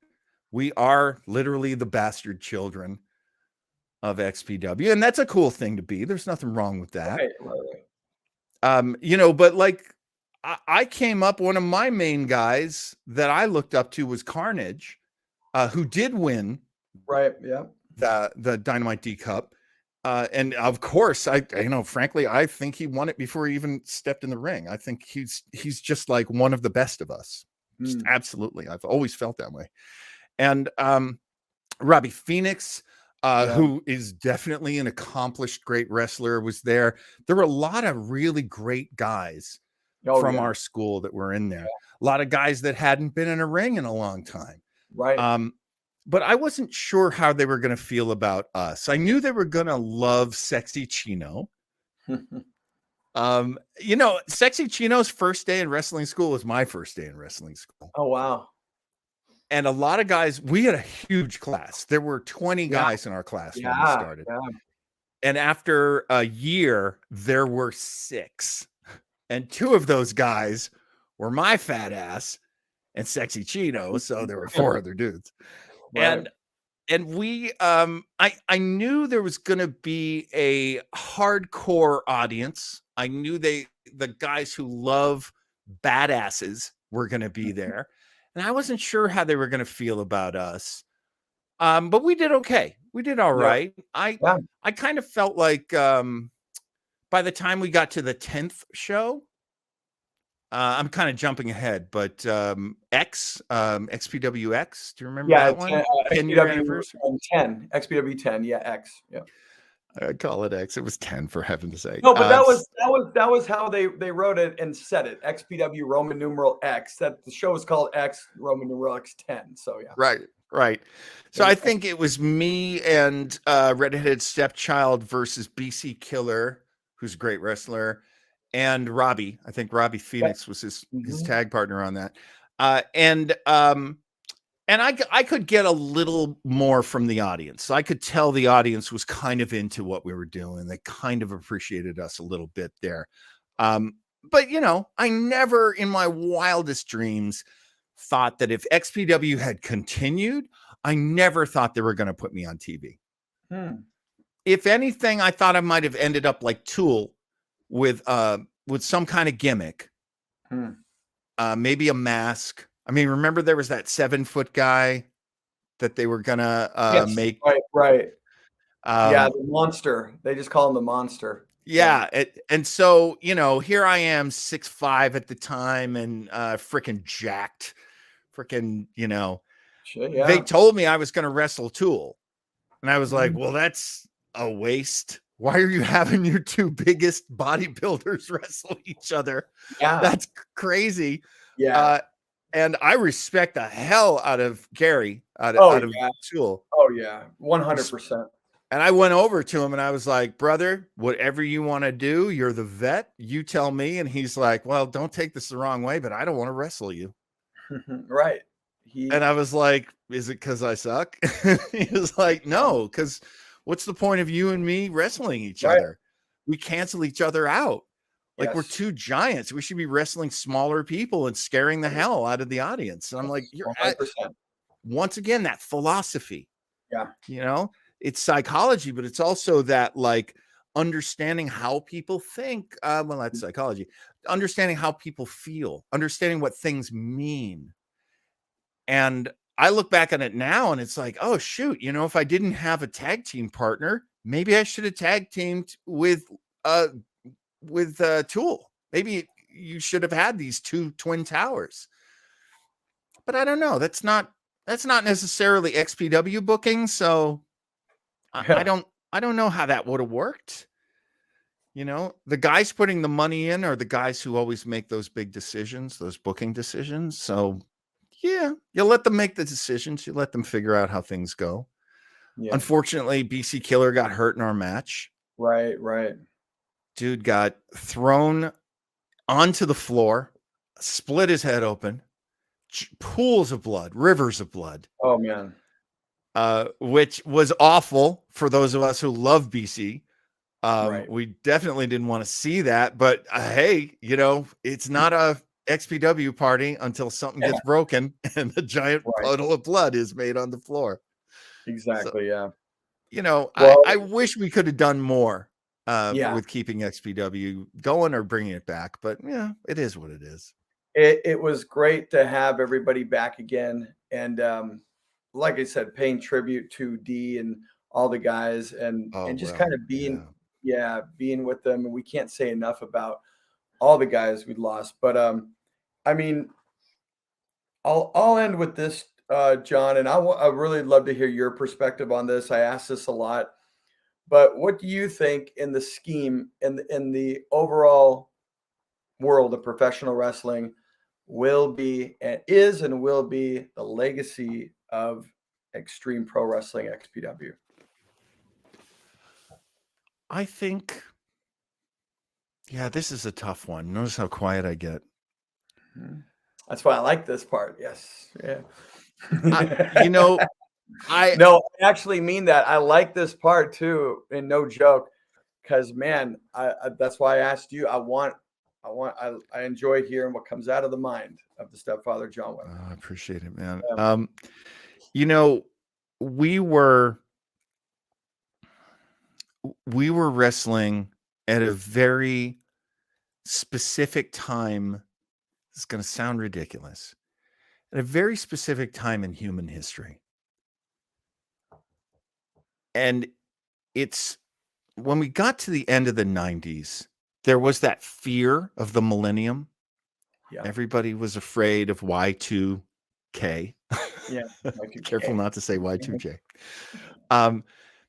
We are literally the bastard children of XPW, and that's a cool thing to be. There's nothing wrong with that. Right. But like I came up, one of my main guys that I looked up to was Carnage, who did win the Dynamite D Cup. And of course, frankly, I think he won it before he even stepped in the ring. I think he's just like one of the best of us. Just absolutely. I've always felt that way. And Robbie Phoenix, Yeah. who is definitely an accomplished, great wrestler, was there. There were a lot of really great guys Oh from yeah. our school that were in there. A lot of guys that hadn't been in a ring in a long time. Right. But I wasn't sure how they were going to feel about us. I knew they were going to love Sexy Chino. You know, Sexy Chino's first day in wrestling school was my first day in wrestling school. Oh wow. And a lot of guys, we had a huge class. There were 20 guys in our class when we started. Yeah. And after a year, there were 6. And 2 of those guys were my fat ass and Sexy Chino. So there were 4 other dudes. Right. And we I knew there was gonna be a hardcore audience. I knew the guys who love badasses were gonna be there. And I wasn't sure how they were gonna feel about us. But we did okay. We did all right. Yeah. I kind of felt like by the time we got to the 10th show, I'm kind of jumping ahead, but XPW X, do you remember that one? 10-year anniversary. 10 XPW 10. Yeah, X. Yeah. I call it X. It was 10 for heaven's sake. No, but that was how they wrote it and said it. XPW Roman numeral X. That the show is called X Roman numeral X 10. So yeah. Right. So I think it was me and redheaded stepchild versus BC Killer, who's a great wrestler, and Robbie. I think Robbie Phoenix was his tag partner on that. And I could get a little more from the audience. So I could tell the audience was kind of into what we were doing. They kind of appreciated us a little bit there. But you know, I never in my wildest dreams thought that if XPW had continued, I never thought they were going to put me on TV. If anything, I thought I might have ended up like Tool with some kind of gimmick, maybe a mask. I mean, remember there was that 7-foot guy that they were gonna make. Right. Yeah, the monster. They just call him the monster. Yeah, and so you know, here I am, 6'5" at the time, and freaking jacked, freaking, you know. Yeah. They told me I was going to wrestle Tool, and I was like, well, that's a waste. Why are you having your 2 biggest bodybuilders wrestle each other? Yeah, that's crazy. Yeah. And I respect the hell out of Gary, out of Tool. Oh yeah, 100%. And I went over to him and I was like, brother, whatever you want to do, you're the vet. You tell me. And he's like, well, don't take this the wrong way, but I don't want to wrestle you. Right. And I was like, is it because I suck? He was like, no, because what's the point of you and me wrestling each other? We cancel each other out. Like we're 2 giants. We should be wrestling smaller people and scaring the hell out of the audience. And I'm like, you're 100%. Once again, that philosophy. Yeah. You know, it's psychology, but it's also that like understanding how people think. Well, that's psychology. Understanding how people feel, understanding what things mean. And I look back on it now and it's like, oh shoot, you know, if I didn't have a tag team partner, maybe I should have tag teamed with Tool. Maybe you should have had these 2 twin towers. But I don't know. That's not necessarily XPW booking, so I don't know how that would have worked. You know, the guys putting the money in are the guys who always make those big decisions, those booking decisions. So yeah, you let them make the decisions. You let them figure out how things go. Yeah. Unfortunately, BC Killer got hurt in our match. Right. Dude got thrown onto the floor, split his head open, pools of blood, rivers of blood. Oh man. Which was awful for those of us who love BC. Right. We definitely didn't want to see that, but hey, you know, it's not a XPW party until something gets broken and the giant puddle of blood is made on the floor. Exactly. So, you know, well, I wish we could have done more with keeping XPW going or bringing it back, but yeah, it is what it is. It was great to have everybody back again. And like I said, paying tribute to D and all the guys and just kind of being with them. And we can't say enough about all the guys we lost. But I mean, I'll end with this John, and I really love to hear your perspective on this. I ask this a lot, but what do you think in the scheme, in the overall world of professional wrestling, will be and is and will be the legacy of Extreme Pro Wrestling XPW? I think, yeah, this is a tough one. Notice how quiet I get. That's why I like this part. Yes. Yeah. You know, No, I actually mean that. I like this part too, and no joke, because man, I that's why I asked you. I enjoy hearing what comes out of the mind of the Stepfather John Webb. I appreciate it, man. Yeah. You know, we were wrestling at a very specific time. It's going to sound ridiculous. At a very specific time in human history. And it's when we got to the end of the 90s, there was that fear of the millennium. Yeah. Everybody was afraid of Y2K. Yeah. Careful not to say Y2J.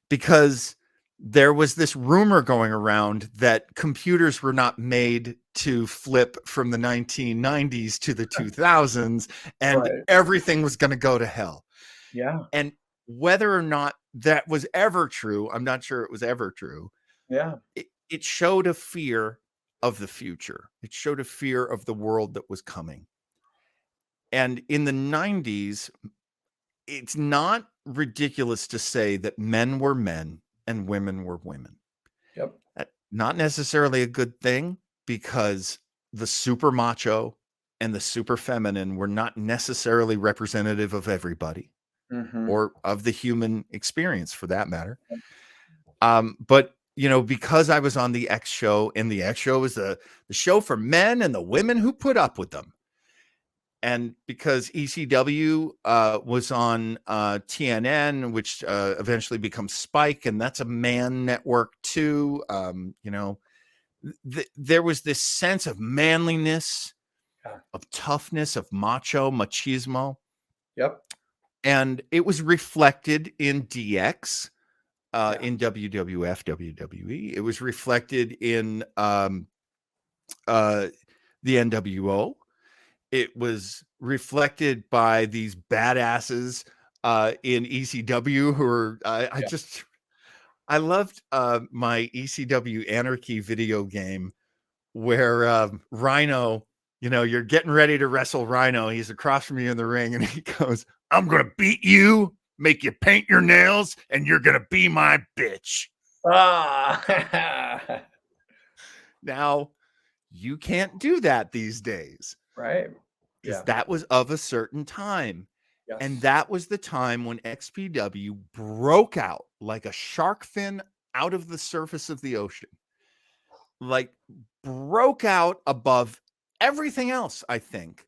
Because there was this rumor going around that computers were not made to flip from the 1990s to the 2000s, and everything was going to go to hell. Yeah. And whether or not that was ever true, I'm not sure it was ever true. Yeah. It showed a fear of the future. It showed a fear of the world that was coming. And in the 90s, it's not ridiculous to say that men were men and women were women. Yep. Not necessarily a good thing, because the super macho and the super feminine were not necessarily representative of everybody or of the human experience for that matter. But you know, because I was on the X show, and the X show was the show for men and the women who put up with them. And because ECW was on TNN, which eventually becomes Spike, and that's a man network too. You know, there was this sense of manliness, of toughness, of machismo. Yep. And it was reflected in DX, in WWF, WWE. It was reflected in the NWO. It was reflected by these badasses in ECW who are, I loved my ECW Anarchy video game where Rhino, you know, you're getting ready to wrestle Rhino. He's across from you in the ring, and he goes, "I'm going to beat you, make you paint your nails, and you're going to be my bitch." Now, you can't do that these days. Right. Because that was of a certain time. Yes. And that was the time when XPW broke out like a shark fin out of the surface of the ocean. Like, broke out above everything else, I think.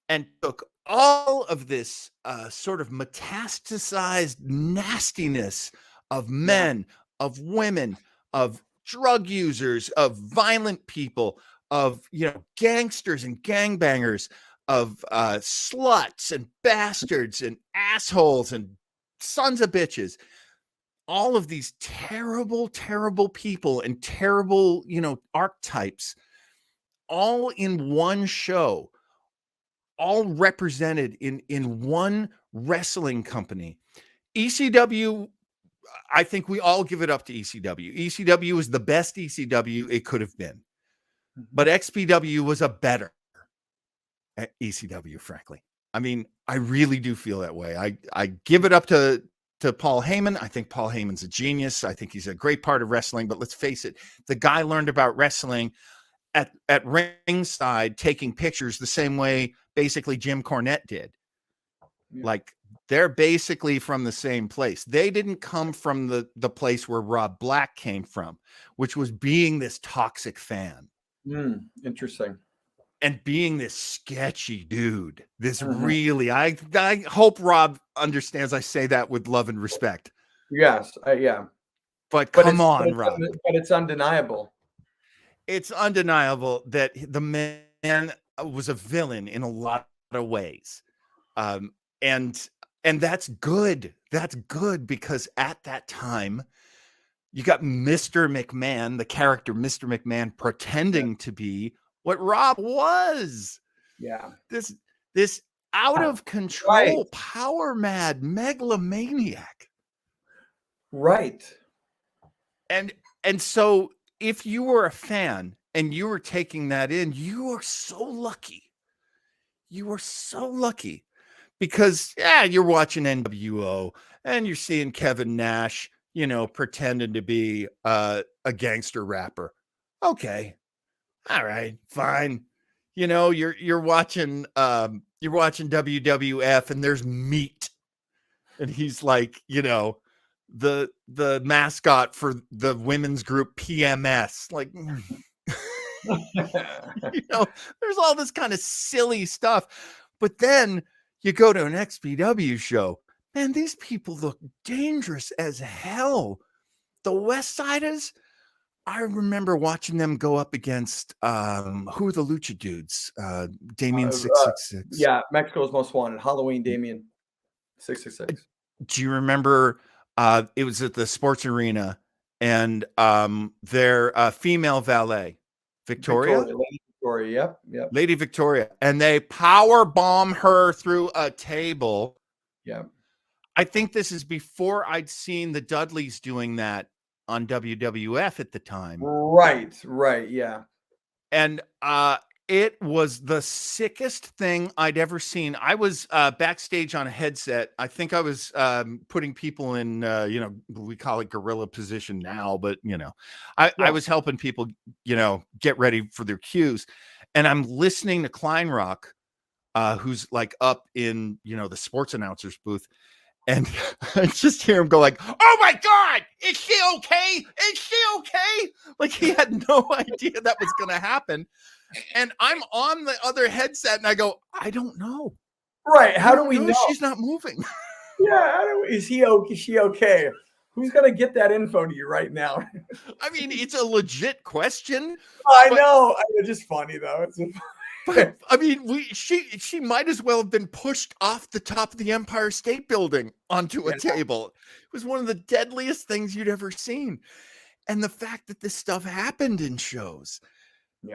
And took all of this sort of metastasized nastiness of men, of women, of drug users, of violent people, of, you know, gangsters and gangbangers, of sluts and bastards and assholes and sons of bitches. All of these terrible, terrible people and terrible, you know, archetypes, all in one show, all represented in one wrestling company. ECW, I think we all give it up to ECW. ECW was the best ECW it could have been. But XPW was a better ECW, frankly. I mean, I really do feel that way. I give it up to Paul Heyman. I think Paul Heyman's a genius. I think he's a great part of wrestling. But let's face it, the guy learned about wrestling at ringside, taking pictures the same way basically Jim Cornette did. Yeah. Like, they're basically from the same place. They didn't come from the place where Rob Black came from, which was being this toxic fan. Interesting. And being this sketchy dude, this really, I hope Rob understands I say that with love and respect. Yes, yeah. But come on, Rob. But it's undeniable. It's undeniable that the man was a villain in a lot of ways. and that's good. That's good because at that time you got Mr. McMahon, the character Mr. McMahon, pretending to be what Rob was. Yeah. This out of control, power mad megalomaniac. Right. And so if you were a fan and you were taking that in, you are so lucky. You are so lucky because you're watching NWO and you're seeing Kevin Nash, pretending to be a gangster rapper. Okay. All right, fine. You're watching WWF and there's Meat. And he's like, the mascot for the women's group PMS. Like there's all this kind of silly stuff. But then you go to an XPW show, man, these people look dangerous as hell. The West Siders, I remember watching them go up against who are the Lucha dudes? Damien 666. Yeah, Mexico's Most Wanted. Halloween Damien 666. Do you remember it was at the sports arena and their female valet, Victoria? Lady Victoria, yep. Lady Victoria. And they power bomb her through a table. Yeah. I think this is before I'd seen the Dudleys doing that on WWF at the time. Right, yeah. And it was the sickest thing I'd ever seen. I was backstage on a headset. I think I was putting people in, we call it gorilla position now, but, I was helping people, get ready for their cues. And I'm listening to Kleinrock, who's like up in, the sports announcer's booth. And I just hear him go like, "Oh my God, is she okay? Is she okay?" Like he had no idea that was going to happen. And I'm on the other headset and I go, "I don't know." Right. How do we know? She's not moving. Yeah. Is she okay? Who's going to get that info to you right now? I mean, it's a legit question. I know. It's just funny though. But I mean, she might as well have been pushed off the top of the Empire State Building onto a table. It was one of the deadliest things you'd ever seen. And the fact that this stuff happened in shows,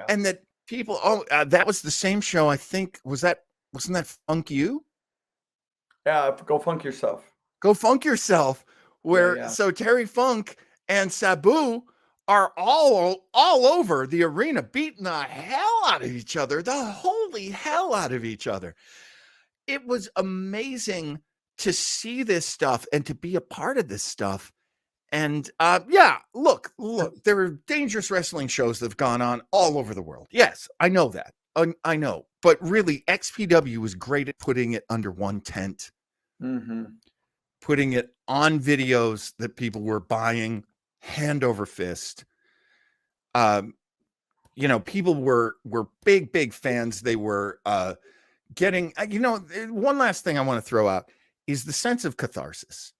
and that people, that was the same show. I think wasn't that Funk You? Yeah, Go Funk Yourself. Go Funk Yourself. Where so Terry Funk and Sabu are all over the arena, beating the hell out of each other, the holy hell out of each other. It was amazing to see this stuff and to be a part of this stuff. And look, there are dangerous wrestling shows that have gone on all over the world. Yes, I know that. I know. But really, XPW was great at putting it under one tent. Mm-hmm. Putting it on videos that people were buying hand over fist. People were big fans. They were getting, one last thing I want to throw out is the sense of catharsis.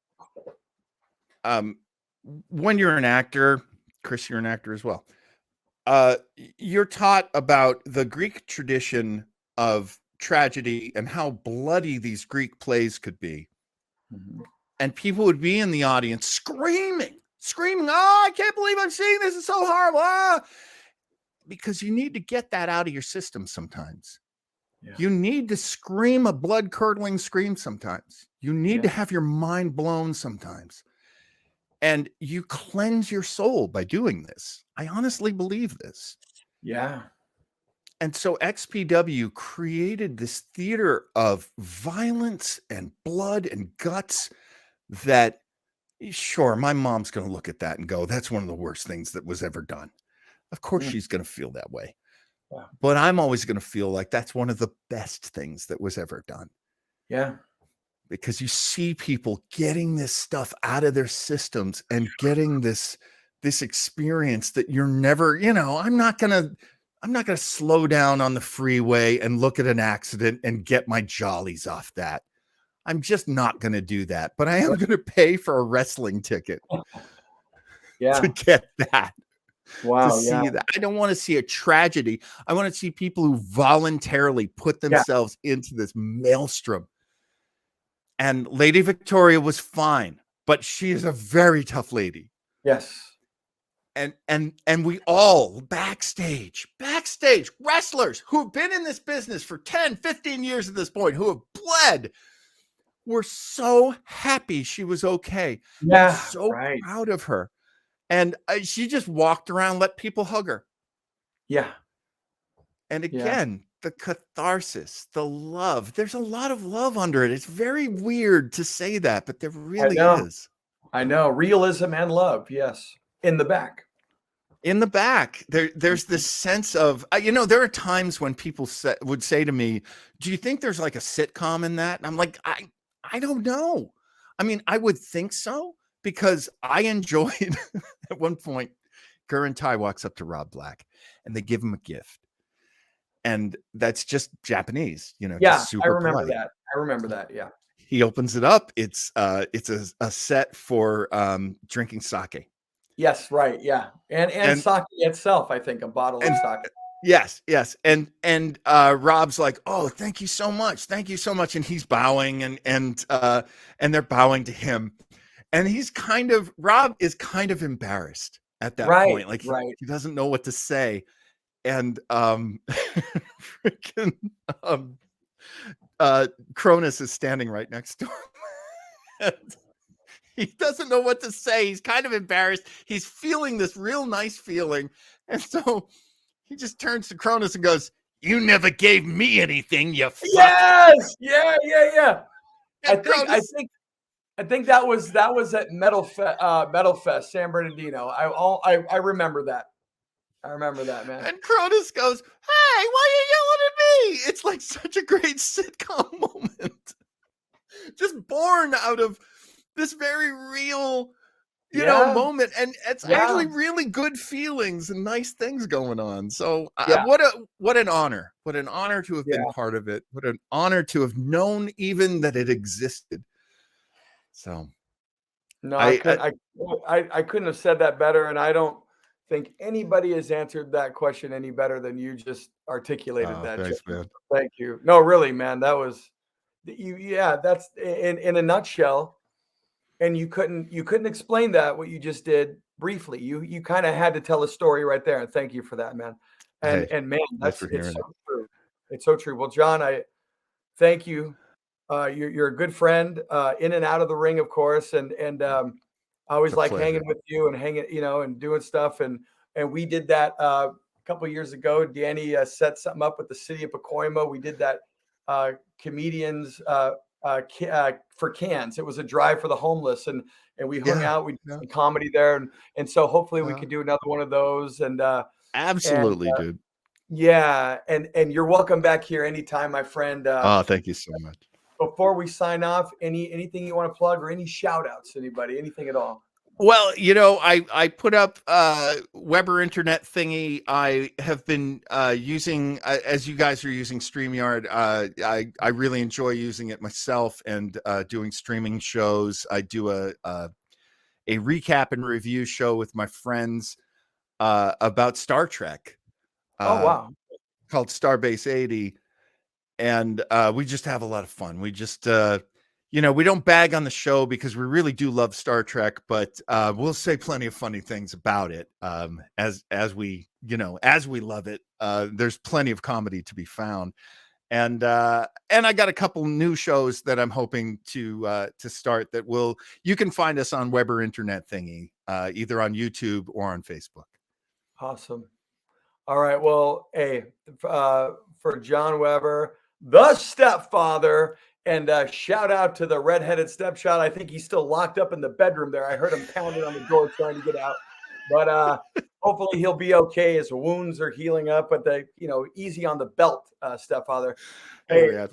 When you're an actor, Kris, you're an actor as well. You're taught about the Greek tradition of tragedy and how bloody these Greek plays could be. Mm-hmm. And people would be in the audience screaming, "Oh, I can't believe I'm seeing this. It's so horrible." Because you need to get that out of your system sometimes. Yeah. You need to scream a blood-curdling scream sometimes. You need to have your mind blown sometimes. And you cleanse your soul by doing this. I honestly believe this. Yeah. And so XPW created this theater of violence and blood and guts that, sure, my mom's going to look at that and go, "That's one of the worst things that was ever done." Of course, she's going to feel that way. Yeah. But I'm always going to feel like that's one of the best things that was ever done. Yeah. Because you see people getting this stuff out of their systems and getting this experience that you're never, I'm not going to slow down on the freeway and look at an accident and get my jollies off that. I'm just not going to do that. But I am going to pay for a wrestling ticket to get that. Wow. To see that. I don't want to see a tragedy. I want to see people who voluntarily put themselves into this maelstrom And Lady Victoria was fine, but she is a very tough lady. Yes. And we all backstage wrestlers who've been in this business for 10, 15 years at this point, who have bled, were so happy she was okay. Yeah. So right. proud of her. And she just walked around, let people hug her. Yeah. And again, the catharsis, the love, there's a lot of love under it. It's very weird to say that, but there really is. I know. Realism and love. Yes. In the back. In the back, there's this sense of, there are times when people would say to me, do you think there's like a sitcom in that? And I'm like, I don't know. I mean, I would think so, because I enjoyed at one point, Gurren Tai walks up to Rob Black and they give him a gift. And that's just Japanese, just super I remember polite. that. I remember that. Yeah. He opens it up. It's a set for drinking sake. Yes, right. Yeah. And sake itself, I think, a bottle of sake. Yes. And Rob's like, oh, thank you so much. Thank you so much. And he's bowing and they're bowing to him. And Rob is kind of embarrassed at that point. Like he doesn't know what to say. And freaking Kronus is standing right next to him. He doesn't know what to say. He's kind of embarrassed. He's feeling this real nice feeling. And so he just turns to Kronus and goes, you never gave me anything, you fuck. Yes. Yeah. I think that was at Metal Fest, San Bernardino. I remember that. I remember that, man. And Kronus goes, hey, why are you yelling at me? It's like such a great sitcom moment. Just born out of this very real, moment. And it's actually really good feelings and nice things going on. So what an honor. What an honor to have been part of it. What an honor to have known even that it existed. So. No, I couldn't have said that better. And I don't think anybody has answered that question any better than you just articulated that. Thanks, man. Thank you. No, really, man, that was that's in a nutshell. And you couldn't explain that what you just did briefly. You kind of had to tell a story right there. And thank you for that, man. And man, it's so true. It's so true. Well, John, I thank you. You're a good friend, in and out of the ring, of course. And I always like hanging with you and and doing stuff. And we did that a couple of years ago. Danny set something up with the city of Pacoima. We did that comedians for cans. It was a drive for the homeless, and we hung out. We did some comedy there, and so hopefully we could do another one of those. And absolutely, dude. Yeah, and you're welcome back here anytime, my friend. Thank you so much. Before we sign off, anything you want to plug or any shout outs, anybody, anything at all? Well, I put up Weber Internet Thingy. I have been using, as you guys are using StreamYard, I really enjoy using it myself and doing streaming shows. I do a recap and review show with my friends about Star Trek. Oh, wow. Called Starbase 80. And we just have a lot of fun. We just... we don't bag on the show because we really do love Star Trek, but we'll say plenty of funny things about it. As we love it, there's plenty of comedy to be found. And I got a couple new shows that I'm hoping to start that you can find us on Weber Internet Thingy, either on YouTube or on Facebook. Awesome. All right. Well, hey, for John Weber, the Stepfather. And shout out to the redheaded stepchild. I think he's still locked up in the bedroom there. I heard him pounding on the door trying to get out. But hopefully he'll be okay. His wounds are healing up. But easy on the belt, Stepfather. Hey,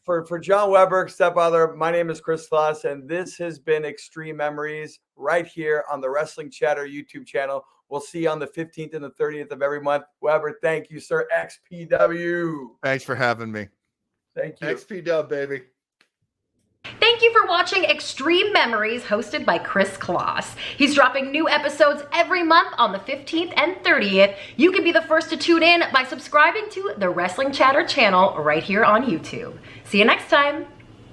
for John Weber, Stepfather, my name is Kris Kloss, and this has been Xtreme Memories right here on the Wrestling Chatter YouTube channel. We'll see you on the 15th and the 30th of every month. Weber, thank you, sir. XPW. Thanks for having me. Thank you. XPW, baby. Thank you for watching Xtreme Memories, hosted by Kris Kloss. He's dropping new episodes every month on the 15th and 30th. You can be the first to tune in by subscribing to the Wrestling Chatter channel right here on YouTube. See you next time.